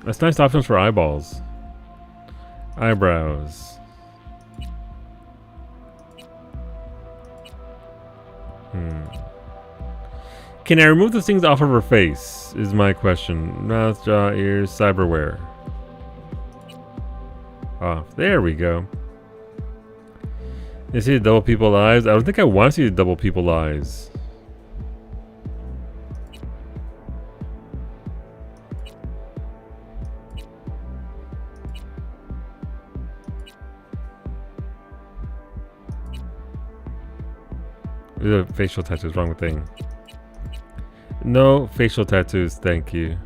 That's nice options for eyeballs. Eyebrows. Can I remove those things off of her face? Is my question. Mouth, jaw, ears, cyberware. Off. There we go. You see the double people eyes? I don't think I want to see the double people eyes. The facial tattoos, wrong thing. No facial tattoos, thank you.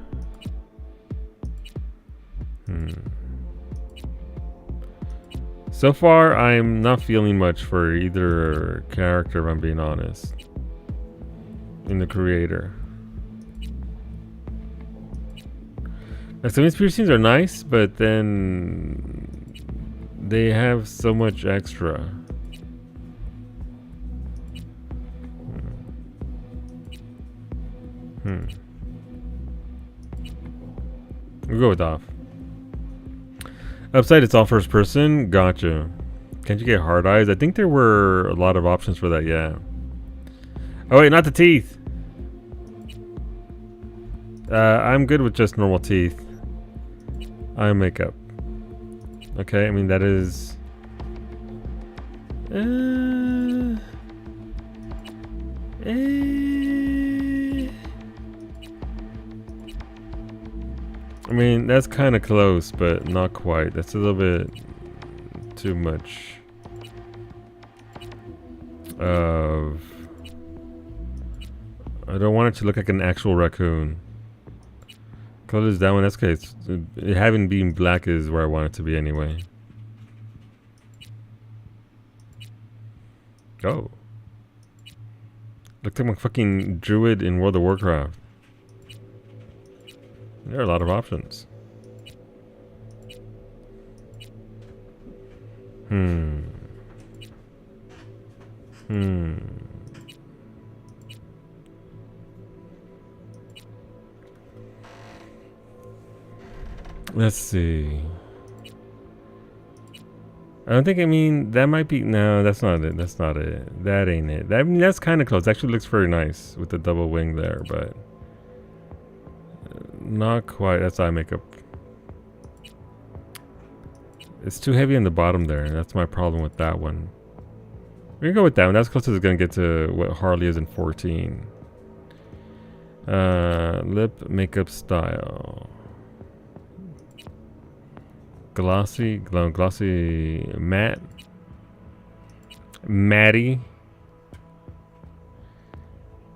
So far, I'm not feeling much for either character, if I'm being honest. In the creator. Like, some of these piercings are nice, but then they have so much extra. We'll go with off. Upside, it's all first person. Gotcha. Can't you get hard eyes? I think there were a lot of options for that, yeah. Oh wait, not the teeth. I'm good with just normal teeth. Eye makeup. Okay, I mean that is... I mean, that's kind of close, but not quite. That's a little bit too much of... I don't want it to look like an actual raccoon. Color is that one. That's okay. It having been black is where I want it to be anyway. Oh. Looks like my fucking druid in World of Warcraft. There are a lot of options. Let's see. I don't think, I mean, that might be, no, that's not it. That's not it. That ain't it. I mean, that's kind of close. Actually looks very nice with the double wing there, but not quite. That's eye makeup. It's too heavy on the bottom there. That's my problem with that one. We're gonna go with that one. That's close as it's gonna get to what Harley is in 14. Lip makeup style. Glossy, glossy matte. Matty.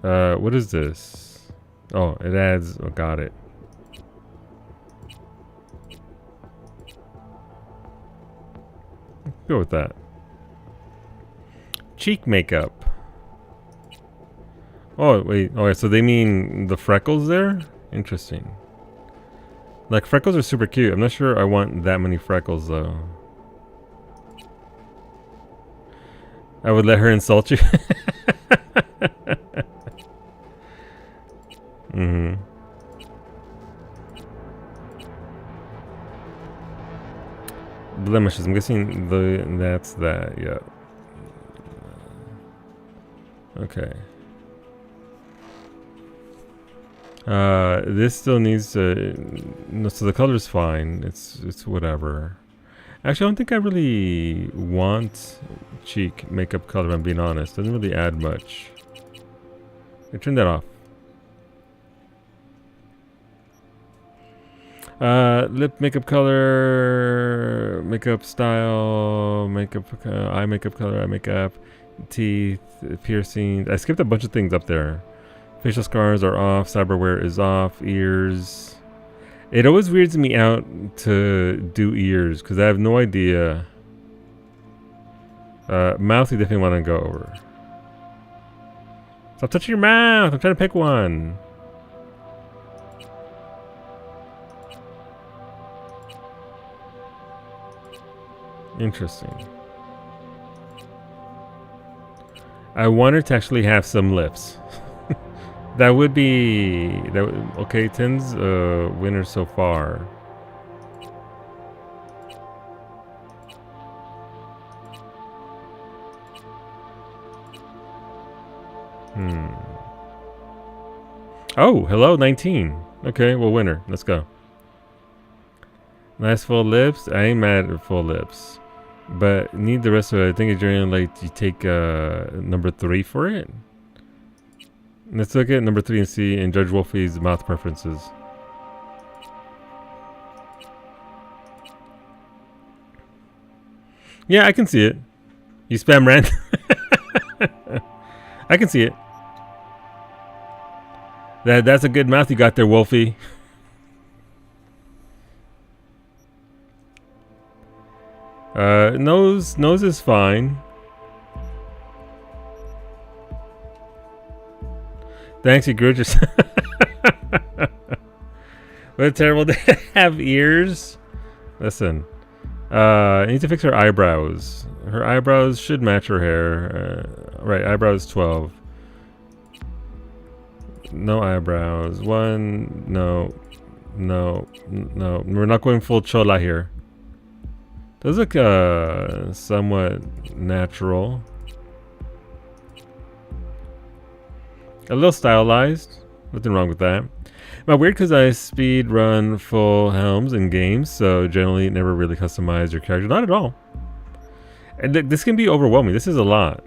What is this? Oh, it adds, oh, got it. Go with that. Cheek makeup. Oh, wait. Oh, so they mean the freckles there? Interesting. Like, freckles are super cute. I'm not sure I want that many freckles, though. I would let her insult you. Blemishes. I'm guessing that's that. Yeah. Okay. This still needs to... No, so the color's fine. It's whatever. Actually, I don't think I really want cheek makeup color, if I'm being honest. Doesn't really add much. I turn that off. Lip makeup color, makeup style, makeup, eye makeup color, eye makeup, teeth, piercings. I skipped a bunch of things up there. Facial scars are off, cyberware is off, ears. It always weirds me out to do ears because I have no idea. Mouth you definitely want to go over. Stop touching your mouth, I'm trying to pick one. Interesting. I want her to actually have some lips. That would be... okay, 10's winner so far. Oh, hello, 19. Okay, well, winner. Let's go. Nice full lips. I ain't mad at full lips. But need the rest of it. I think it's generally like you take number 3 for it. Let's look at number 3 and see in Judge Wolfie's mouth preferences. Yeah, I can see it. You spam rant. I can see it. That's a good mouth you got there, Wolfie. Nose is fine. Thanks, egregious. What a terrible day to have ears. Listen, I need to fix her eyebrows. Her eyebrows should match her hair. Right, eyebrows 12. No eyebrows. 1. No. We're not going full chola here. Those look somewhat natural. A little stylized. Nothing wrong with that. Now, weird because I speed run full helms in games, so generally never really customize your character. Not at all. And this can be overwhelming. This is a lot.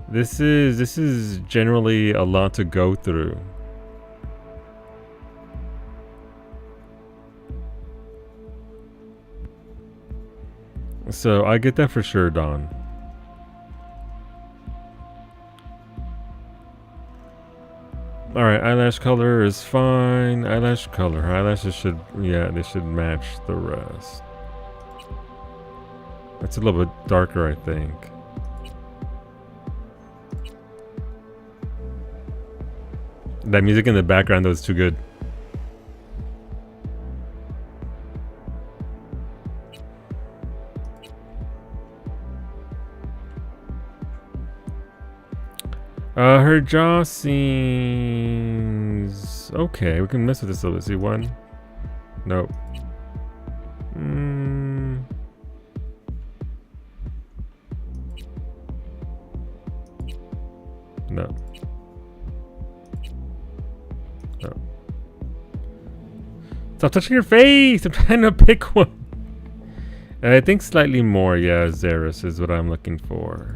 This is generally a lot to go through. So I get that for sure, Dawn. Alright, eyelash color is fine. Eyelash color. Her eyelashes should, yeah, they should match the rest. It's a little bit darker, I think. That music in the background, though, is too good. Her jaw seems okay. We can mess with this a little bit. See, 1. Nope. No. No. Stop touching your face! I'm trying to pick one. I think slightly more, yeah, Xeris is what I'm looking for.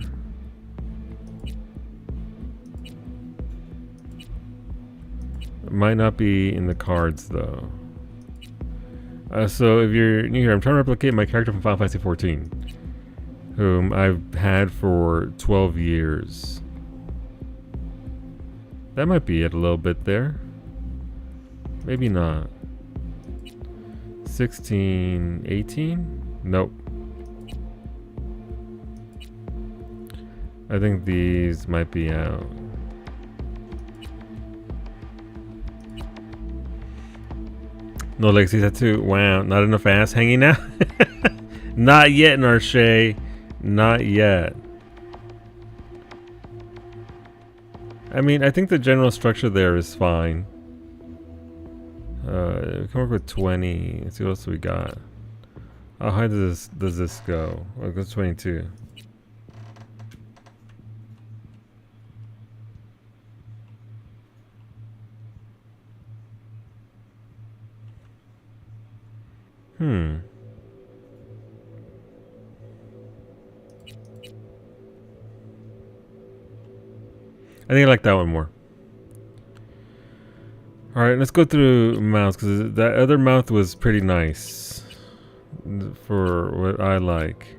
Might not be in the cards though. So if you're new here, I'm trying to replicate my character from Final Fantasy XIV, whom I've had for 12 years. That might be it a little bit there. Maybe not. 16, 18? Nope. I think these might be out. No legacy tattoo. Wow, not enough ass hanging out. Not yet, Narshay. Not yet. I mean, I think the general structure there is fine. Come up with 20. Let's see what else we got. How high does this go? Oh, it goes 22. I think I like that one more. Alright, let's go through mouths, because that other mouth was pretty nice for what I like.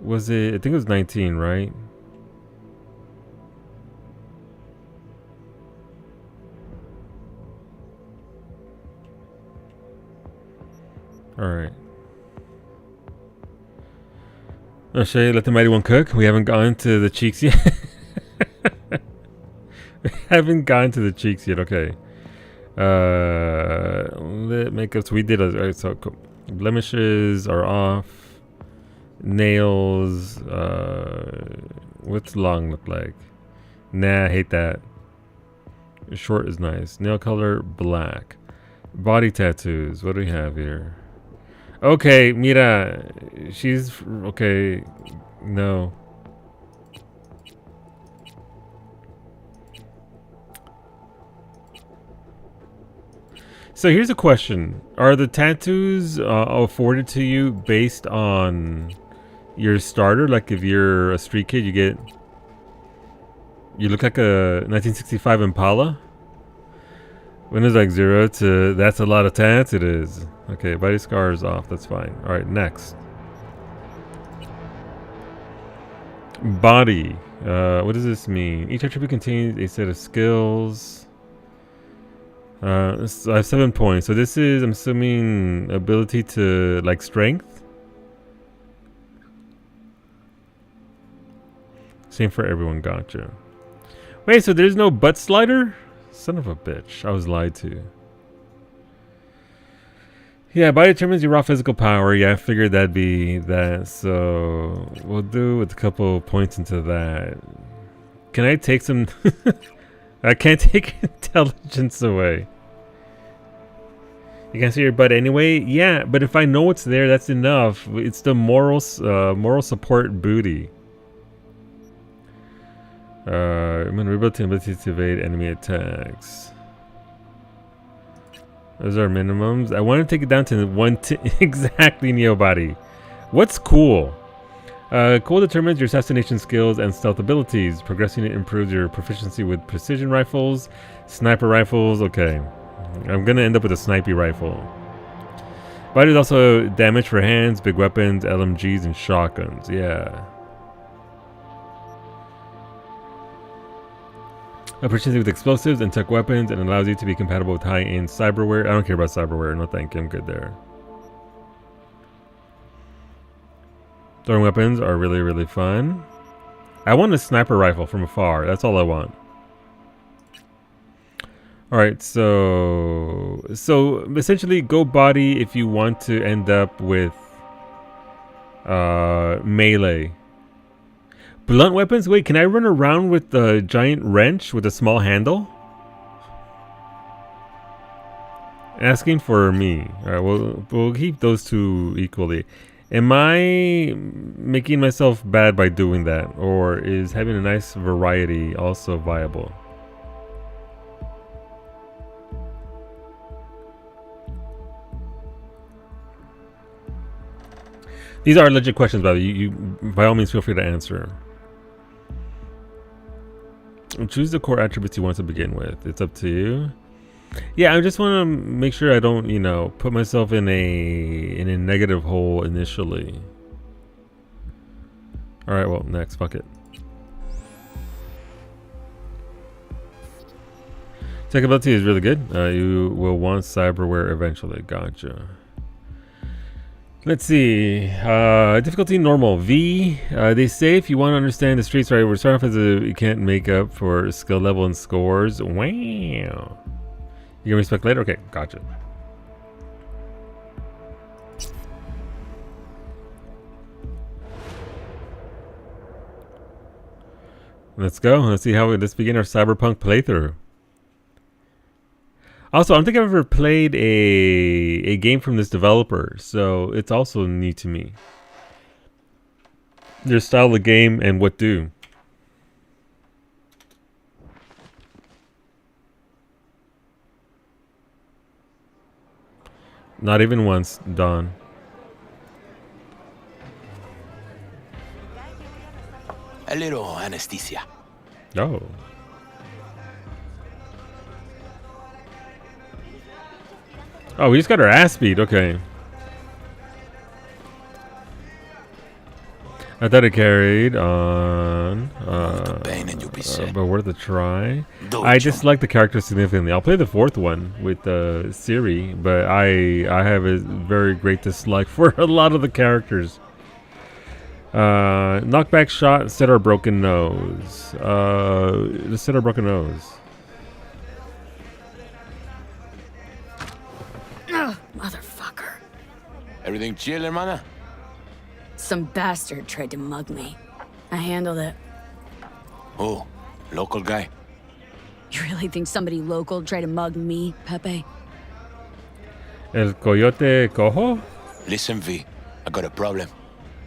Was it? I think it was 19, right? Alright. Shay, let the mighty one cook. We haven't gone to the cheeks yet. We haven't gone to the cheeks yet. Okay. Lip makeup. So we did. Alright, so cool. Blemishes are off. Nails. What's long look like? Nah, I hate that. Short is nice. Nail color black. Body tattoos. What do we have here? Okay, mira, she's okay. No. So here's a question: are the tattoos afforded to you based on your starter? Like if you're a street kid, you look like a 1965 Impala. When it's like 0 to that's a lot of tats, it is. Okay, body scar is off. That's fine. All right, next. Body. What does this mean? Each attribute contains a set of skills. So I have 7 points. So this is, I'm assuming, ability to like strength. Same for everyone. Gotcha. Wait, so there's no butt slider? Son of a bitch. I was lied to. Yeah, body determines your raw physical power. Yeah, I figured that'd be that. So we'll do with a couple points into that. Can I take some... I can't take intelligence away. You can't see your butt anyway? Yeah, but if I know what's there, that's enough. It's the moral support booty. I'm going to rebuild the ability to evade enemy attacks. Those are minimums. I want to take it down to 1 exactly, Neo Body. What's cool? Cool determines your assassination skills and stealth abilities. Progressing it improves your proficiency with precision rifles, sniper rifles. Okay. I'm going to end up with a snipey rifle. Body is also damage for hands, big weapons, LMGs, and shotguns. Yeah. A proficiency with explosives and tech weapons, and allows you to be compatible with high-end cyberware. I don't care about cyberware. No thank you. I'm good there. Throwing weapons are really, really fun. I want a sniper rifle from afar. That's all I want. Alright, so essentially go body if you want to end up with melee. Blunt weapons? Wait, can I run around with the giant wrench with a small handle? Asking for me. Alright, we'll keep those two equally. Am I making myself bad by doing that? Or is having a nice variety also viable? These are legit questions, by the way. You by all means feel free to answer. Choose the core attributes you want to begin with. It's up to you. Yeah, I just want to make sure I don't, put myself in a negative hole initially. All right, well, next, fuck it. Tech ability is really good. You will want cyberware eventually. Gotcha. Let's see. Difficulty normal. V. They say if you want to understand the streets, right, we're starting off as you can't make up for skill level and scores. Wow. You can respect later? Okay, gotcha. Let's go. Let's see let's begin our Cyberpunk playthrough. Also, I don't think I've ever played a game from this developer, so it's also new to me. Their style of game and what do. Not even once, Dawn. A little anesthesia. Oh. Oh, we just got our ass beat. Okay. I thought it carried on. But worth a try. I dislike the character significantly. I'll play the 4th one with Siri, but I have a very great dislike for a lot of the characters. Knockback shot, set our broken nose. Let's set our broken nose. Motherfucker. Everything chill, hermana? Some bastard tried to mug me. I handled it. Oh, local guy. You really think somebody local tried to mug me, Pepe? El Coyote Cojo? Listen, V. I got a problem.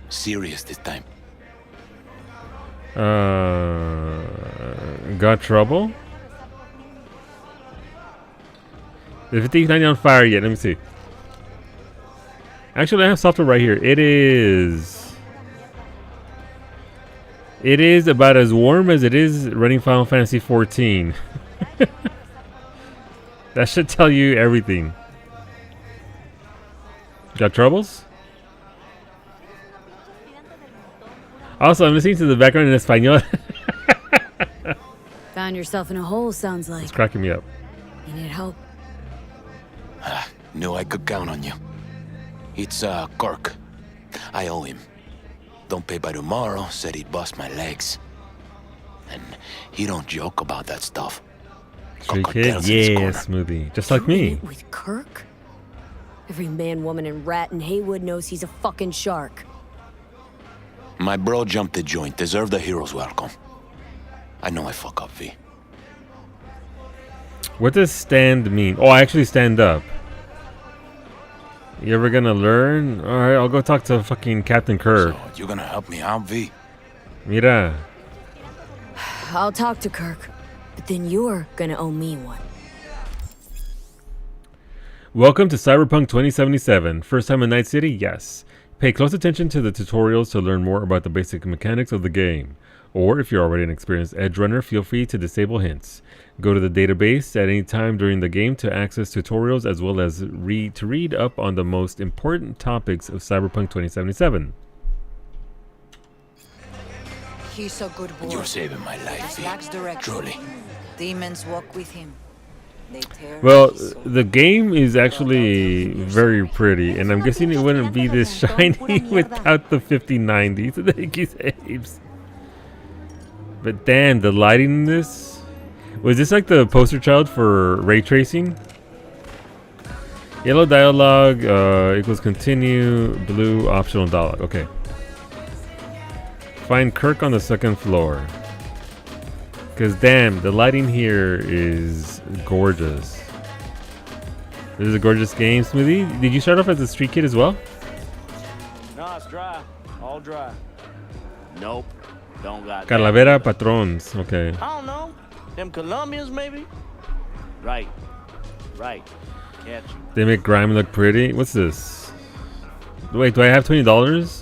Serious this time. Got trouble? If it's not on fire yet, let me see. Actually, I have software right here. It is about as warm as it is running Final Fantasy 14. That should tell you everything. Got troubles? Also, I'm listening to the background in Espanol. Found yourself in a hole, sounds like. It's cracking me up. You need help? Knew I could count on you. It's, Kirk. I owe him. Don't pay by tomorrow, said he'd bust my legs. And he don't joke about that stuff. Street Kid? Yeah, Smoothie. Just like me. With Kirk? Every man, woman, and rat in Haywood knows he's a fucking shark. My bro jumped the joint. Deserve the hero's welcome. I know I fuck up, V. What does stand mean? Oh, I actually stand up. You ever gonna learn? Alright, I'll go talk to fucking Captain Kirk. So, you gonna help me out, V? Mira. I'll talk to Kirk, but then you're gonna owe me one. Welcome to Cyberpunk 2077. First time in Night City? Yes. Pay close attention to the tutorials to learn more about the basic mechanics of the game. Or if you're already an experienced edge runner, feel free to disable hints. Go to the database at any time during the game to access tutorials as well as read up on the most important topics of Cyberpunk 2077. He's a good boy. You're saving my life, V. Lacks direction. Truly. Demons walk with him. Well, the game is actually very pretty, and I'm guessing it wouldn't be this shiny without the 5090s. Thank you, Apes. But damn, the lighting in this. Was this like the poster child for ray tracing? Yellow dialogue equals continue, blue optional dialogue. Okay. Find Kirk on the second floor. Because damn, the lighting here is gorgeous. This is a gorgeous game, Smoothie. Did you start off as a street kid as well? No, it's dry. All dry. Nope. Don't got Calavera Patrons. Okay. I don't know. Them Colombians, maybe? Right. Right. Catch you. They make grime look pretty. What's this? Wait, do I have $20?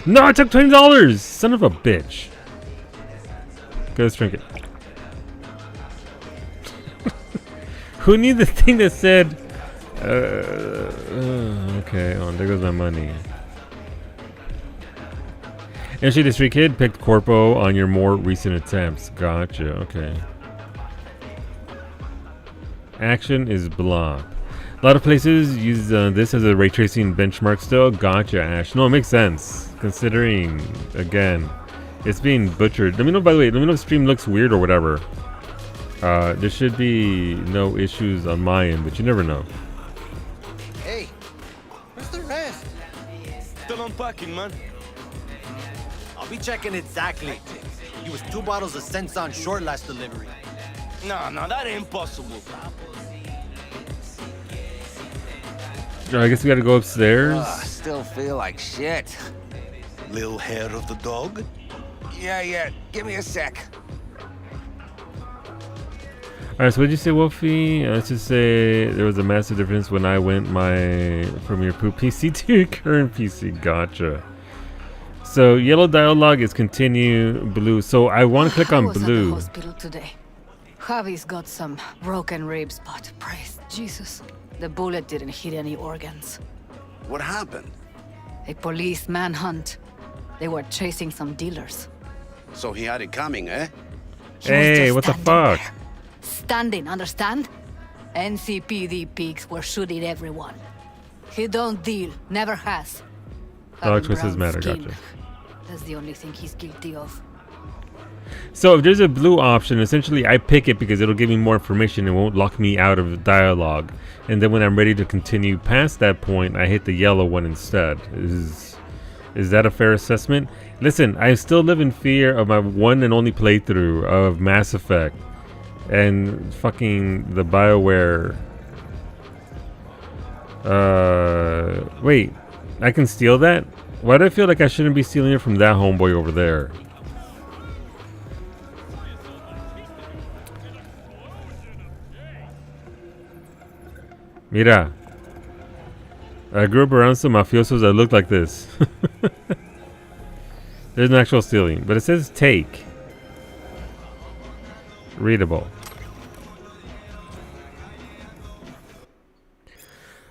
No, I took $20! Son of a bitch. Okay, let's drink it. Who needs the thing that said... okay, there goes my money. Actually, the street kid picked Corpo on your more recent attempts. Gotcha, okay. Action is blocked. A lot of places use this as a ray tracing benchmark still. Gotcha, Ash. No, it makes sense. Considering, again, it's being butchered. Let me know, by the way, let me know if the stream looks weird or whatever. There should be no issues on my end, but you never know. Hey, where's the rest? Still unpacking, man. I'll be checking exactly. He was 2 bottles of Sensan short last delivery. No, that ain't possible. I guess we gotta go upstairs. Still feel like shit. Little hair of the dog? Yeah. Give me a sec. Alright, so what did you say, Wolfie? Let's just say there was a massive difference when I went from your poop PC to your current PC. Gotcha. So yellow dialogue is continue, blue. So I want to click on blue. I was at the hospital today. Javi's got some broken ribs, but praise Jesus, the bullet didn't hit any organs. What happened? A police manhunt. They were chasing some dealers. So he had it coming, eh? Hey, what the fuck? Standing, understand? NCPD pigs were shooting everyone. He don't deal, never has. Dog choices Brown matter, skin. gotcha. That's the only thing he's guilty of. So if there's a blue option, essentially I pick it because it'll give me more information and won't lock me out of dialogue. And then when I'm ready to continue past that point, I hit the yellow one instead. Is that a fair assessment? Listen, I still live in fear of my one and only playthrough of Mass Effect and fucking the BioWare. Wait, I can steal that? Why do I feel like I shouldn't be stealing it from that homeboy over there? Mira. I grew up around some mafiosos that look like this. There's an actual stealing, but it says take. Readable.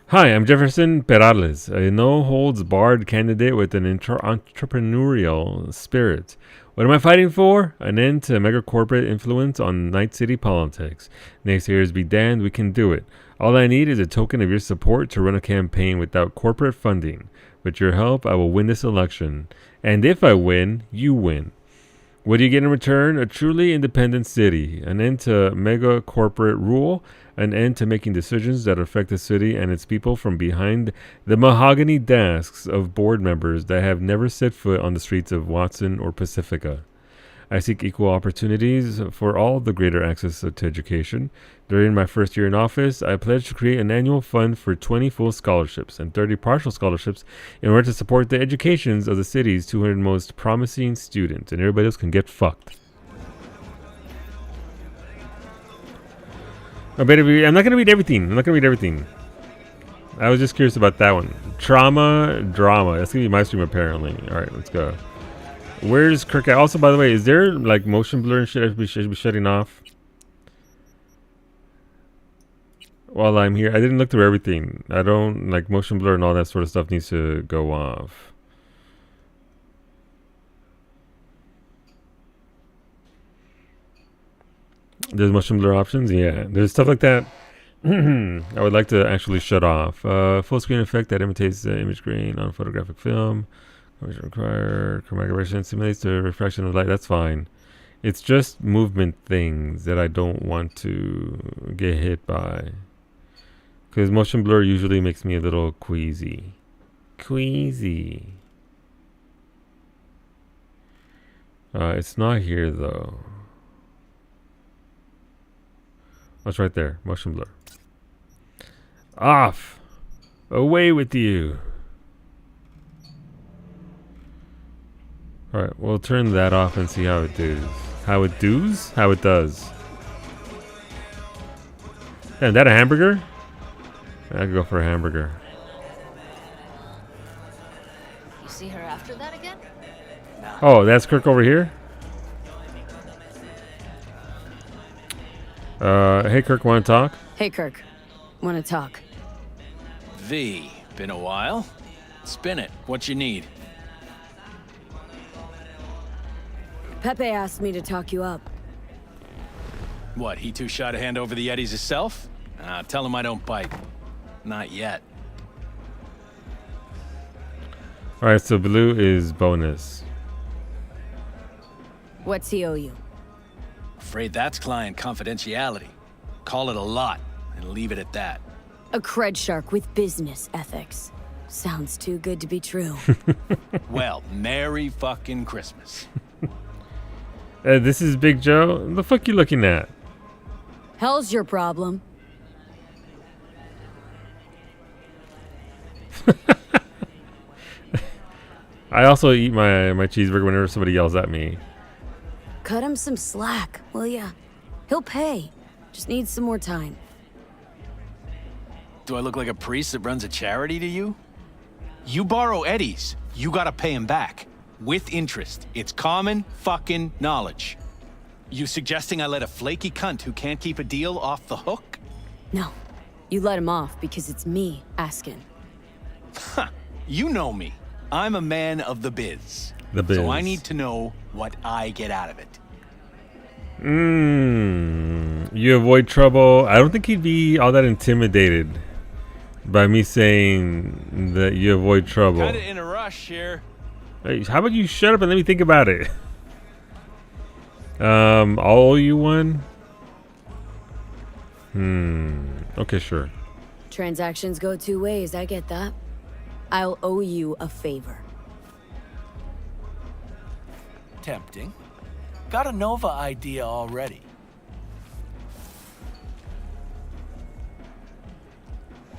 Hi, I'm Jefferson Perales, a no-holds-barred candidate with an entrepreneurial spirit. What am I fighting for? An end to mega corporate influence on Night City politics. Naysayers be damned, we can do it. All I need is a token of your support to run a campaign without corporate funding. With your help, I will win this election. And if I win, you win. What do you get in return? A truly independent city. An end to mega corporate rule. An end to making decisions that affect the city and its people from behind the mahogany desks of board members that have never set foot on the streets of Watson or Pacifica. I seek equal opportunities for all the greater access to education. During my first year in office, I pledged to create an annual fund for 20 full scholarships and 30 partial scholarships in order to support the educations of the city's 200 most promising students, and everybody else can get fucked. I'm not going to read everything. I was just curious about that one. Trauma, drama. That's going to be my stream, apparently. All right, let's go. Where's Kirk at? Also, by the way, is there like motion blur and shit I should be shutting off? While I'm here, I didn't look through everything. I don't like motion blur and all that sort of stuff needs to go off. There's motion blur options, yeah. There's stuff like that. I would like to actually shut off. Full screen effect that imitates the image grain on photographic film. Require chromatic aberration simulates the refraction of light. That's fine. It's just movement things that I don't want to get hit by. Because motion blur usually makes me a little queasy. It's not here though. Oh, it's right there. Motion blur. Off. Away with you. Alright, we'll turn that off and see how it does. How it does? How it does. Yeah, is that a hamburger? I could go for a hamburger. You see her after that again? Oh, that's Kirk over here? Hey Kirk, wanna talk? Hey Kirk, wanna talk? V, been a while? Spin it. What you need? Pepe asked me to talk you up. What, he too shy to hand over the Eddies himself? Tell him I don't bite. Not yet. Alright, so blue is bonus. What's he owe you? Afraid that's client confidentiality. Call it a lot and leave it at that. A cred shark with business ethics. Sounds too good to be true. Well, Merry fucking Christmas. This is Big Joe. The fuck you looking at? Hell's your problem. I also eat my cheeseburger whenever somebody yells at me. Cut him some slack, will ya? He'll pay. Just needs some more time. Do I look like a priest that runs a charity to you? You borrow Eddies, you gotta pay him back. With interest. It's common fucking knowledge. You suggesting I let a flaky cunt who can't keep a deal off the hook? No. You let him off because it's me asking. You know me. I'm a man of the biz. The biz. So I need to know what I get out of it. You avoid trouble. I don't think he'd be all that intimidated by me saying that you avoid trouble. Kinda in a rush here. Hey, how about you shut up and let me think about it? I'll owe you one. Okay, sure. Transactions go two ways, I get that. I'll owe you a favor. Tempting. Got a Nova idea already.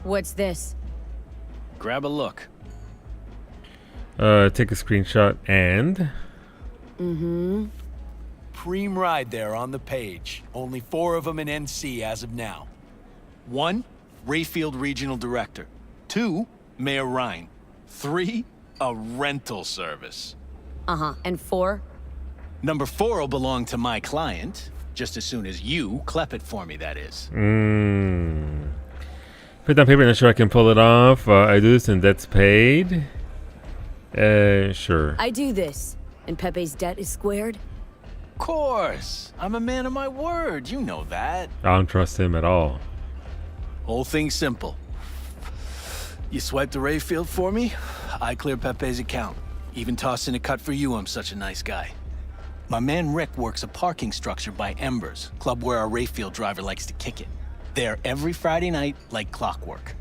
What's this? Grab a look. Take a screenshot and... Preem ride there on the page. Only 4 of them in NC as of now. 1, Rayfield Regional Director. 2, Mayor Ryan. 3, a rental service. Uh-huh. And 4? Number 4 will belong to my client, just as soon as you clep it for me, that is. Put down paper, not sure I can pull it off. I do this and that's paid. Sure. I do this, and Pepe's debt is squared? Of course. I'm a man of my word. You know that. I don't trust him at all. Whole thing's simple. You swipe the Rayfield for me, I clear Pepe's account. Even toss in a cut for you, I'm such a nice guy. My man Rick works a parking structure by Embers, club where our Rayfield driver likes to kick it. There every Friday night, like clockwork.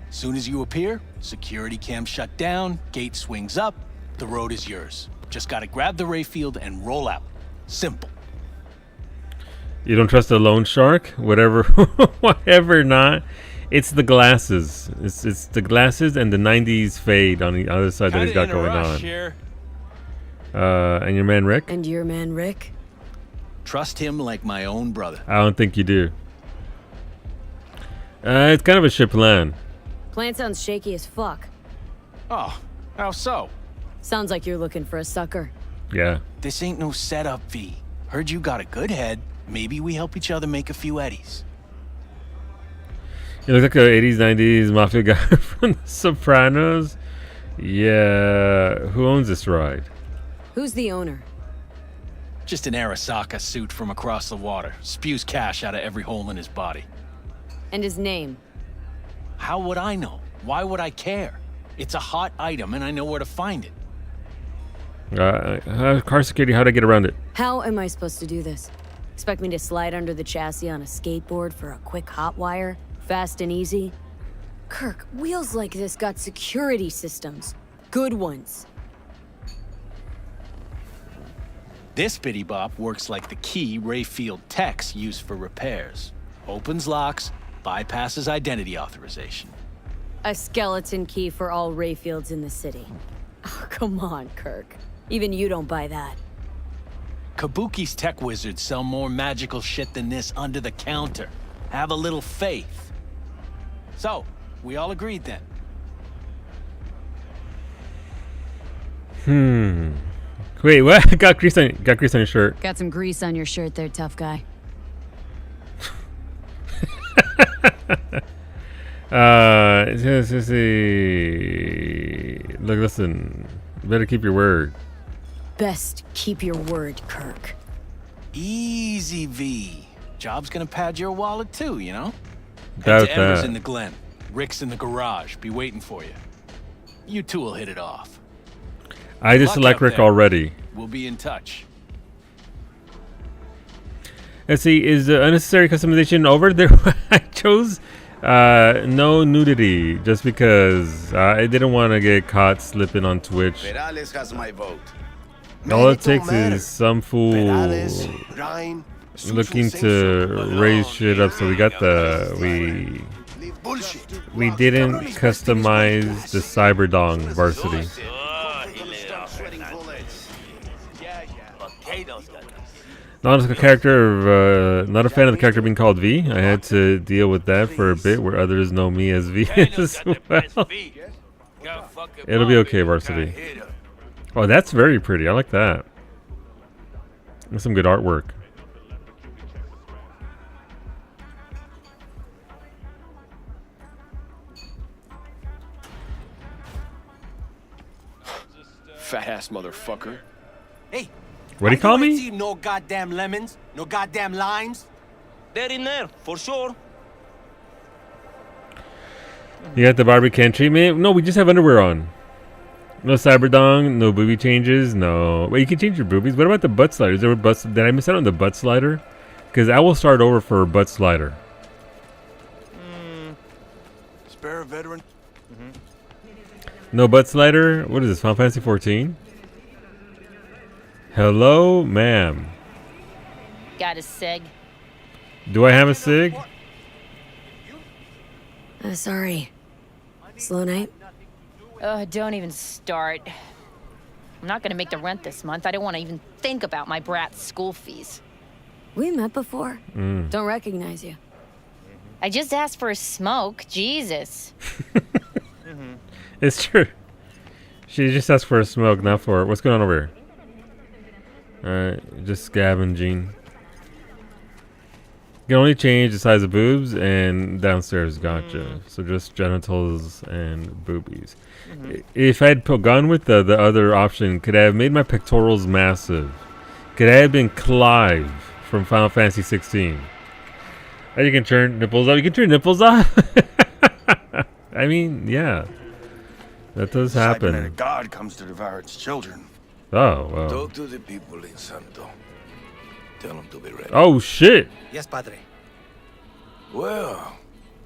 Soon as you appear, security cam shut down, gate swings up, the road is yours. Just gotta grab the Rayfield and roll out. Simple. You don't trust a loan shark? Whatever, whatever not. It's the glasses. It's the glasses and the 90s fade on the other side that he's got going on. Here. And your man Rick? And your man Rick? Trust him like my own brother. I don't think you do. It's kind of a shit plan. Plan sounds shaky as fuck. Oh, how so? Sounds like you're looking for a sucker. Yeah. This ain't no setup, V. Heard you got a good head. Maybe we help each other make a few eddies. You look like a 80s, 90s mafia guy from The Sopranos. Yeah. Who owns this ride? Who's the owner? Just an Arasaka suit from across the water. Spews cash out of every hole in his body. And his name? How would I know? Why would I care? It's a hot item and I know where to find it. Car security, how'd I get around it? How am I supposed to do this? Expect me to slide under the chassis on a skateboard for a quick hot wire? Fast and easy? Kirk, wheels like this got security systems. Good ones. This bitty bop works like the key Rayfield techs use for repairs. Opens locks, bypasses identity authorization. A skeleton key for all Rayfields in the city. Oh, come on, Kirk. Even you don't buy that. Kabuki's tech wizards sell more magical shit than this under the counter. Have a little faith. So, we all agreed then. Wait, what? Got grease on your shirt. Got some grease on your shirt there, tough guy. Let's see. Look, listen. You better keep your word. Best keep your word, Kirk. Easy, V. Job's gonna pad your wallet too, you know? Doubt Head to Embers that. in the Glen. Rick's in the garage. Be waiting for you. You two will hit it off. I just Luck select out Rick there. already. We'll be in touch. Let's see. Is the unnecessary customization over? There, I chose no nudity just because I didn't want to get caught slipping on Twitch. Perales has my vote. All it takes is some fool Perales, Ryan, looking to raise shit up. So we got we didn't customize the Cyberdong varsity. Not a character, not a fan of the character being called V. I had to deal with that for a bit, where others know me as V as well. It'll be okay, varsity. Oh, that's very pretty. I like that. That's some good artwork. Fat ass motherfucker. Hey. What'd he call me? See no goddamn lemons, no goddamn limes. They're in there, for sure. You got the Barbican treatment? No, we just have underwear on. No Cyberdong, no booby changes, no. Wait, you can change your boobies. What about the butt slider? Is there a butt? Did I miss out on the butt slider? Because I will start over for a butt slider. Spare a veteran. No butt slider? What is this, Final Fantasy 14? Hello, ma'am. Got a sig. Do I have a sig? Sorry. Slow night? Don't even start. I'm not gonna make the rent this month. I don't want to even think about my brat's school fees. We met before. Mm. Don't recognize you. I just asked for a smoke. Jesus. It's true. She just asked for a smoke, not for what's going on over here. Alright, just scavenging. You can only change the size of boobs and downstairs. Gotcha. So just genitals and boobies. If I had gone with the other option, could I have made my pectorals massive? Could I have been Clive from Final Fantasy 16? And you can turn nipples off. You can turn nipples off. I mean, yeah, that does happen. Cybernetic God comes to devour its children. Oh, well. Talk to the people in Santo. Tell them to be ready. Oh, shit. Yes, Padre. Well,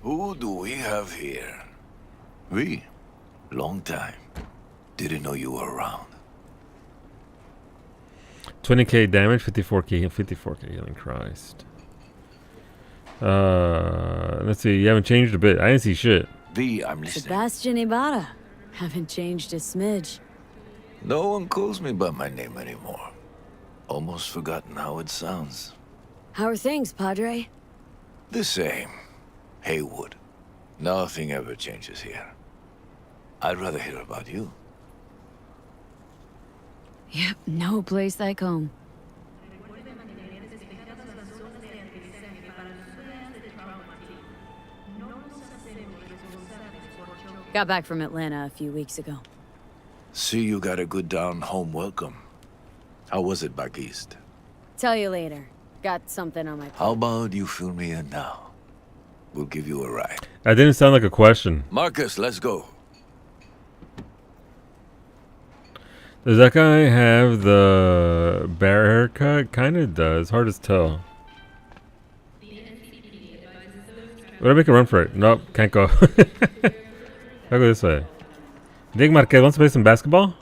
who do we have here? We? Long time. Didn't know you were around. 20k damage, 54k healing. Christ. Let's see. You haven't changed a bit. I didn't see shit. V, I'm listening. Sebastian Ibarra. Haven't changed a smidge. No one calls me by my name anymore. Almost forgotten how it sounds. How are things, Padre? The same. Haywood. Nothing ever changes here. I'd rather hear about you. Yep, no place like home. Got back from Atlanta a few weeks ago. See, you got a good down-home welcome. How was it back east? Tell you later. Got something on my plate. How about you fill me in now? We'll give you a ride. That didn't sound like a question. Marcus, let's go. Does that guy have the bear haircut? Kind of does. Hard to tell. Would I make a run for it? Nope, can't go. I'll go this way. Dig Marquez wants to play some basketball?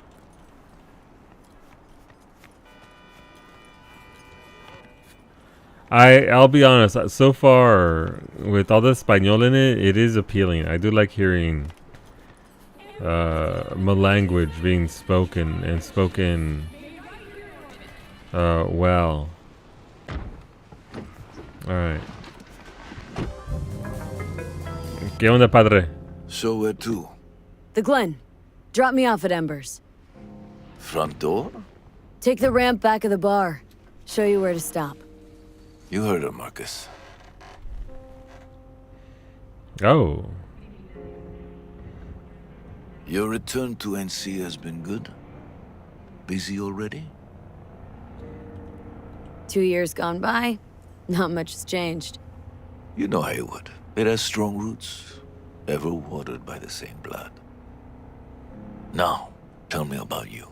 I'll be honest. So far, with all the Espanol in it, it is appealing. I do like hearing my language being spoken and spoken well. All right. ¿Qué onda, padre? So where to? The Glen. Drop me off at Embers. Front door? Take the ramp back of the bar. Show you where to stop. You heard her, Marcus. Oh. Your return to NC has been good? Busy already? 2 years gone by. Not much has changed. You know Haywood. It has strong roots, ever watered by the same blood. Now, tell me about you.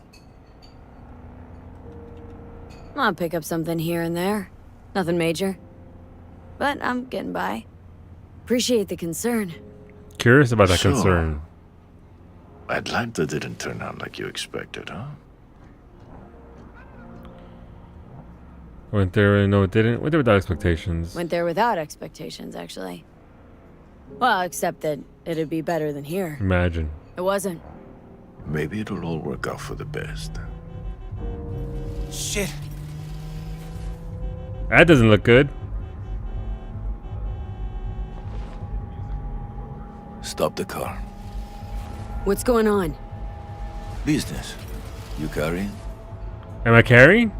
I'll pick up something here and there. Nothing major. But I'm getting by. Appreciate the concern. Curious about that concern. Atlanta didn't turn out like you expected, huh? Went there, no it didn't. Went there without expectations. Went there without expectations, actually. Well, except that it'd be better than here. Imagine. It wasn't. Maybe it'll all work out for the best. Shit. That doesn't look good. Stop the car. What's going on? Business. You carrying? Am I carrying?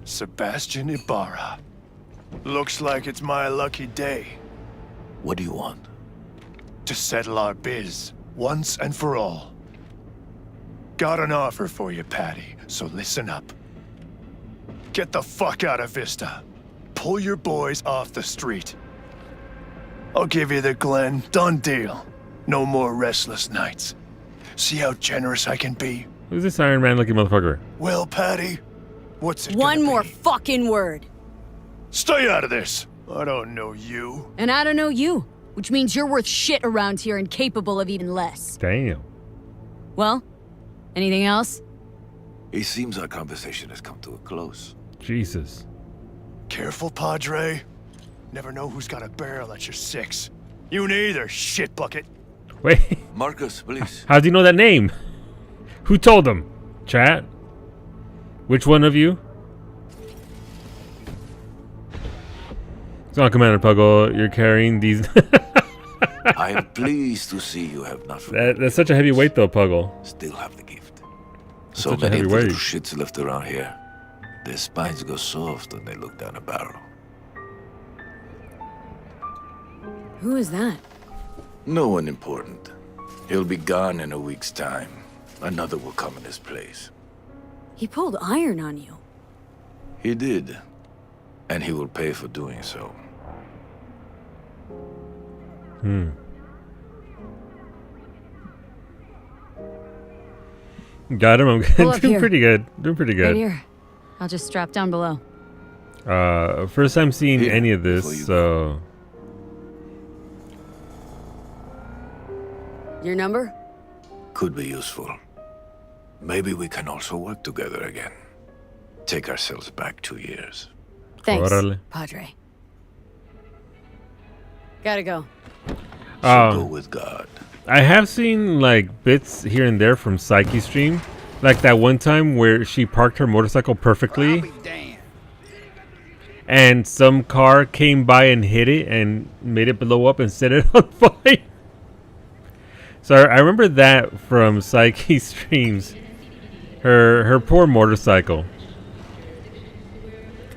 Sebastian Ibarra. Looks like it's my lucky day. What do you want? To settle our biz, once and for all. Got an offer for you, Patty, so listen up. Get the fuck out of Vista. Pull your boys off the street. I'll give you the Glen, done deal. No more restless nights. See how generous I can be? Who's this Iron Man looking motherfucker? Well, Patty, what's it One gonna more be? fucking word. Stay out of this. I don't know you. And I don't know you, which means you're worth shit around here and capable of even less. Damn. Well, anything else? It seems our conversation has come to a close. Jesus. Careful, Padre. Never know who's got a barrel at your six. You neither, shit bucket. Wait. Marcus, please. How do you know that name? Who told him? Chat? Which one of you? It's on, Commander Puggle. You're carrying these. I am pleased to see you have not forgotten. That's such a heavy weight, though, Puggle. Still have the gift. That's So such a many heavy of the weight. little shits left around here. Their spines go soft when they look down a barrel. Who is that? No one important. He'll be gone in a week's time. Another will come in his place. He pulled iron on you. He did. And he will pay for doing so. Got him. I'm Pull up doing here. pretty good. Doing pretty Right good. here. I'll just strap down below. First time seeing Here, any of before this, you so Your number? Could be useful. Maybe we can also work together again. Take ourselves back 2 years. Thanks, Órale. Padre. Gotta go. Go with God. I have seen like bits here and there from Psyche stream, like that one time where she parked her motorcycle perfectly, and some car came by and hit it and made it blow up and set it on fire. So I remember that from Psyche streams. Her poor motorcycle.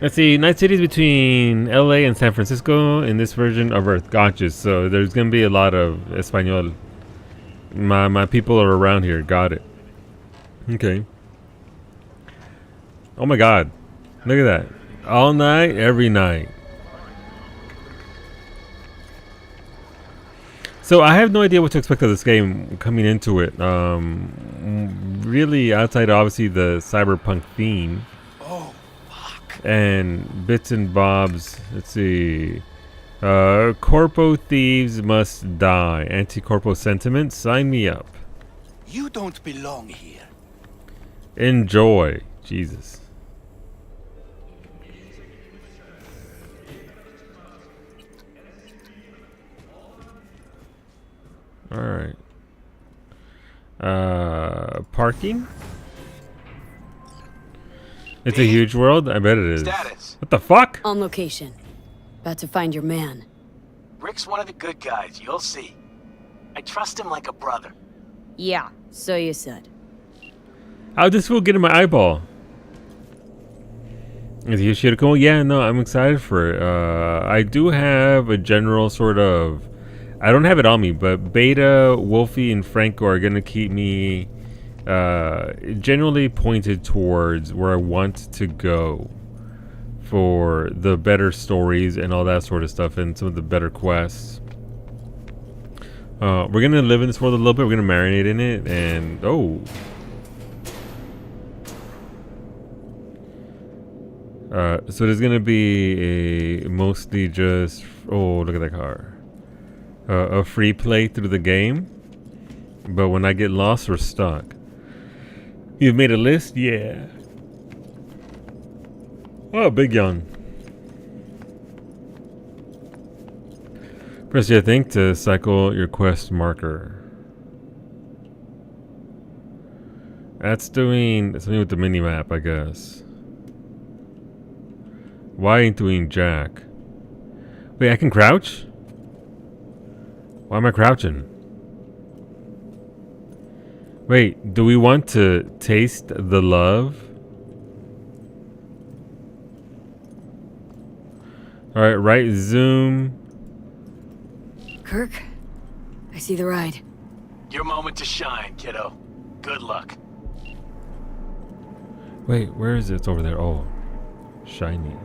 Let's see, Night City's between LA and San Francisco in this version of Earth. Gotcha. So there's gonna be a lot of Espanol. My people are around here. Got it. Okay. Oh my God. Look at that. All night, every night. So I have no idea what to expect of this game coming into it. Really outside obviously the cyberpunk theme. And bits and bobs. Let's see. Corpo thieves must die. Anti-corpo sentiment. Sign me up. You don't belong here. Enjoy. Jesus. Alright. Parking? It's a huge world? I bet it is. Status. What the fuck? On location. About to find your man. Rick's one of the good guys, you'll see. I trust him like a brother. Yeah, so you said. How'd this fool get in my eyeball? Is he Shiroko? Yeah, no, I'm excited for it. I do have a general sort of... I don't have it on me, but Beta, Wolfie, and Franco are going to keep me generally pointed towards where I want to go for the better stories and all that sort of stuff and some of the better quests. We're going to live in this world a little bit. We're going to marinate in it. And, oh... so there's gonna be a mostly just look at that car, a free play through the game, but when I get lost or stuck, you've made a list, yeah. Oh, big yawn. Press your thing to cycle your quest marker. That's doing something with the mini map, I guess. Why ain't doing jack? Wait, I can crouch? Why am I crouching? Wait, do we want to taste the love? Alright, right zoom. Kirk, I see the ride. Your moment to shine, kiddo. Good luck. Wait, where is it? It's over there. Oh, shiny.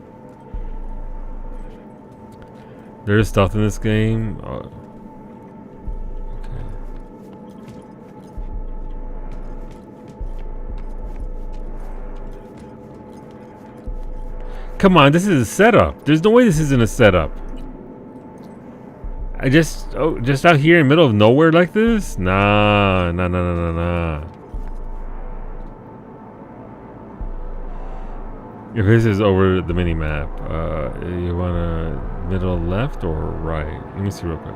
There's stealth in this game. Oh. Okay. Come on, this is a setup. There's no way this isn't a setup. Just out here in the middle of nowhere like this? Nah. If this is over the mini map, you wanna middle left or right? Let me see real quick.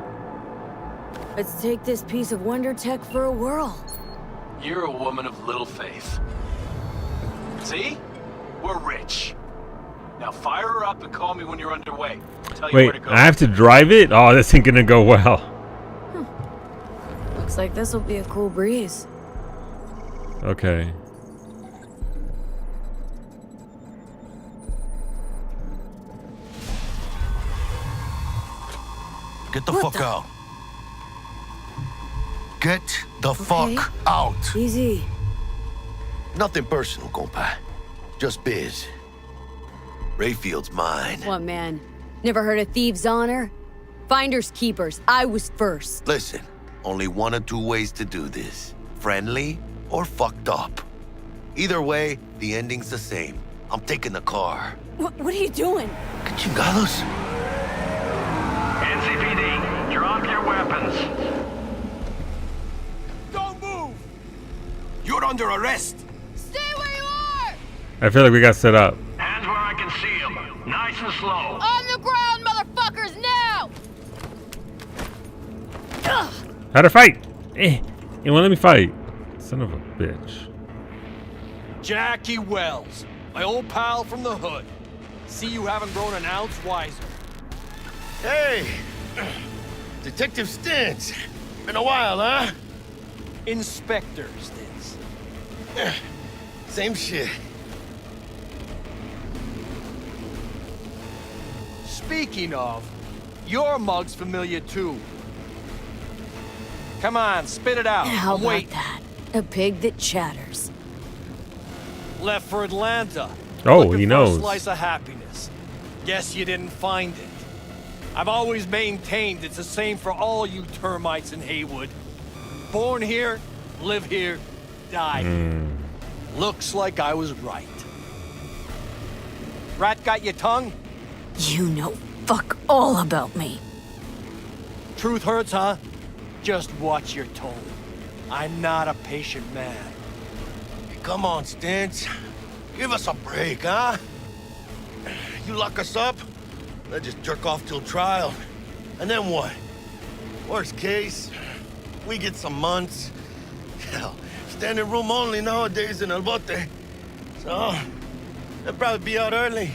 Let's take this piece of wonder tech for a whirl. You're a woman of little faith. See? We're rich. Now fire her up and call me when you're underway. I'll tell you where Wait, to go. I have to drive it? Oh, this ain't gonna go well. Looks like this will be a cool breeze. Okay. Get the fuck out. Get the fuck out. Easy. Nothing personal, compa. Just biz. Rayfield's mine. What, man? Never heard of thieves' honor? Finders keepers. I was first. Listen, only one of two ways to do this. Friendly or fucked up. Either way, the ending's the same. I'm taking the car. What are you doing? Chingados? NCPD, drop your weapons. Don't move! You're under arrest. Stay where you are! I feel like we got set up. Hands where I can see them. Nice and slow. On the ground, motherfuckers, now! How to fight? It won't let me fight. Son of a bitch. Jackie Wells, my old pal from the hood. See you haven't grown an ounce wiser. Hey! Detective Stintz. Been a while, huh? Inspector Stintz. Same shit. Speaking of, your mug's familiar too. Come on, spit it out. How I'm about waiting. that? A pig that chatters. Left for Atlanta. Oh, Looking he for knows. a slice of happiness. Guess you didn't find it. I've always maintained it's the same for all you termites in Haywood. Born here, live here, die here. Looks like I was right. Rat got your tongue? You know fuck all about me. Truth hurts, huh? Just watch your tone. I'm not a patient man. Hey, come on, Stintz. Give us a break, huh? You lock us up, let's just jerk off till trial. And then what? Worst case, we get some months. Hell, standing room only nowadays in El Bote. So, they'll probably be out early.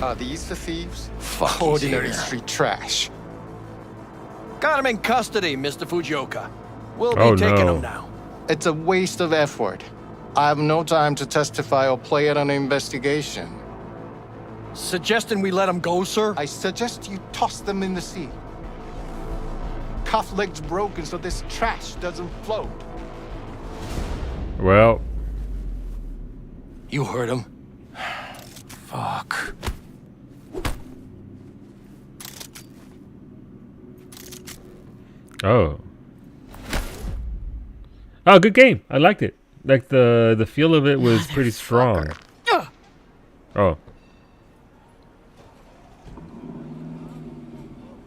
Are these the thieves? Fuck, Ordinary he's here. street trash. Got him in custody, Mr. Fujioka. We'll be Oh, taking no. him now. It's a waste of effort. I have no time to testify or play at an investigation. Suggesting we let him go, sir? I suggest you toss them in the sea. Cuff legs broken so this trash doesn't float. Well, you heard him. Fuck. oh. Oh, good game. I liked it. Like the feel of it was pretty strong. Oh.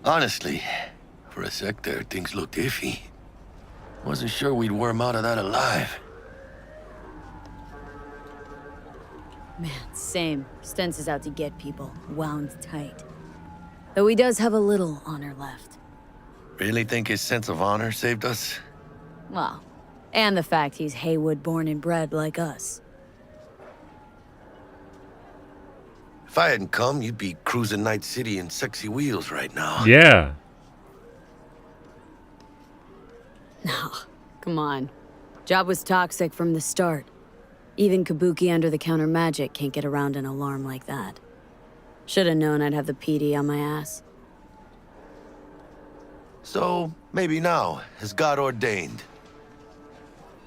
Honestly, for a sec there, things looked iffy. Wasn't sure we'd worm out of that alive. Man, same. Stentz is out to get people, wound tight. Though he does have a little honor left. Really think his sense of honor saved us? Well, and the fact he's Haywood born and bred like us. If I hadn't come, you'd be cruising Night City in sexy wheels right now. Yeah. No, come on. Job was toxic from the start. Even Kabuki under-the-counter magic can't get around an alarm like that. Should've known I'd have the PD on my ass. So, maybe now, as God ordained.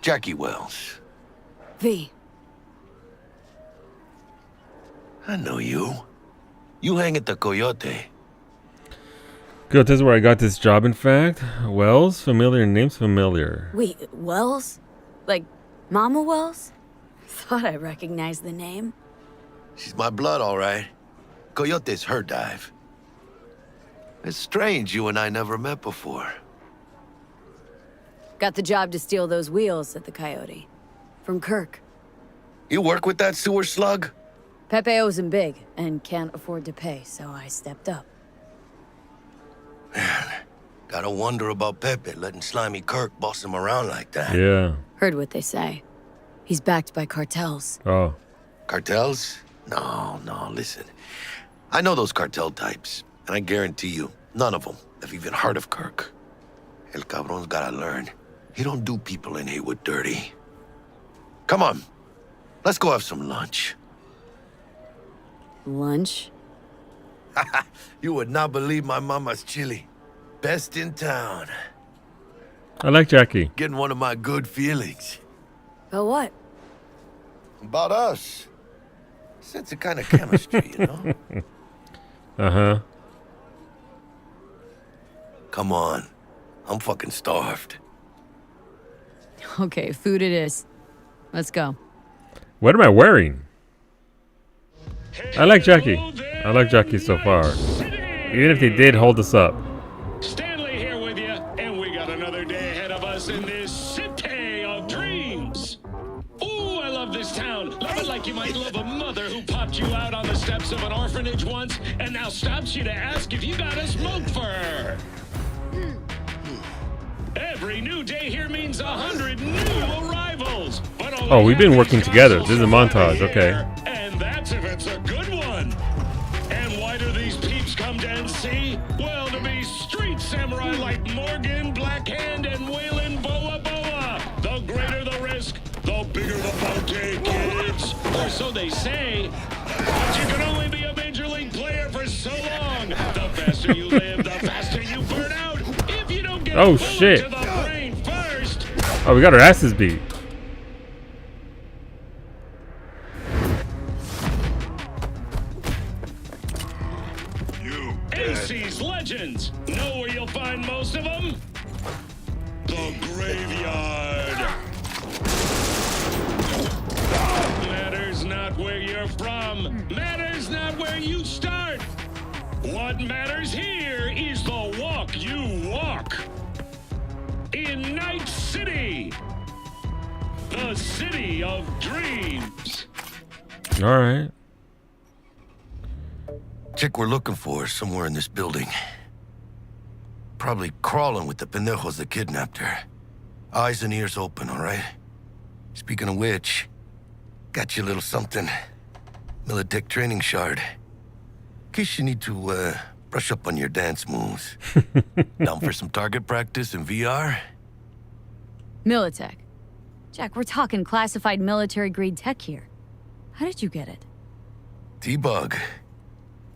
Jackie Wells. V. I know you. You hang at the Coyote. Good, this is where I got this job, in fact. Wells? Familiar. Name's familiar. Wait, Wells? Like, Mama Wells? Thought I recognized the name. She's my blood, all right. Coyote's her dive. It's strange you and I never met before. Got the job to steal those wheels at the Coyote. From Kirk. You work with that sewer slug? Pepe owes him big, and can't afford to pay, so I stepped up. Gotta wonder about Pepe letting Slimy Kirk boss him around like that. Yeah. Heard what they say. He's backed by cartels. Oh. Cartels? No, listen. I know those cartel types, and I guarantee you, none of them have even heard of Kirk. El Cabron's gotta learn. He don't do people in Haywood dirty. Come on, let's go have some lunch. Lunch? You would not believe my mama's chili. Best in town. I like Jackie. Getting one of my good feelings. About what? About us. Sense a kind of chemistry, you know? Uh-huh. Come on. I'm fucking starved. Okay, food it is. Let's go. What am I wearing? I like Jackie. I like Jackie so far. Even if they did hold us up. Stanley here with you, and we got another day ahead of us in this city of dreams. Ooh, I love this town. Love it like you might love a mother who popped you out on the steps of an orphanage once and now stops you to ask if you got a smoke for her. Every new day here means 100 new arrivals. But Oh, we've been working together. This is a montage. Okay. and that's if it's a good one. And why do these peeps come to NC? Well, to be street samurai like Morgan, Blackhand, and Waylon Boa Boa. The greater the risk, the bigger the bounty, kids. Or so they say. But you can only be a major league player for so long. The faster you live, the faster you burn out. If you don't get Oh, food shit. to the brain first. Oh, we got our asses beat. AC's legends. Know where you'll find most of them? The graveyard. Matters not where you're from. Matters not where you start. What matters here is the walk you walk. In Night City. The city of dreams. All right. Chick we're looking for is somewhere in this building. Probably crawling with the pendejos that kidnapped her. Eyes and ears open, all right? Speaking of which, got you a little something. Militech training shard. In case you need to, brush up on your dance moves. Down for some target practice in VR? Militech. Jack, we're talking classified military-grade tech here. How did you get it? T-Bug.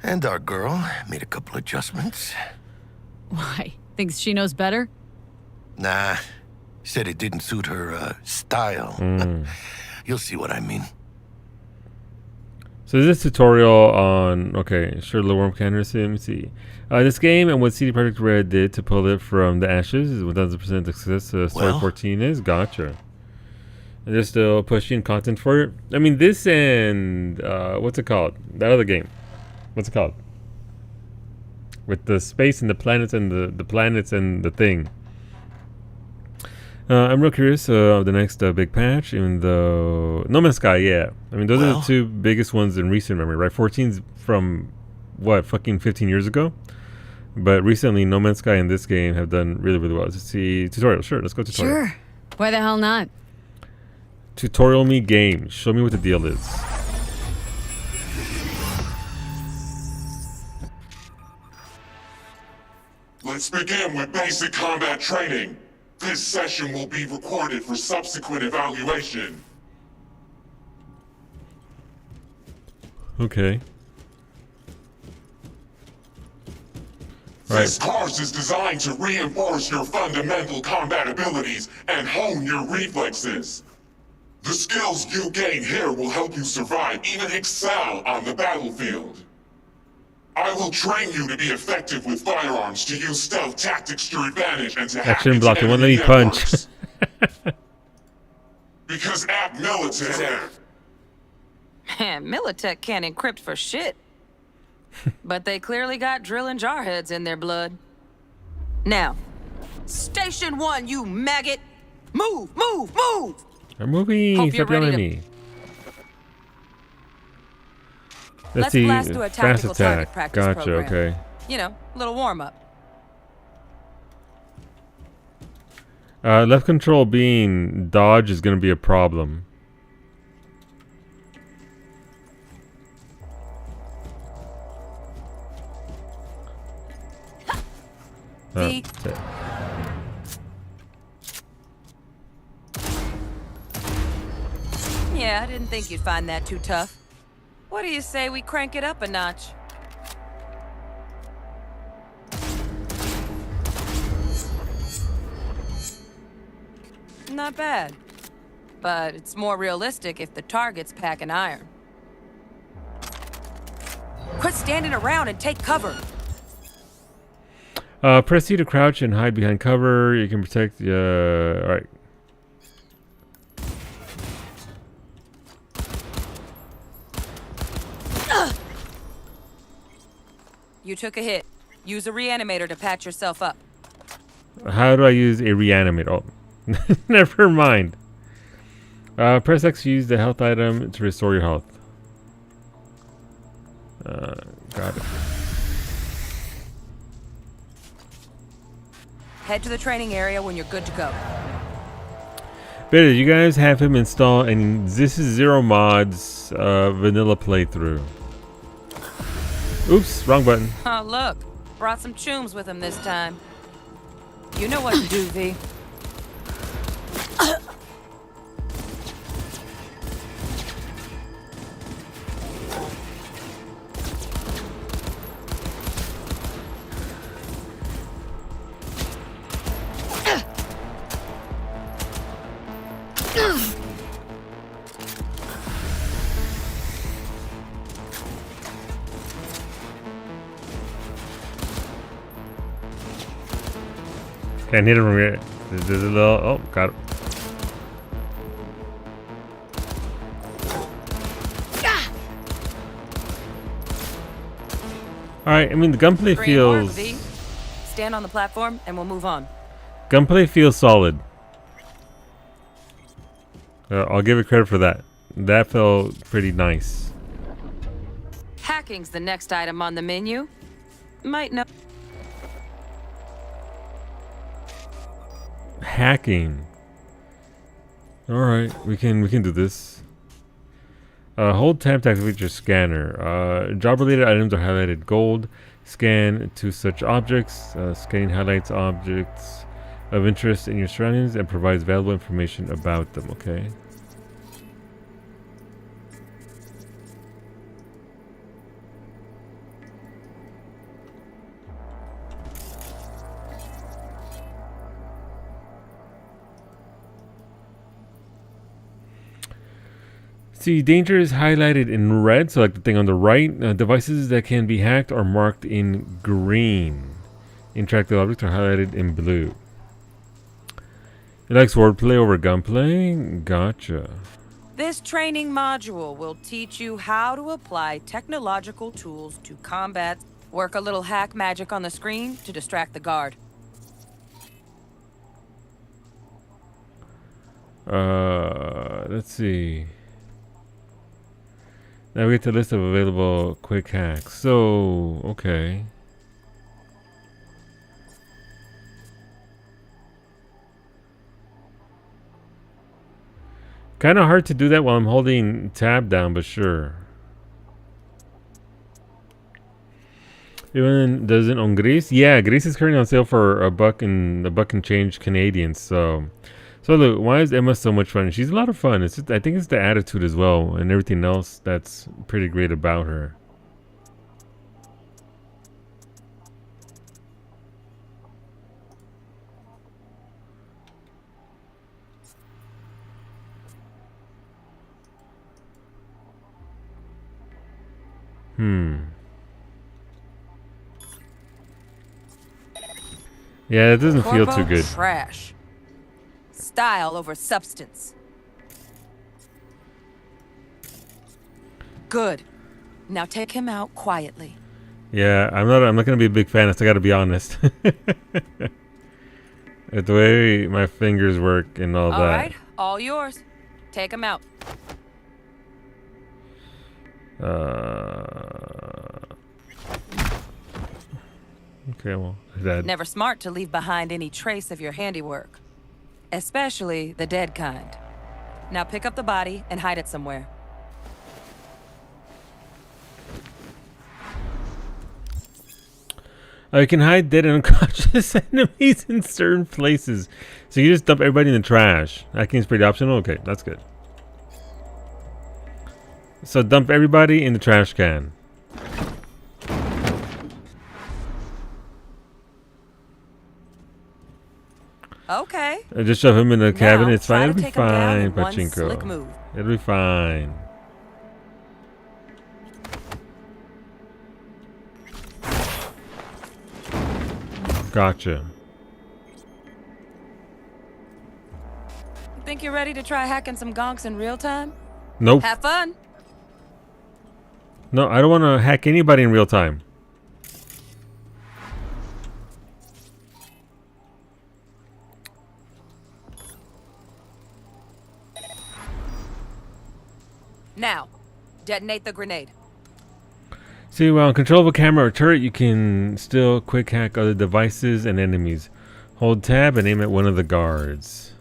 And our girl made a couple adjustments. Why? Thinks she knows better? Nah. Said it didn't suit her, style. You'll see what I mean. So this tutorial on, okay, sure, the worm cannon sim. Let me see. This game and what CD Projekt Red did to pull it from the ashes is 1000% success. Story 14 is. Gotcha. And they're still pushing content for it. I mean, this and, what's it called? That other game. What's it called? With the space and the planets and the planets and the thing. I'm real curious of the next big patch, even though No Man's Sky, yeah. I mean, those are the two biggest ones in recent memory, right? 14's from, what, fucking 15 years ago? But recently, No Man's Sky and this game have done really, really well. Let's see, tutorial, sure, let's go tutorial. Sure. Why the hell not? Tutorial me game. Show me what the deal is. Let's begin with basic combat training. This session will be recorded for subsequent evaluation. Okay. This course is designed to reinforce your fundamental combat abilities and hone your reflexes. The skills you gain here will help you survive, even excel on the battlefield. I will train you to be effective with firearms, to use stealth tactics to your advantage, and to hack Action into block. It won't let enemy me punch. networks. Because at Militech... Man, Militech can't encrypt for shit. But they clearly got drill and jarheads in their blood. Now, Station 1, you maggot! Move, move, move! I'm moving. Hope you're Stop yelling at ready me. Let's Let's see. blast through a Fast tactical target attack. practice Gotcha. program. Okay. You know, little warm-up. Left control being dodge is going to be a problem. V. Yeah, I didn't think you'd find that too tough. What do you say we crank it up a notch? Not bad. But it's more realistic if the target's packing iron. Quit standing around and take cover. Press C to crouch and hide behind cover. You can protect. All right. You took a hit. Use a reanimator to patch yourself up. How do I use a reanimator? Oh, never mind. Press X to use the health item to restore your health. Got it. Head to the training area when you're good to go. Better, you guys have him install, and this is Zero Mods vanilla playthrough. Oops, wrong button. Oh, look. Brought some chooms with him this time. You know what to do, V. Can't hit him from here. There's a little. Oh, got it. Alright, I mean, the gunplay feels. V. Stand on the platform and we'll move on. Gunplay feels solid. I'll give it credit for that. That felt pretty nice. Hacking's the next item on the menu. Might know. Hacking. All right, we can do this. Hold tab to activate your scanner. Job-related items are highlighted gold. Scan to such objects. Scanning highlights objects of interest in your surroundings and provides valuable information about them. Okay. See, danger is highlighted in red, so like the thing on the right. Devices that can be hacked are marked in green. Interactive objects are highlighted in blue. It likes wordplay over gunplay? Gotcha. This training module will teach you how to apply technological tools to combat. Work a little hack magic on the screen to distract the guard. Let's see. Navigate the list of available quick hacks. So, okay. Kind of hard to do that while I'm holding tab down, but sure. Even doesn't own Grease? Yeah, Grease is currently on sale for a buck and change Canadian. So look, why is Emma so much fun? She's a lot of fun. It's just, I think it's the attitude as well, and everything else that's pretty great about her. Yeah, it doesn't feel too good. Trash. Style over substance. Good. Now take him out quietly. Yeah, I'm not gonna be a big fan. I gotta be honest. The way my fingers work and all that. All right, all yours. Take him out. Okay, well, that. Never smart to leave behind any trace of your handiwork. Especially the dead kind. Now pick up the body and hide it somewhere. Oh, you can hide dead and unconscious enemies in certain places. So you just dump everybody in the trash. Hacking is pretty optional. Okay, that's good. So dump everybody in the trash can. Okay. Just shove him in the cabin. Now, It's fine. try to It'll be take 'em down fine, in one slick Pachinko. move. It'll be fine. Gotcha. Think you're ready to try hacking some gonks in real time? Nope. Have fun. No, I don't want to hack anybody in real time. Now, detonate the grenade. See, while in control of a camera or turret, you can still quick hack other devices and enemies. Hold tab and aim at one of the guards.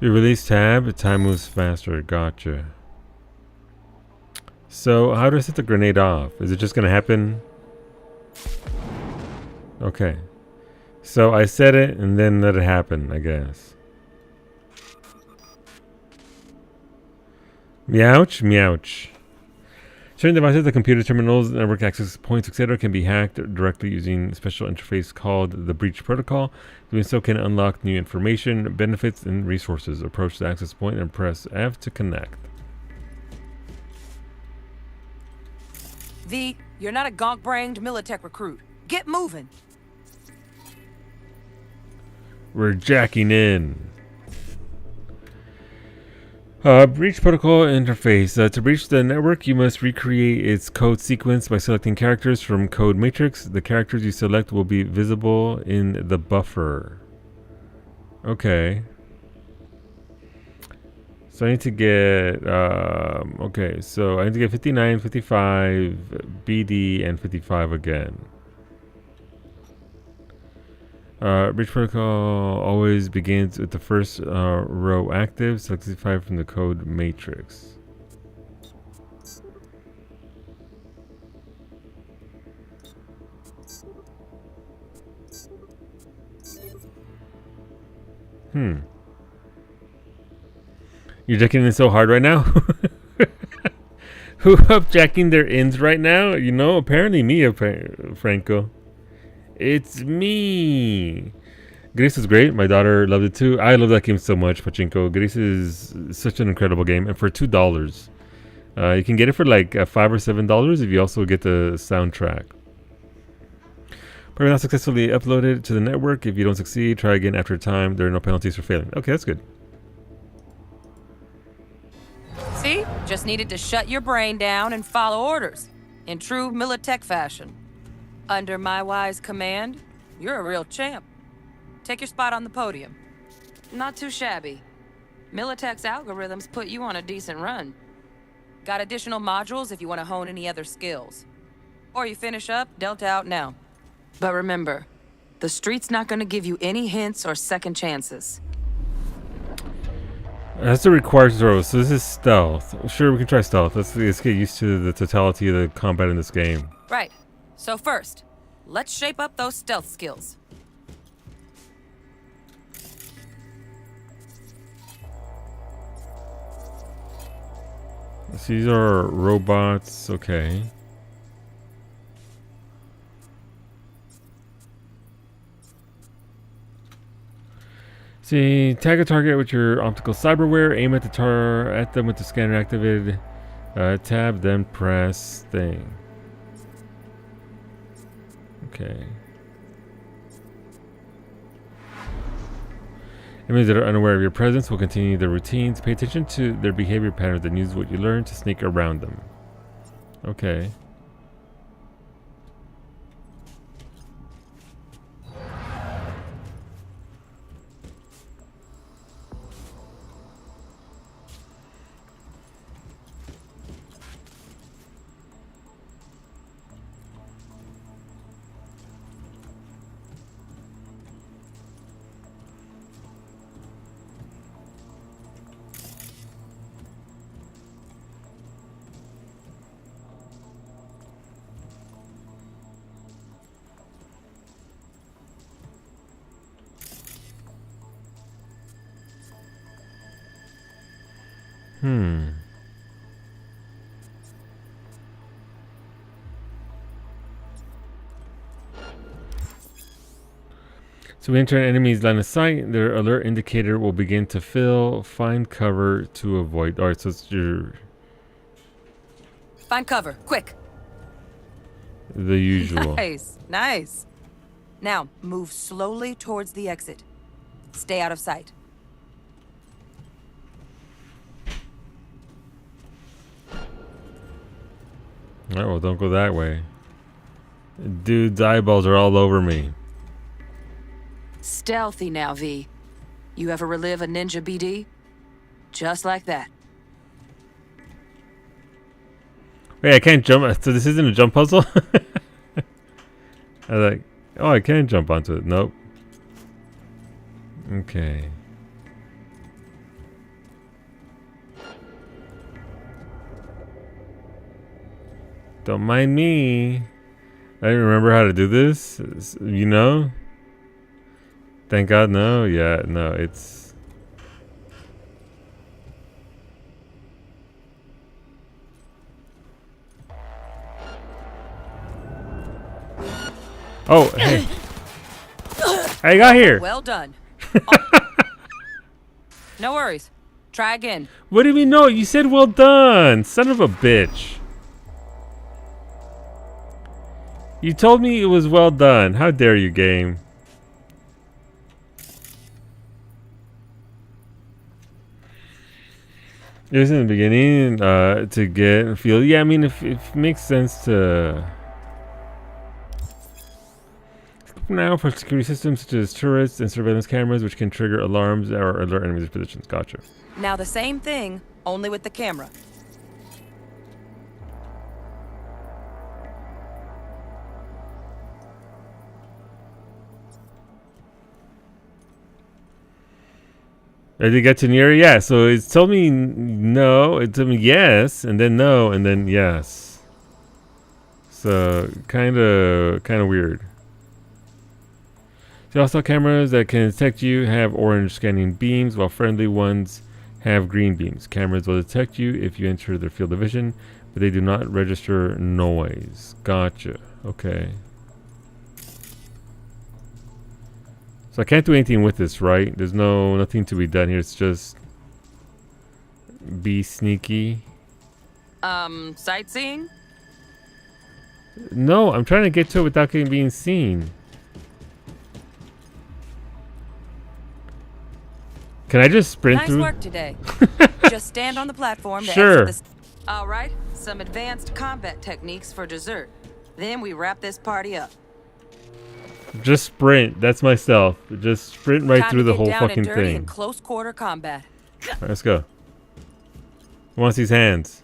You release tab, time moves faster. Gotcha. So, how do I set the grenade off? Is it just going to happen? Okay. So, I set it and then let it happen, I guess. Meouch, meouch. Certain devices, the computer terminals, network access points, etc. can be hacked directly using a special interface called the Breach Protocol. Doing so can unlock new information, benefits, and resources. Approach the access point and press F to connect. V, you're not a gonk-brained Militech recruit. Get moving. We're jacking in. Breach protocol interface. To breach the network, you must recreate its code sequence by selecting characters from code matrix. The characters you select will be visible in the buffer. Okay. So I need to get, okay, so I need to get 59, 55, BD, and 55 again. Breach protocol always begins with the first row active. Select 65 from the code matrix. You're jacking in so hard right now? Who up jacking their ins right now? You know, apparently me, Franco. It's me. Gris is great. My daughter loved it too. I love that game so much, Pachinko. Gris is such an incredible game. And for $2, you can get it for like $5 or $7 if you also get the soundtrack. Program not successfully uploaded to the network. If you don't succeed, try again after time. There are no penalties for failing. Okay, that's good. See? Just needed to shut your brain down and follow orders. In true Militech fashion. Under my wise command, you're a real champ. Take your spot on the podium. Not too shabby. Militech's algorithms put you on a decent run. Got additional modules if you want to hone any other skills. Or you finish up, Delta out now. But remember, the street's not going to give you any hints or second chances. That's the required throw, so this is stealth. Sure, we can try stealth. Let's get used to the totality of the combat in this game. Right. So first, let's shape up those stealth skills. So these are robots, okay. See, tag a target with your optical cyberware, aim at them with the scanner activated. Tab, then press thing. Okay. Enemies that are unaware of your presence will continue their routines. Pay attention to their behavior patterns and use what you learn to sneak around them. Okay. So we enter an enemy's line of sight. Their alert indicator will begin to fill. Find cover to avoid. All right, so it's your Find cover, quick. the usual. Nice, nice. Now, move slowly towards the exit. Stay out of sight. All right, well, don't go that way. Dude's eyeballs are all over me. Stealthy now, V. You ever relive a ninja BD? Just like that. Wait, I can't jump. So this isn't a jump puzzle? I was like, oh, I can jump onto it. Nope. Okay. Don't mind me. I didn't remember how to do this. You know? Thank God, no. Yeah, no, it's... Oh, hey. I got here. Well done. No worries. Try again. What do you mean no? You said well done. Son of a bitch. You told me it was well done. How dare you, game? It was in the beginning to get and feel. Yeah, I mean, if it makes sense to... Now for security systems such as turrets and surveillance cameras, which can trigger alarms or alert enemies' positions. Gotcha. Now the same thing, only with the camera. Did it get to near? Yeah, so it told me no, it told me yes, and then no, and then yes. So kind of weird. So also cameras that can detect you have orange scanning beams, while friendly ones have green beams. Cameras will detect you if you enter their field of vision, but they do not register noise. Gotcha. Okay. So I can't do anything with this, right? There's nothing to be done here. It's just be sneaky. Sightseeing? No, I'm trying to get to it without being seen. Can I just sprint through? Nice work today. Just stand on the platform to Sure. exit the... All right, some advanced combat techniques for dessert. Then we wrap this party up. Just sprint. That's myself. Just sprint right Time through to the get whole down fucking and dirty thing. in close quarter combat. All right, let's go. Who wants these hands?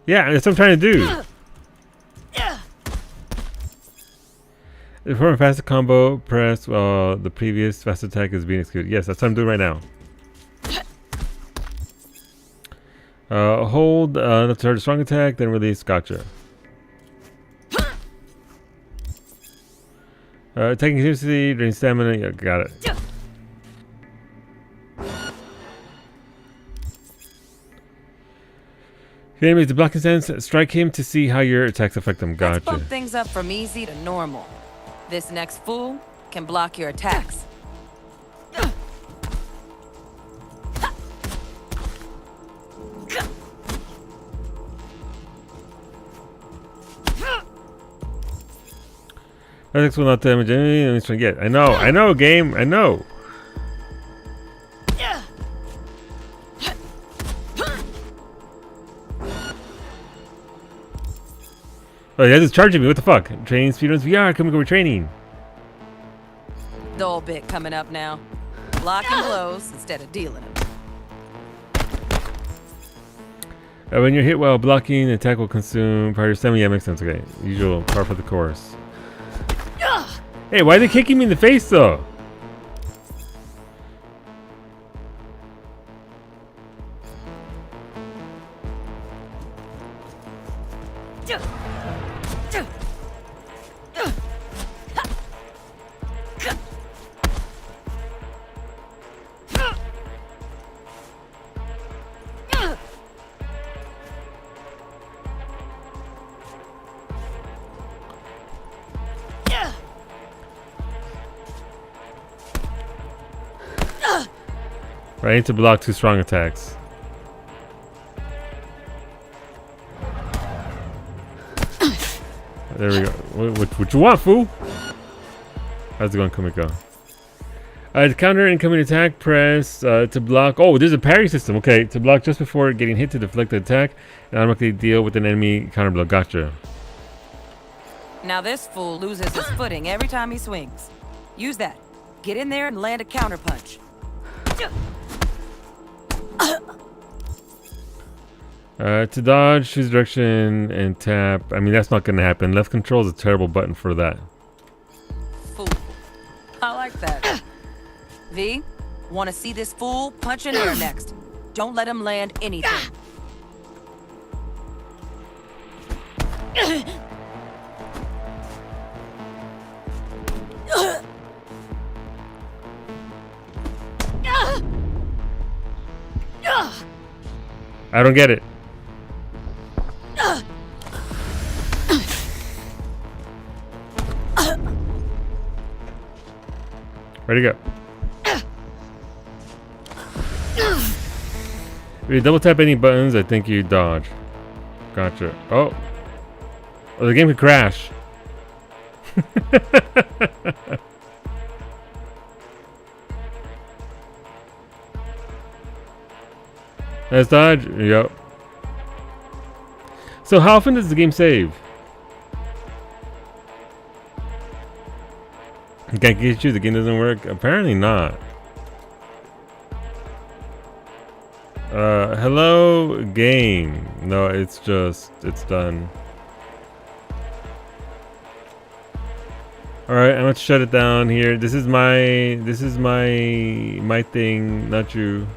Yeah, that's what I'm trying to do. Perform a fast combo, press while the previous fast attack is being executed. Yes, that's what I'm doing right now. Hold to start a strong attack, then release. Gotcha. Taking seriously, drain stamina. Yeah, got it. The enemy to block his hands. Strike him to see how your attacks affect them. Let's Gotcha. bump things up from easy to normal. This next fool can block your attacks. Attacks will not damage any. Yet. I know, game. I know. Oh, yeah, just charging me. What the fuck? Training speedruns VR. Come over training. Dull bit coming up now. Blocking blows instead of dealing them. When you're hit while blocking, the attack will consume part of your stamina. Yeah, makes sense. Okay, usual part for the course. Hey, why are they kicking me in the face though? Right, I need to block 2 strong attacks. There we go. What you want, fool? How's it going, Kumiko? To counter incoming attack, press to block. Oh, there's a parry system. Okay, to block just before getting hit to deflect the attack and automatically deal with an enemy counter blow. Gotcha. Now this fool loses his footing every time he swings. Use that. Get in there and land a counter punch. To dodge, choose direction, and tap. I mean, that's not going to happen. Left control is a terrible button for that. Fool. I like that. V, want to see this fool punch in air next. Don't let him land anything. I don't get it. Where'd he go? If you double tap any buttons, I think you dodge. Gotcha. Oh, the game could crash. Let's dodge. Yep. So how often does the game save? Can't get you, the game doesn't work? Apparently not. Hello game. No, it's just, it's done. Alright, I'm gonna shut it down here. This is my thing, not you.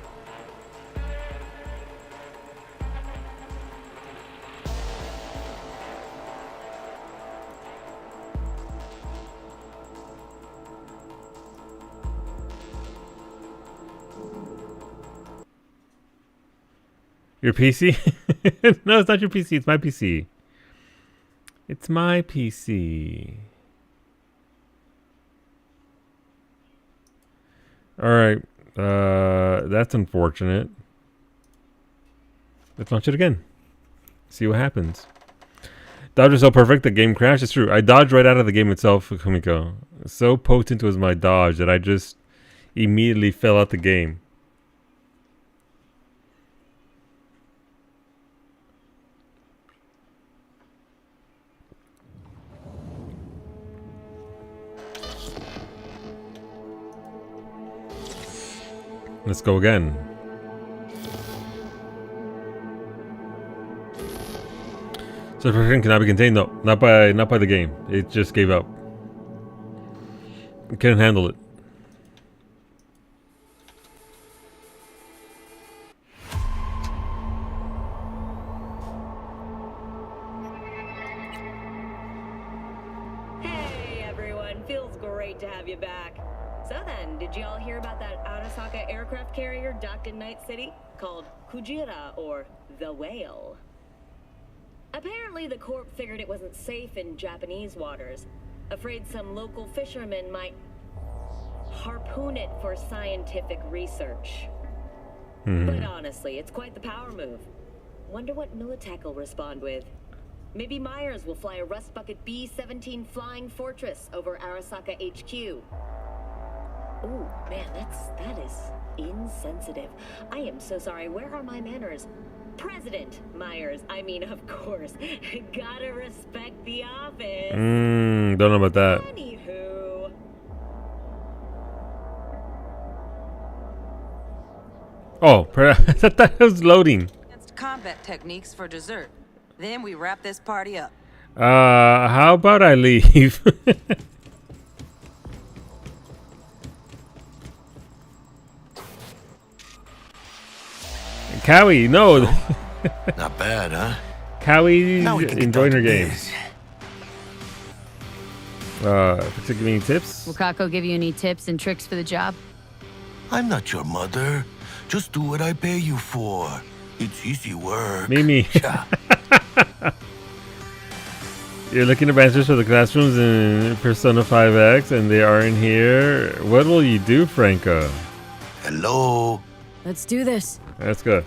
Your PC? No, it's not your PC. It's my PC. It's my PC. Alright. That's unfortunate. Let's launch it again. See what happens. Dodge was so perfect, the game crashed. It's true. I dodged right out of the game itself, Kumiko. So potent was my dodge that I just immediately fell out the game. Let's go again. So perfection cannot be contained. No, not by the game. It just gave up. It couldn't handle it. Hey everyone, feels great to have you back. So then, did you all hear about that Arasaka aircraft carrier docked in Night City called Kujira, or the Whale? Apparently the Corp figured it wasn't safe in Japanese waters, afraid some local fishermen might harpoon it for scientific research. But honestly, it's quite the power move. Wonder what Militech will respond with. Maybe Myers will fly a Rust Bucket B-17 Flying Fortress over Arasaka HQ. Ooh, man, that is insensitive. I am so sorry. Where are my manners? President Myers. I mean, of course. Gotta respect the office. Don't know about that. Anywho. Oh, I thought that was loading. Combat techniques for dessert. Then we wrap this party up. How about I leave? Cowie, no. Not bad, huh? Cowie's enjoying her game. Particularly tips? Will Kako give you any tips and tricks for the job? I'm not your mother. Just do what I pay you for. It's easy work. Mimi. You're looking at answers for the classrooms in Persona 5X, and they aren't here. What will you do, Franco? Hello? Let's do this. That's good.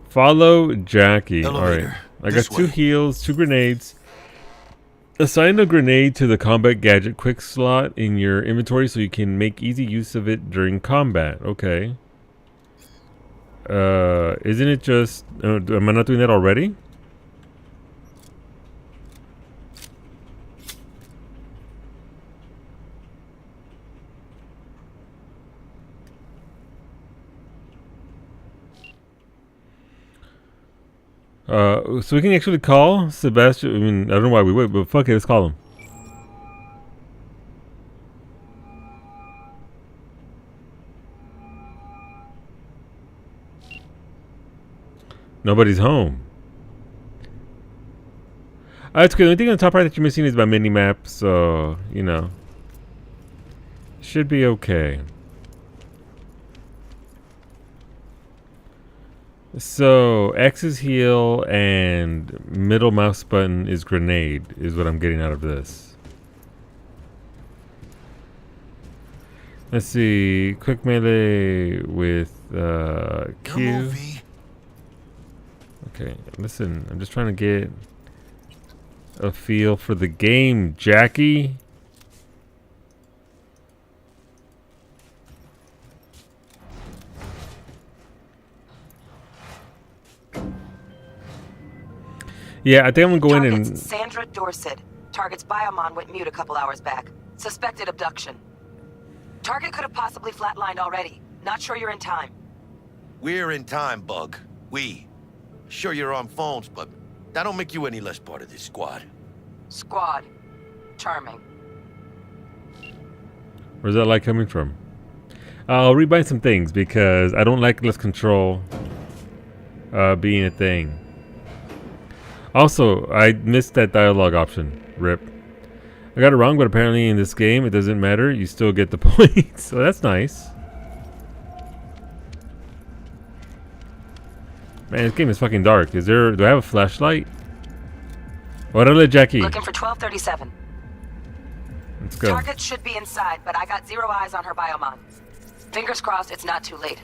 Follow Jackie. Elevator. All right. I got 2 heals, 2 grenades. Assign a grenade to the combat gadget quick slot in your inventory so you can make easy use of it during combat. Okay. Isn't it just... am I not doing that already? So we can actually call Sebastian. I mean, I don't know why we would, but fuck it, let's call him. Nobody's home. It's good. The only thing on the top right that you're missing is my mini map, so you know, should be okay. So X is heal and middle mouse button is grenade is what I'm getting out of this. Let's see, quick melee with Q. Okay, listen, I'm just trying to get a feel for the game, Jackie. Yeah, I think I'm gonna go in and... Sandra Dorset. Target's biomon went mute a couple hours back. Suspected abduction. Target could have possibly flatlined already. Not sure you're in time. We're in time, Bug. We. Sure you're on phones, but that don't make you any less part of this squad. Squad. Charming. Where's that light coming from? I'll rebind some things because I don't like less control being a thing. Also, I missed that dialogue option. RIP. I got it wrong, but apparently in this game it doesn't matter. You still get the points, so that's nice. Man, this game is fucking dark. Is there? Do I have a flashlight? Orale, Jackie. Looking for 1237. Let's go. Target should be inside, but I got 0 eyes on her biomon. Fingers crossed it's not too late.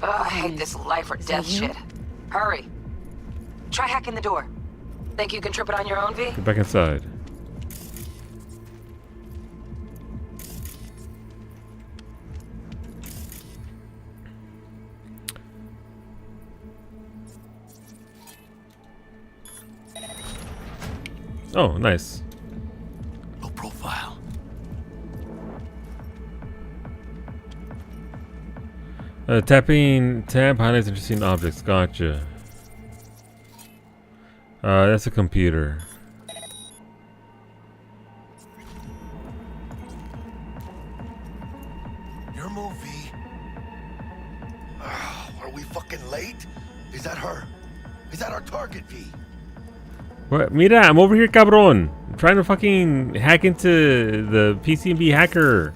Ugh, I hate this life or death shit. Hurry. Try hacking the door. Think you can trip it on your own, V? Get back inside. Oh, nice. Low profile. Tapping tab highlights interesting objects. Gotcha. That's a computer. Your movie. Are we fucking late? Is that her? Is that our target, V? What? Mira, I'm over here, cabron. I'm trying to fucking hack into the PCB hacker.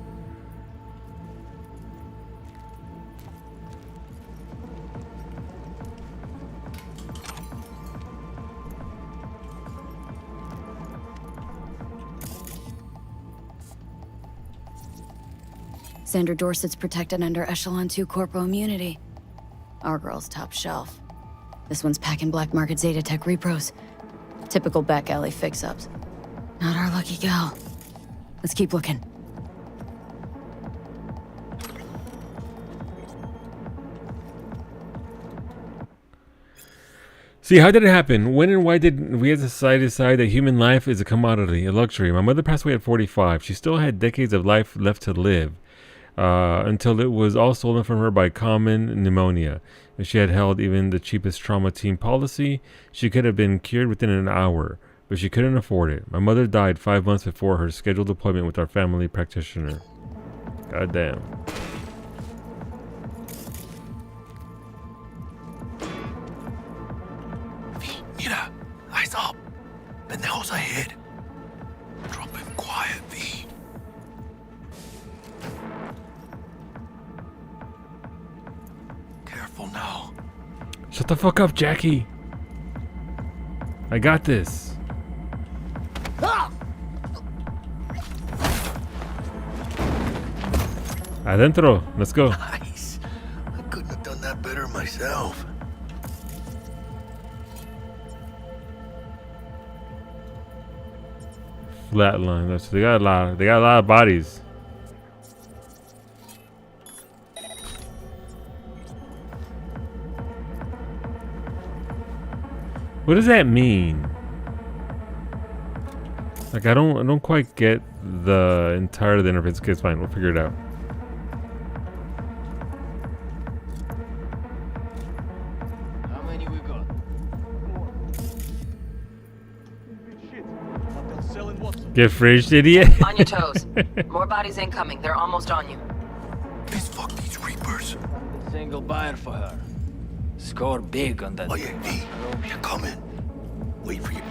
Sandra Dorset's protected under Echelon 2 Corpo immunity. Our girl's top shelf. This one's packing black market Zetatech repros. Typical back alley fix-ups. Not our lucky gal. Let's keep looking. See, how did it happen? When and why did we as a society decide that human life is a commodity, a luxury? My mother passed away at 45. She still had decades of life left to live. Until it was all stolen from her by common pneumonia. If she had held even the cheapest trauma team policy, she could have been cured within an hour, but she couldn't afford it. My mother died 5 months before her scheduled appointment with our family practitioner. God damn. Mira, eyes up. Pendejos ahead. Drop him quiet, V. Careful now. Shut the fuck up, Jackie. I got this. Adentro. Let's go. Nice. I couldn't have done that better myself. Flatline. They got a lot. They got a lot of bodies. What does that mean? Like I don't quite get the entire of the interface. Okay, it's fine. We'll figure it out. How many we got? Get fridged, idiot. On your toes. More bodies incoming. They're almost on you. Please fuck these Reapers. Single buyer for her. Score big on that. Oh yeah, V, you're coming. Wait for you.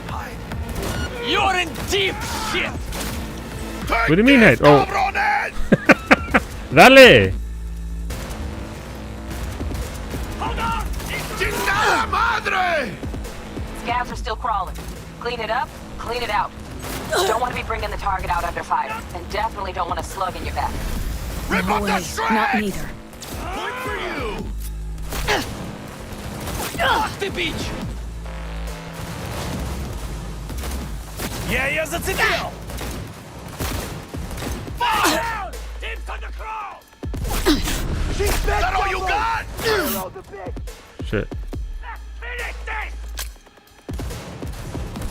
Hi. You're in deep shit! What do you mean that? Oh. Dale. ¡Chingada madre! Scavs are still crawling. Clean it up, clean it out. Don't want to be bringing the target out under fire. And definitely don't want a slug in your back. Rip No up the way. shreds! Not neither. Point for you! Off the beach! Я ее зацепил! Down! Team's on the crawl! Is that all you got? Shit. Finish this!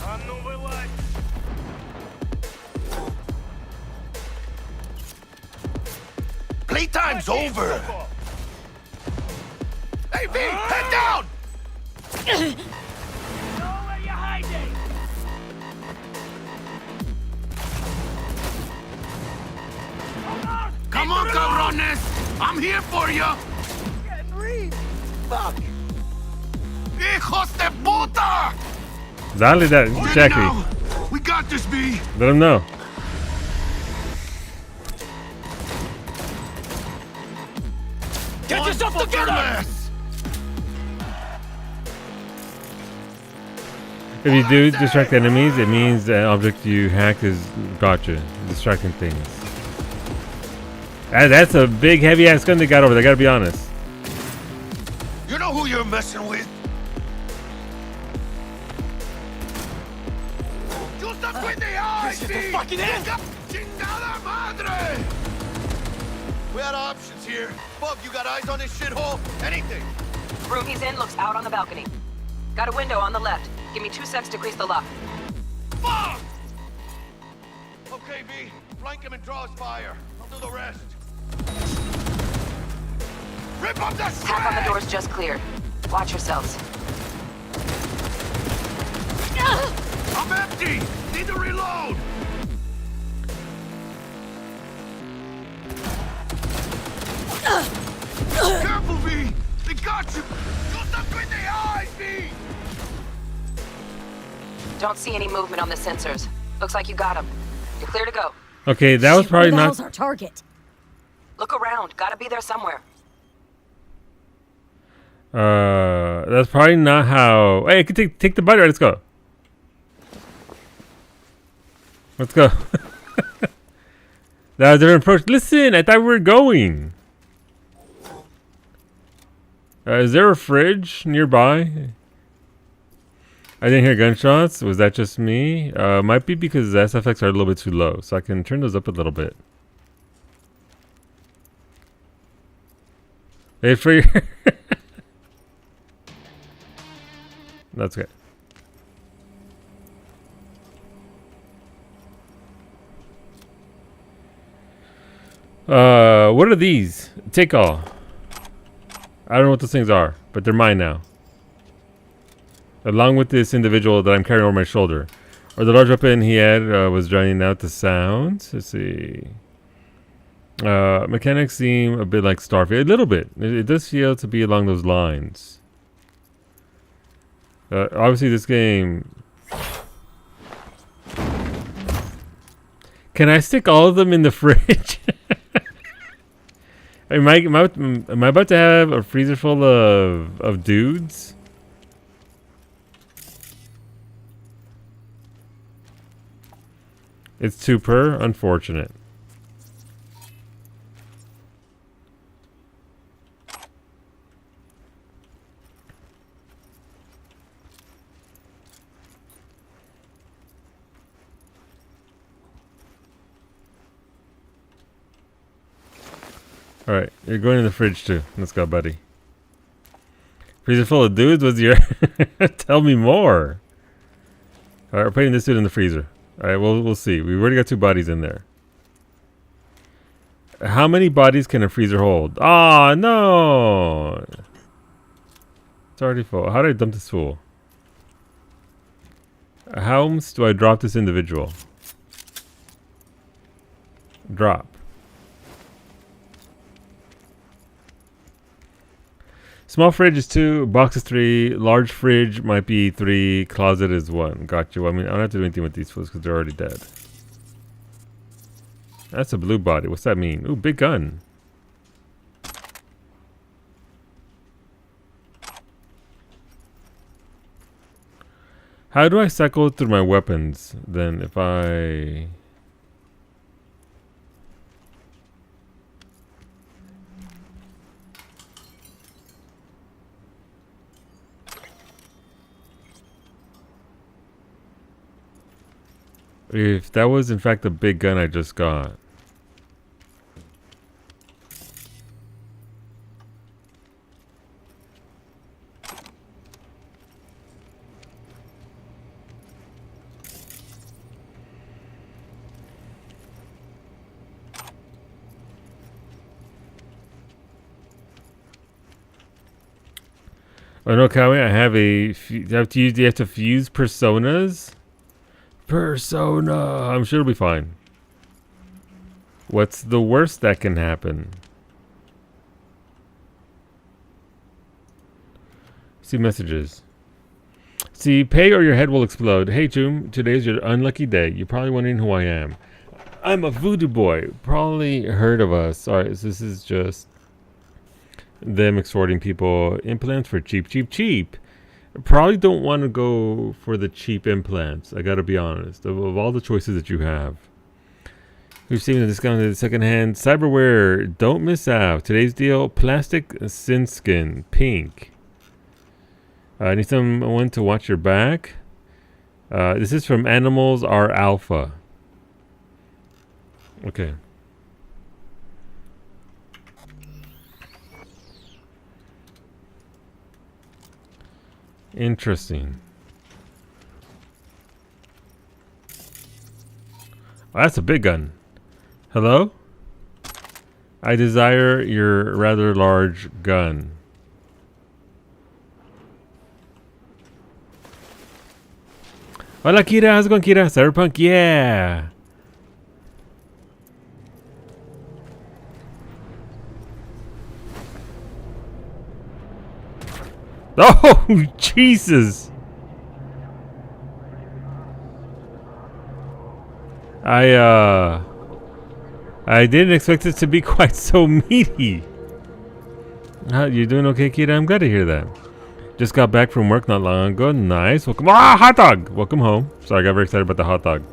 А ну вылазь! Playtime's over! Hey, V, head down! Know where you're hiding! Come on, cabrones! I'm here for you! Getting read! Fuck! Hijos de puta! Dale, that Ready Jackie. now? We got this, V! Let him know. Get yourself together! If you do distract enemies, it means the object you hacked is gotcha. Distracting things. That's a big heavy ass gun they got over there, gotta be honest. You know who you're messing with? Just up with the eyes, This is the fucking end! Chingada madre! We had options here. Bub, you got eyes on this shithole? Anything? Room he's in looks out on the balcony. Got a window on the left. Give me 2 secs to grease the lock. Fuck! Okay, V. Flank him and draw his fire. I'll do the rest. Rip up the Tap on the door's just cleared. Watch yourselves. I'm empty! Need to reload! Careful, V! They got you! Just up in the eyes, V! Don't see any movement on the sensors. Looks like you got him. You're clear to go. Okay, that was probably Where the not. hell's our target? Look around. Gotta be there somewhere. That's probably not how. Hey, I can take the body. Right, let's go. Let's go. That was a different approach. Listen, I thought we were going. Is there a fridge nearby? I didn't hear gunshots. Was that just me? Might be because the SFX are a little bit too low, so I can turn those up a little bit. Hey, for That's good. What are these? Take all. I don't know what those things are, but they're mine now. Along with this individual that I'm carrying over my shoulder. Or the large weapon he had was drowning out the sounds. Let's see. Mechanics seem a bit like Starfield. A little bit. It does feel to be along those lines. Obviously this game... Can I stick all of them in the fridge? Am I about to have a freezer full of dudes? It's 2 per. Unfortunate. Alright, you're going in the fridge too. Let's go, buddy. Freezer full of dudes? What's your... Tell me more. Alright, we're putting this dude in the freezer. Alright, we'll see. We've already got 2 bodies in there. How many bodies can a freezer hold? Ah, no! It's already full. How do I dump this fool? How do I drop this individual? Drop. Small fridge is 2, box is 3, large fridge might be 3, closet is 1. Got you. I mean, I don't have to do anything with these fools because they're already dead. That's a blue body. What's that mean? Ooh, big gun. How do I cycle through my weapons then if I... If that was in fact the big gun I just got. Oh no, Kawi, I have a... You have to fuse personas? Persona! I'm sure it'll be fine. What's the worst that can happen? See messages. See, pay or your head will explode. Hey, June, today's your unlucky day. You're probably wondering who I am. I'm a voodoo boy. Probably heard of us. Alright, so this is just them extorting people implants for cheap, cheap, cheap. Probably don't want to go for the cheap implants. I gotta be honest. Of all the choices that you have. We've seen a discounted secondhand cyberware. Don't miss out. Today's deal, plastic sin skin, pink. I need someone to watch your back. This is from Animals Are Alpha. Okay. Interesting. Oh, that's a big gun. Hello? I desire your rather large gun. Hola, Kira. How's it going, Kira? Cyberpunk? Yeah. Oh, Jesus. I didn't expect it to be quite so meaty. You doing okay, Kira? I'm glad to hear that. Just got back from work not long ago. Nice. Welcome. Ah, hot dog. Welcome home. Sorry, I got very excited about the hot dog.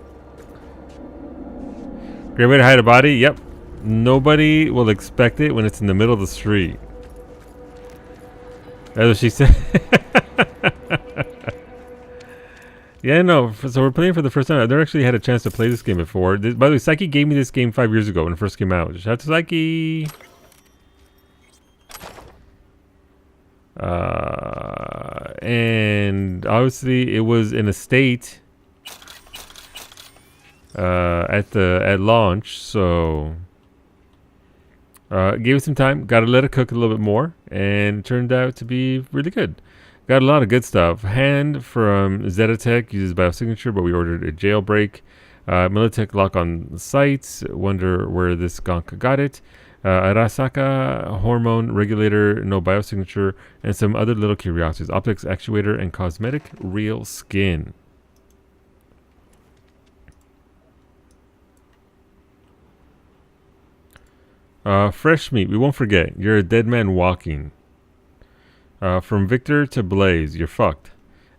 Great way to hide a body. Yep. Nobody will expect it when it's in the middle of the street. That's what she said. Yeah, no. So we're playing for the first time. I've never actually had a chance to play this game before. By the way, Psyche gave me this game 5 years ago when it first came out. Shout out to Psyche. And obviously it was in a state at launch, so gave it some time. Got to let it cook a little bit more, and it turned out to be really good. Got a lot of good stuff. Hand from Zetatech uses biosignature, but we ordered a jailbreak. Militech lock on sights. Wonder where this gonk got it. Arasaka hormone regulator, no biosignature, and some other little curiosities. Optics actuator and cosmetic real skin. Fresh meat. We won't forget. You're a dead man walking. From Victor to Blaze. You're fucked.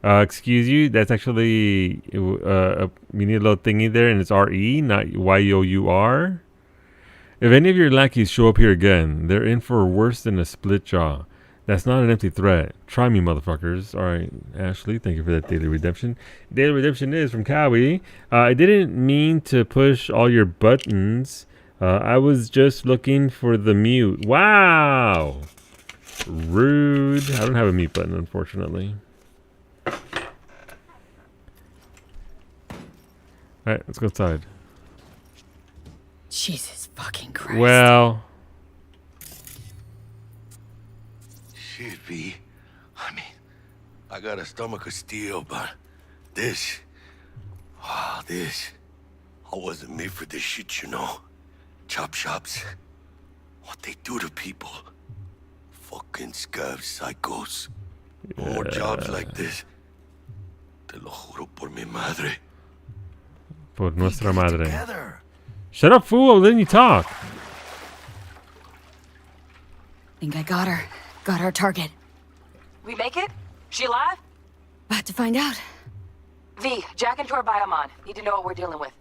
Excuse you. That's actually you need a little thingy there, and it's RE, not YOUR. If any of your lackeys show up here again, they're in for worse than a split jaw. That's not an empty threat. Try me, motherfuckers. Alright, Ashley, thank you for that daily redemption. Daily redemption is from Kawi. I didn't mean to push all your buttons. I was just looking for the mute. Wow! Rude. I don't have a mute button, unfortunately. Alright, let's go outside. Jesus fucking Christ. Well... Shit, V. I mean, I got a stomach of steel, but this... Wow, this... I wasn't made for this shit, you know? Chop shops. What they do to people. Fucking scab psychos. More jobs like this. Te lo juro por mi madre. Por nuestra madre. Shut up, fool! I'm letting you talk. Think I got her. Got our target. We make it? She alive? About to find out. V, jack into her biomon. Need to know what we're dealing with.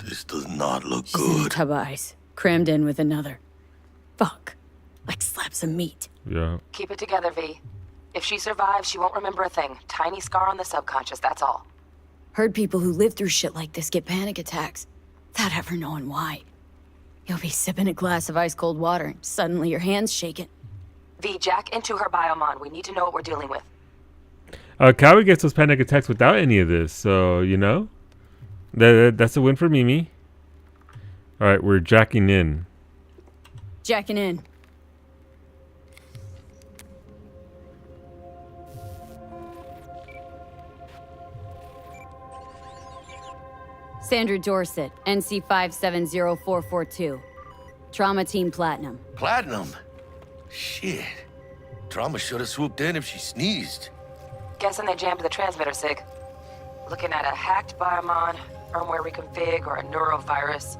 This does not look She's in a good. tub of ice. Crammed in with another. Fuck. Like slabs of meat. Yeah. Keep it together, V. If she survives, she won't remember a thing. Tiny scar on the subconscious, that's all. Heard people who live through shit like this get panic attacks. Without ever knowing why. You'll be sipping a glass of ice-cold water and suddenly your hand's shaking. V, jack into her biomon. We need to know what we're dealing with. Cowie gets those panic attacks without any of this, so, you know. That's a win for Mimi. Alright, we're jacking in. Jacking in. Sandra Dorset, NC 570442. Trauma Team Platinum. Platinum? Shit. Trauma should have swooped in if she sneezed. Guessing they jammed the transmitter, Sig. Looking at a hacked biomon, firmware reconfig, or a neurovirus.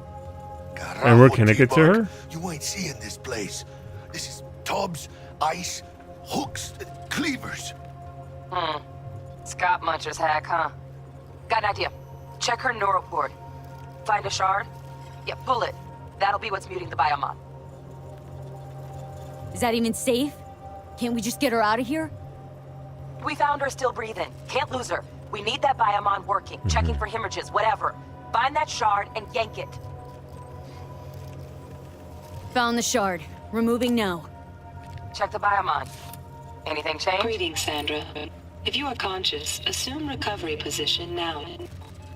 And we're connected to her? You ain't seeing this place. This is tubs, ice, hooks, cleavers. Scott Muncher's hack, huh? Got an idea. Check her neural port. Find a shard? Yeah, pull it. That'll be what's muting the biomon. Is that even safe? Can't we just get her out of here? We found her still breathing. Can't lose her. We need that biomon working, checking for hemorrhages, whatever. Find that shard and yank it. Found the shard. Removing now. Check the biomon. Anything change? Greetings, Sandra. If you are conscious, assume recovery position now.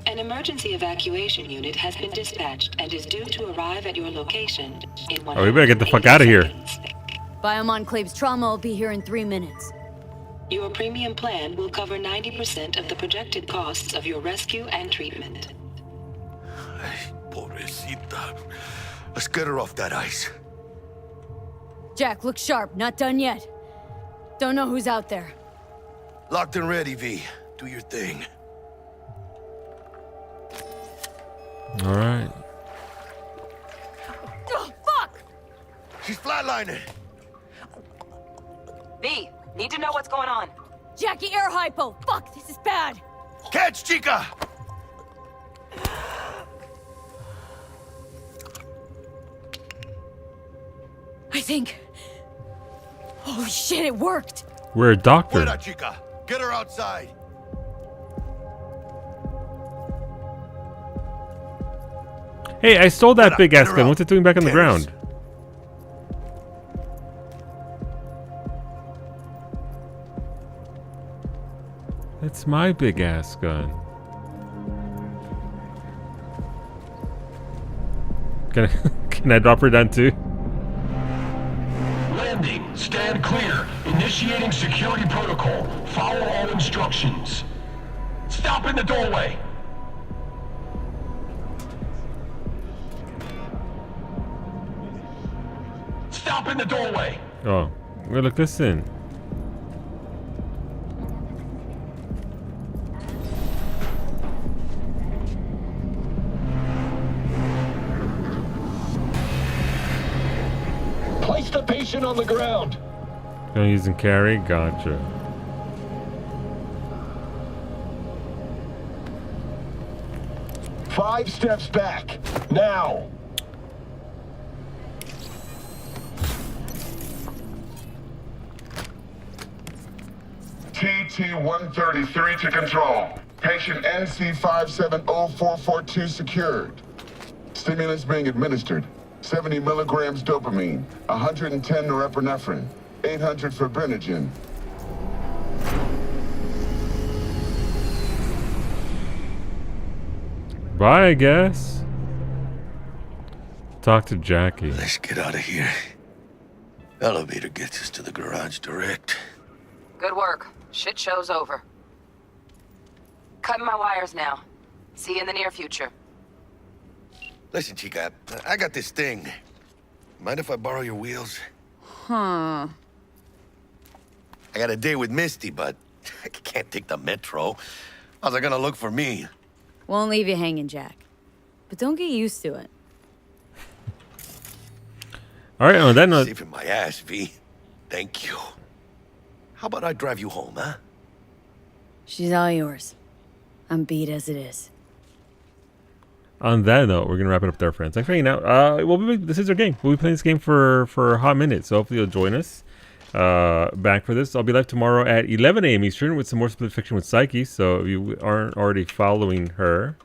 An emergency evacuation unit has been dispatched and is due to arrive at your location in 1 Oh, we better get the fuck out of here. Biomon claims trauma will be here in 3 minutes. Your premium plan will cover 90% of the projected costs of your rescue and treatment. Ay, pobrecita. Let's get her off that ice. Jack, look sharp. Not done yet. Don't know who's out there. Locked and ready, V. Do your thing. Alright. Oh, fuck! She's flatlining. V, need to know what's going on. Jackie, air hypo! Fuck, this is bad! Catch, chica! I think... Holy shit, it worked! We're a doctor. Fuera, chica. Get her outside. Hey, I stole that big ass gun. What's it doing back on the ground? That's my big ass gun. Can I drop her down too? Landing. Stand clear. Initiating security protocol. Follow all instructions. Stop in the doorway. Stop in the doorway. Oh, well, look this in. Place the patient on the ground. Gonna use and carry? Gotcha. Five steps back. Now. TT-133 to control. Patient NC-570442 secured. Stimulants being administered. 70 milligrams dopamine, 110 norepinephrine, 800 fibrinogen. Bye, I guess. Talk to Jackie. Let's get out of here. Elevator gets us to the garage direct. Good work. Shit show's over. Cutting my wires now. See you in the near future. Listen, Chica, I got this thing. Mind if I borrow your wheels? Huh. I got a date with Misty, but I can't take the metro. How's it gonna look for me? Won't leave you hanging, Jack. But don't get used to it. All right, on that note... Saving my ass, V. Thank you. How about I drive you home, huh? She's all yours. I'm beat as it is. On that note, we're gonna wrap it up there, friends. Thanks for hanging out. This is our game. We'll be playing this game for a hot minute, so hopefully you'll join us back for this. I'll be live tomorrow at 11 a.m. Eastern with some more Split Fiction with Psyche. So if you aren't already following her,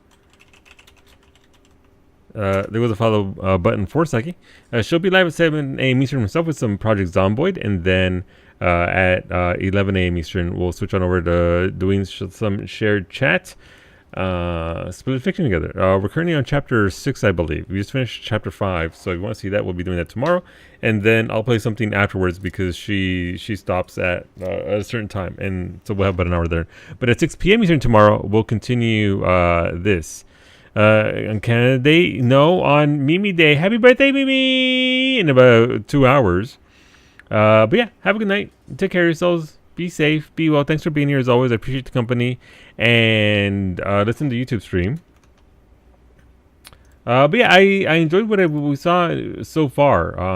there was a follow button for Psyche. She'll be live at 7 a.m. Eastern herself with some Project Zomboid, and then at 11 a.m. Eastern, we'll switch on over to doing some shared chat. Split Fiction together. We're currently on chapter 6, I believe. We just finished chapter 5, so if you want to see that, we'll be doing that tomorrow. And then I'll play something afterwards because she stops at a certain time, and so we'll have about an hour there. But at 6 p.m. Eastern tomorrow, we'll continue this. On Canada Day, no, on Mimi Day. Happy birthday, Mimi! In about 2 hours. But yeah, have a good night. Take care of yourselves. Be safe. Be well. Thanks for being here as always. I appreciate the company. And listen to YouTube stream. But yeah, I enjoyed what we saw so far.